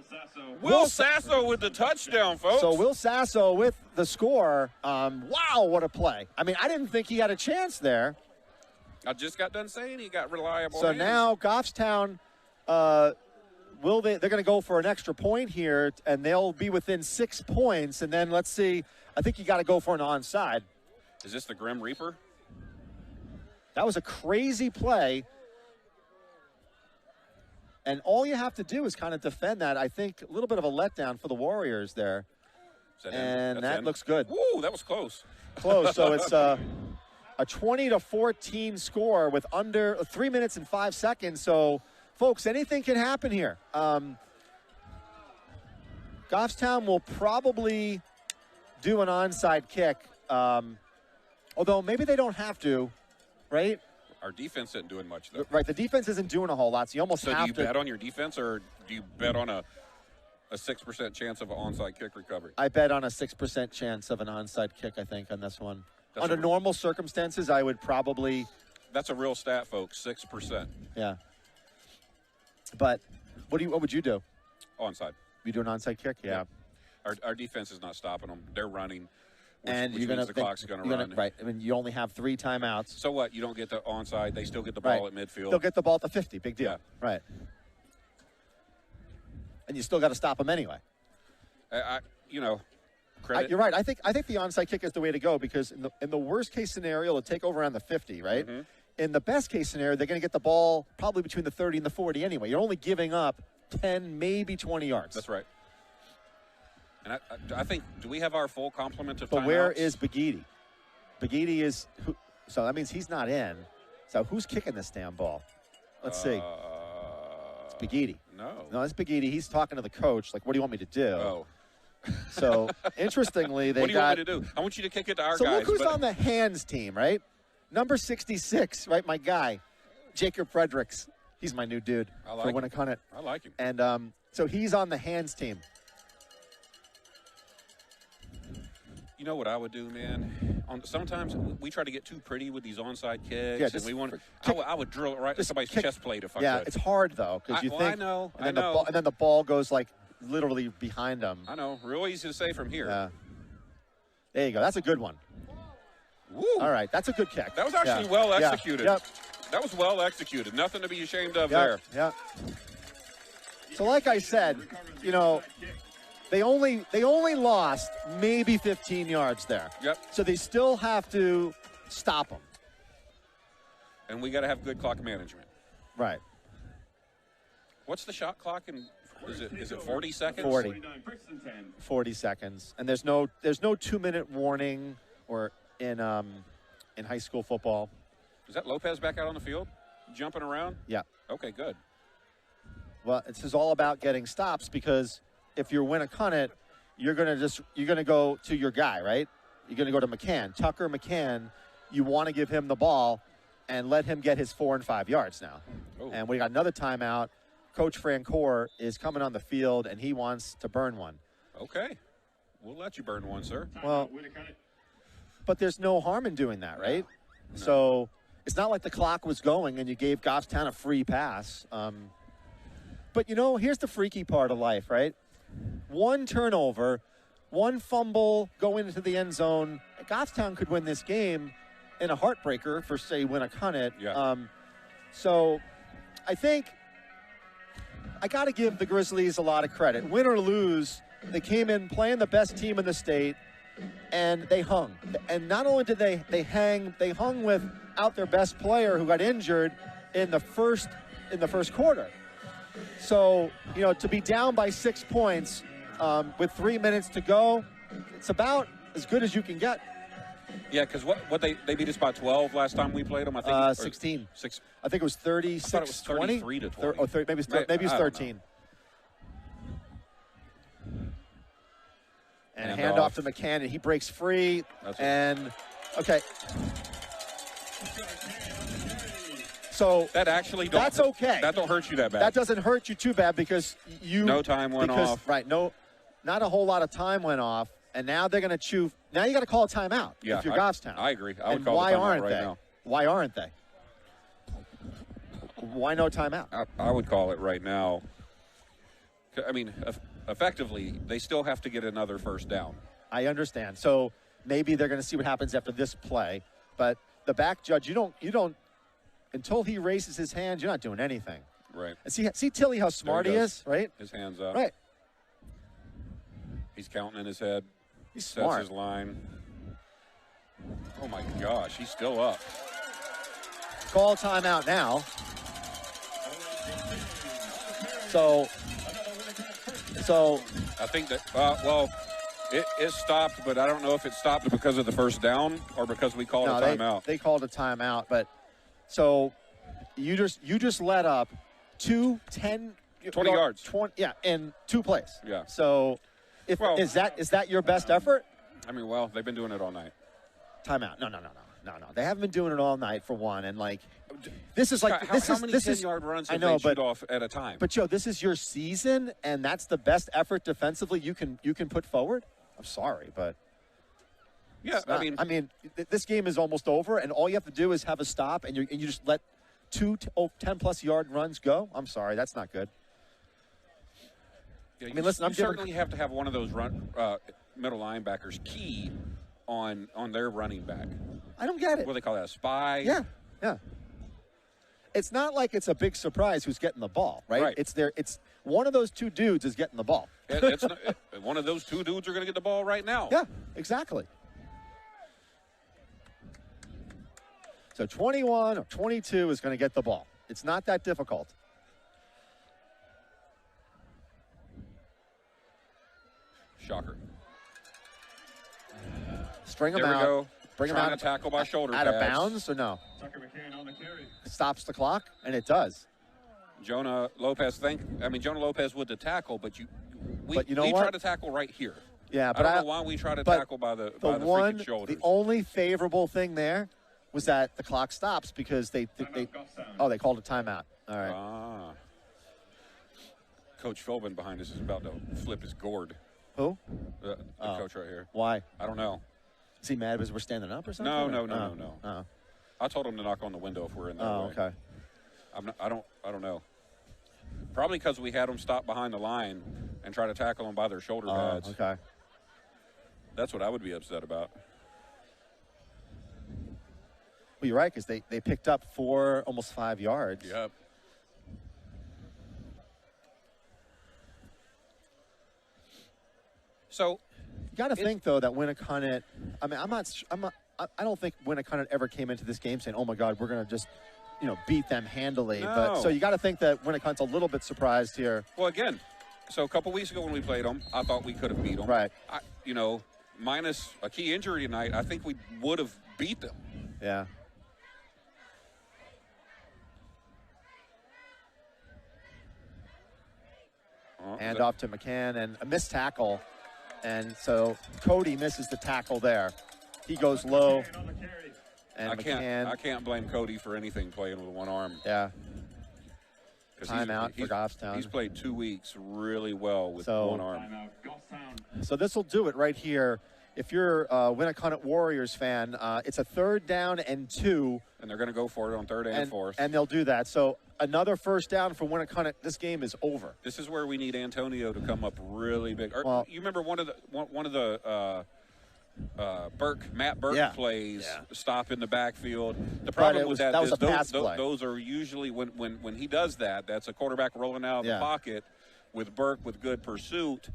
Will Sasso with the touchdown, folks. So Will Sasso with the score. Wow, what a play. I mean, I didn't think he had a chance there. I just got done saying he got reliable. So now Goffstown, they're going to go for an extra point here, and they'll be within 6 points. And then let's see. I think you got to go for an onside. Is this the Grim Reaper? That was a crazy play. And all you have to do is kind of defend that. I think a little bit of a letdown for the Warriors there. And that looks good. Woo, that was close. Close. So it's a 20-14 score with under 3 minutes and 5 seconds. So, folks, anything can happen here. Goffstown will probably do an onside kick, although maybe they don't have to, right? Our defense isn't doing much, though. Right, the defense isn't doing a whole lot, so you almost have to. So do you bet on your defense, or do you bet on a 6% chance of an onside kick recovery? I bet on a 6% chance of an onside kick, I think, on this one. Under normal circumstances, I would probably. That's a real stat, folks, 6%. Yeah. But what would you do? Onside. You do an onside kick? Yeah. our defense is not stopping them. They're running, and which means the clock's going to run. Right. I mean, you only have 3 timeouts. So what? You don't get the onside. They still get the ball at midfield. They'll get the ball at the 50. Big deal. Yeah. Right. And you still got to stop them anyway. Credit. You're right. I think the onside kick is the way to go because in the worst case scenario, it'll take over around the 50, right? Mm-hmm. In the best case scenario, they're going to get the ball probably between the 30 and the 40 anyway. You're only giving up 10, maybe 20 yards. That's right. And I think, do we have our full complement of But timeouts? where is Baghetti? Baghetti is so that means he's not in. So who's kicking this damn ball? Let's see. It's Baghetti. No, it's Baghetti. He's talking to the coach. Like, what do you want me to do? Oh. So interestingly, they what do you got. want me to do? I want you to kick it to our So guys. look who's on the hands team, right? Number 66, right? My guy, Jacob Fredericks. He's my new dude for Winnacunnet. I like him. And so he's on the hands team. You know what I would do, man? Sometimes we try to get too pretty with these onside kicks. Yeah, and just we want. kick- I would drill it right to somebody's kick- chest plate if I Yeah, could. it's hard though because you Well, think. I know. And then and then the ball goes like literally behind them. I know. Real easy to say from here. Yeah. There you go. That's a good one. Woo. All right, that's a good kick. That was actually Yeah. well Yeah. executed. Yep. That was well executed. Nothing to be ashamed of Yep. there. Yep. So like I said, you know, they only lost maybe 15 yards there. Yep. So they still have to stop them. And we got to have good clock management. Right. What's the shot clock? And is it 40 seconds? 40. 49, first and 10. 40 seconds. And there's no 2-minute warning or in high school football. Is that Lopez back out on the field, jumping around? Yeah. Okay, good. Well, this is all about getting stops because if you're Winnacunnet, you're gonna go to your guy, right? You're gonna go to McCann, Tucker McCann. You want to give him the ball and let him get his 4 and 5 yards now. Oh. And we got another timeout. Coach Francoeur is coming on the field and he wants to burn one. Okay. We'll let you burn one, sir. Well, Winnacunnet. but there's no harm in doing that, right? No. So it's not like the clock was going and you gave Goffstown a free pass. But, you know, here's the freaky part of life, right? One turnover, one fumble going into the end zone. Goffstown could win this game in a heartbreaker for, say, Winnacunnet. Yeah. So I think I got to give the Grizzlies a lot of credit. Win or lose, they came in playing the best team in the state, and they hung. And not only did they hung without their best player who got injured in the first quarter. So, you know, to be down by 6 points with 3 minutes to go, it's about as good as you can get. Yeah, because what they beat us by 12 last time we played them, I think. or 16. Six. I think it was 36 I thought it was 33 to 20. Maybe it's I don't 13. And hand off to McCann, and he breaks free. Okay. So That actually that's okay. That don't hurt you that bad. That doesn't hurt you too bad because No time went off. Right. No, not a whole lot of time went off, and now they're going to chew. Now you got to call a timeout if you're Goffstown. I agree. I would and call why the timeout aren't right they? now. Why aren't they? Why no timeout? I would call it right now. I mean, effectively, they still have to get another first down. I understand. So maybe they're going to see what happens after this play, but the back judge, you don't until he raises his hands, you're not doing anything. Right. And see Tilly how smart he is, right? His hands up. Right. He's counting in his head. He's Sets smart. his line. Oh my gosh, he's still up. Call timeout now. So I think that it stopped, but I don't know if it stopped because of the first down or because we called a timeout. They called a timeout, but so you just let up 20 yards. 20, yeah, in 2 plays. Yeah. So is that your best effort? I mean, well, they've been doing it all night. Timeout. No. They haven't been doing it all night for one, and like this is like how many 10-yard runs have they shoot off at a time? But Joe, this is your season, and that's the best effort defensively you can put forward. I'm sorry, but yeah, I mean, this game is almost over, and all you have to do is have a stop, and you just let 10-plus yard runs go. I'm sorry, that's not good. Yeah, I mean, listen, I'm giving certainly have to have one of those middle linebackers key on their running back. I don't get it. What do they call that? A spy? Yeah, yeah. It's not like it's a big surprise who's getting the ball, right? Right. It's one of those two dudes is getting the ball. It's not, one of those two dudes are going to get the ball right now. Yeah, exactly. So 21 or 22 is going to get the ball. It's not that difficult. Shocker. String them There we out. go. Bring them Trying out. to tackle by shoulder Out of pads. bounds or no? Tucker McCann on the carry. Stops the clock, and it does. Jonah Lopez Jonah Lopez with the tackle, but we But you know what? try to tackle right here. Yeah, but I don't know why we try to but tackle by the one, freaking shoulders. the only favorable thing there was that the clock stops because they called a timeout. All right. Ah. Coach Philbin behind us is about to flip his gourd. Who? The coach right here. Why? I don't know. Is he mad because we're standing up or something? No. Oh. I told him to knock on the window if we're in that way. Okay. I don't know. Probably because we had them stop behind the line and try to tackle them by their shoulder pads. Okay. That's what I would be upset about. Well, you're right because they picked up almost 5 yards. Yep. So You got to think though that Winnacunnet. I mean, I don't think Winnacunnet ever came into this game saying, "Oh my God, we're going to just, beat them handily." No. But so you got to think that Winnacunnet's a little bit surprised here. Well, again, so a couple weeks ago when we played them, I thought we could have beat them. Right. Minus a key injury tonight, I think we would have beat them. Yeah. Hand off to McCann and a missed tackle. And so Cody misses the tackle there. He goes low. McCann on the carry. And I can't blame Cody for anything playing with one arm. Yeah. 'Cause Timeout for Goffstown. He's played 2 weeks really well with So- one arm. Timeout, Goffstown. So this will do it right here. If you're a Winnacunnet Warriors fan, it's a 3rd down and 2. And they're going to go for it on 3rd and 4th. And they'll do that. So another 1st down for Winnacunnet. This game is over. This is where we need Antonio to come up really big. Well- You remember one of the Matt Burke plays, stop in the backfield. The problem with that was is a pass play. those are usually when he does that, that's a quarterback rolling out of the pocket with Burke with good pursuit,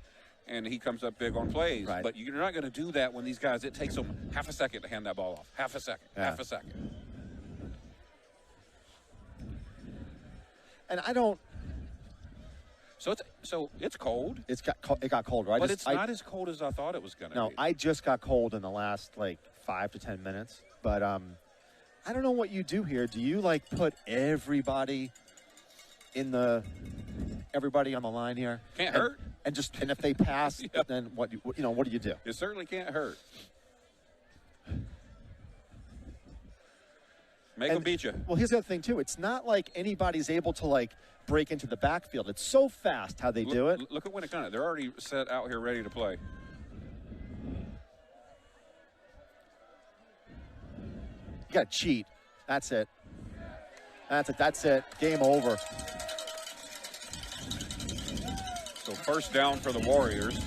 and he comes up big on plays. Right. But you're not going to do that when these guys, it takes them half a second to hand that ball off. Half a second. And I don't. So it's cold. It got cold, right? But it's not as cold as I thought it was going to No, be. I just got cold in the last 5 to 10 minutes. But I don't know what you do here. Do you put everybody on the line here? Can't hurt. And if they pass, Yep. then what do you do? It certainly can't hurt. Make them beat you. Well, here's the other thing too. It's not like anybody's able to break into the backfield. It's so fast how they do it. Look at Winnacunnet. They're already set out here ready to play. You got to cheat. That's it. That's it. Game over. So 1st down for the Warriors.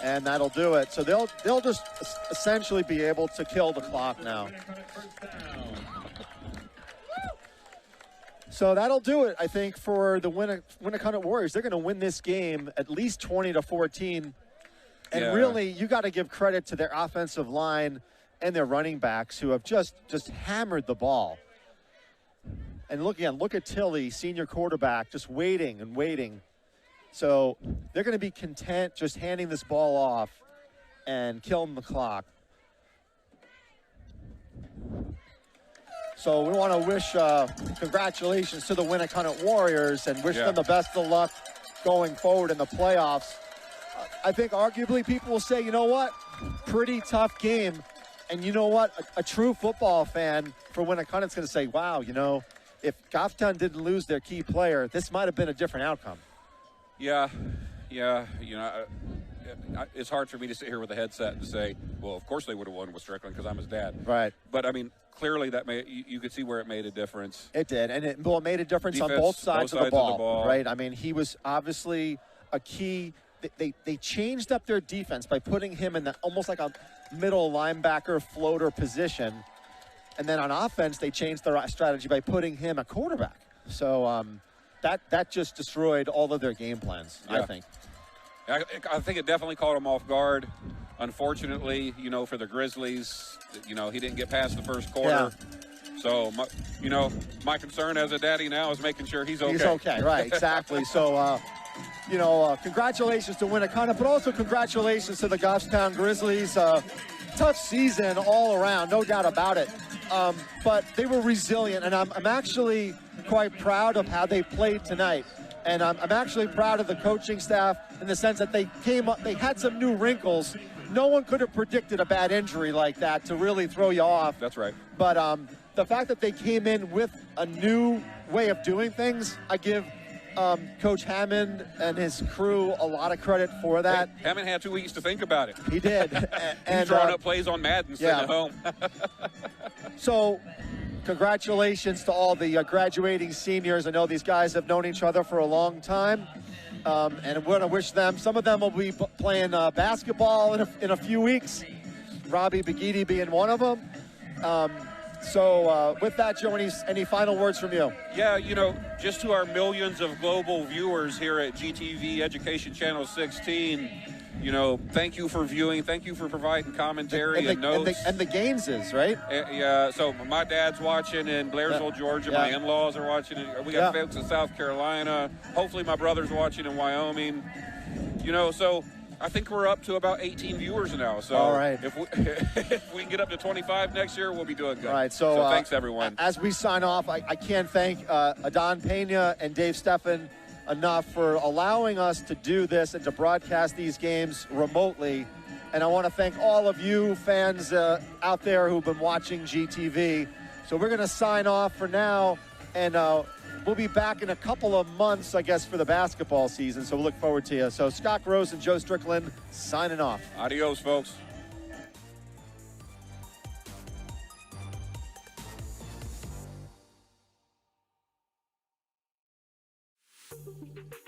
And that'll do it. So they'll just essentially be able to kill the clock now. Winnacunnet first down. So that'll do it, I think, for the Winnacunnet Warriors. They're going to win this game at least 20-14. And Yeah. really, you got to give credit to their offensive line and their running backs who have just hammered the ball. And look at Tilly, senior quarterback, just waiting and waiting. So they're going to be content just handing this ball off and killing the clock. So we want to wish congratulations to the Winnacunnet Warriors and wish them the best of luck going forward in the playoffs. I think arguably people will say, you know what, pretty tough game. And you know what, a true football fan for Winnacunnet's going to say, wow, if Goffstown didn't lose their key player, this might have been a different outcome. Yeah. It's hard for me to sit here with a headset and say, well, of course they would have won with Strickland because I'm his dad. Right. But, I mean, clearly you could see where it made a difference. It did, and it made a difference on both sides of the ball, right? I mean, he was obviously a key. They changed up their defense by putting him in almost like a middle linebacker floater position. And then on offense, they changed their strategy by putting him a quarterback. So that just destroyed all of their game plans, Yeah. I think. I think it definitely caught him off guard. Unfortunately, for the Grizzlies, he didn't get past the first quarter. Yeah. So, my concern as a daddy now is making sure he's okay. He's okay, right, exactly. So, congratulations to Winnacunnet, but also congratulations to the Goffstown Grizzlies. Tough season all around, no doubt about it. But they were resilient, and I'm actually quite proud of how they played tonight. And I'm actually proud of the coaching staff in the sense that they came up, they had some new wrinkles. No one could have predicted a bad injury like that to really throw you off. That's right. But the fact that they came in with a new way of doing things, I give Coach Hammond and his crew a lot of credit for that. Hey, Hammond had 2 weeks to think about it. He did. He's drawing up plays on Madden sitting at home. So, congratulations to all the graduating seniors. I know these guys have known each other for a long time. And we're going to wish them, some of them will be playing basketball in a few weeks. Robbie Begidi being one of them. So with that, Joe, any final words from you? Yeah, just to our millions of global viewers here at GTV Education Channel 16, thank you for viewing. Thank you for providing commentary and notes. And the Gaineses, right? Yeah, so my dad's watching in Blairsville, Georgia. My in-laws are watching. We got folks in South Carolina. Hopefully my brother's watching in Wyoming. So I think we're up to about 18 viewers now. So all right. if we can get up to 25 next year, we'll be doing good. All right, so thanks, everyone. As we sign off, I can't thank Adon Pena and Dave Steffen enough for allowing us to do this and to broadcast these games remotely. And I want to thank all of you fans out there who've been watching GTV. So we're going to sign off for now, and we'll be back in a couple of months, I guess, for the basketball season. So we'll look forward to you. So Scott Gross and Joe Strickland signing off. Adios, folks. Thank you.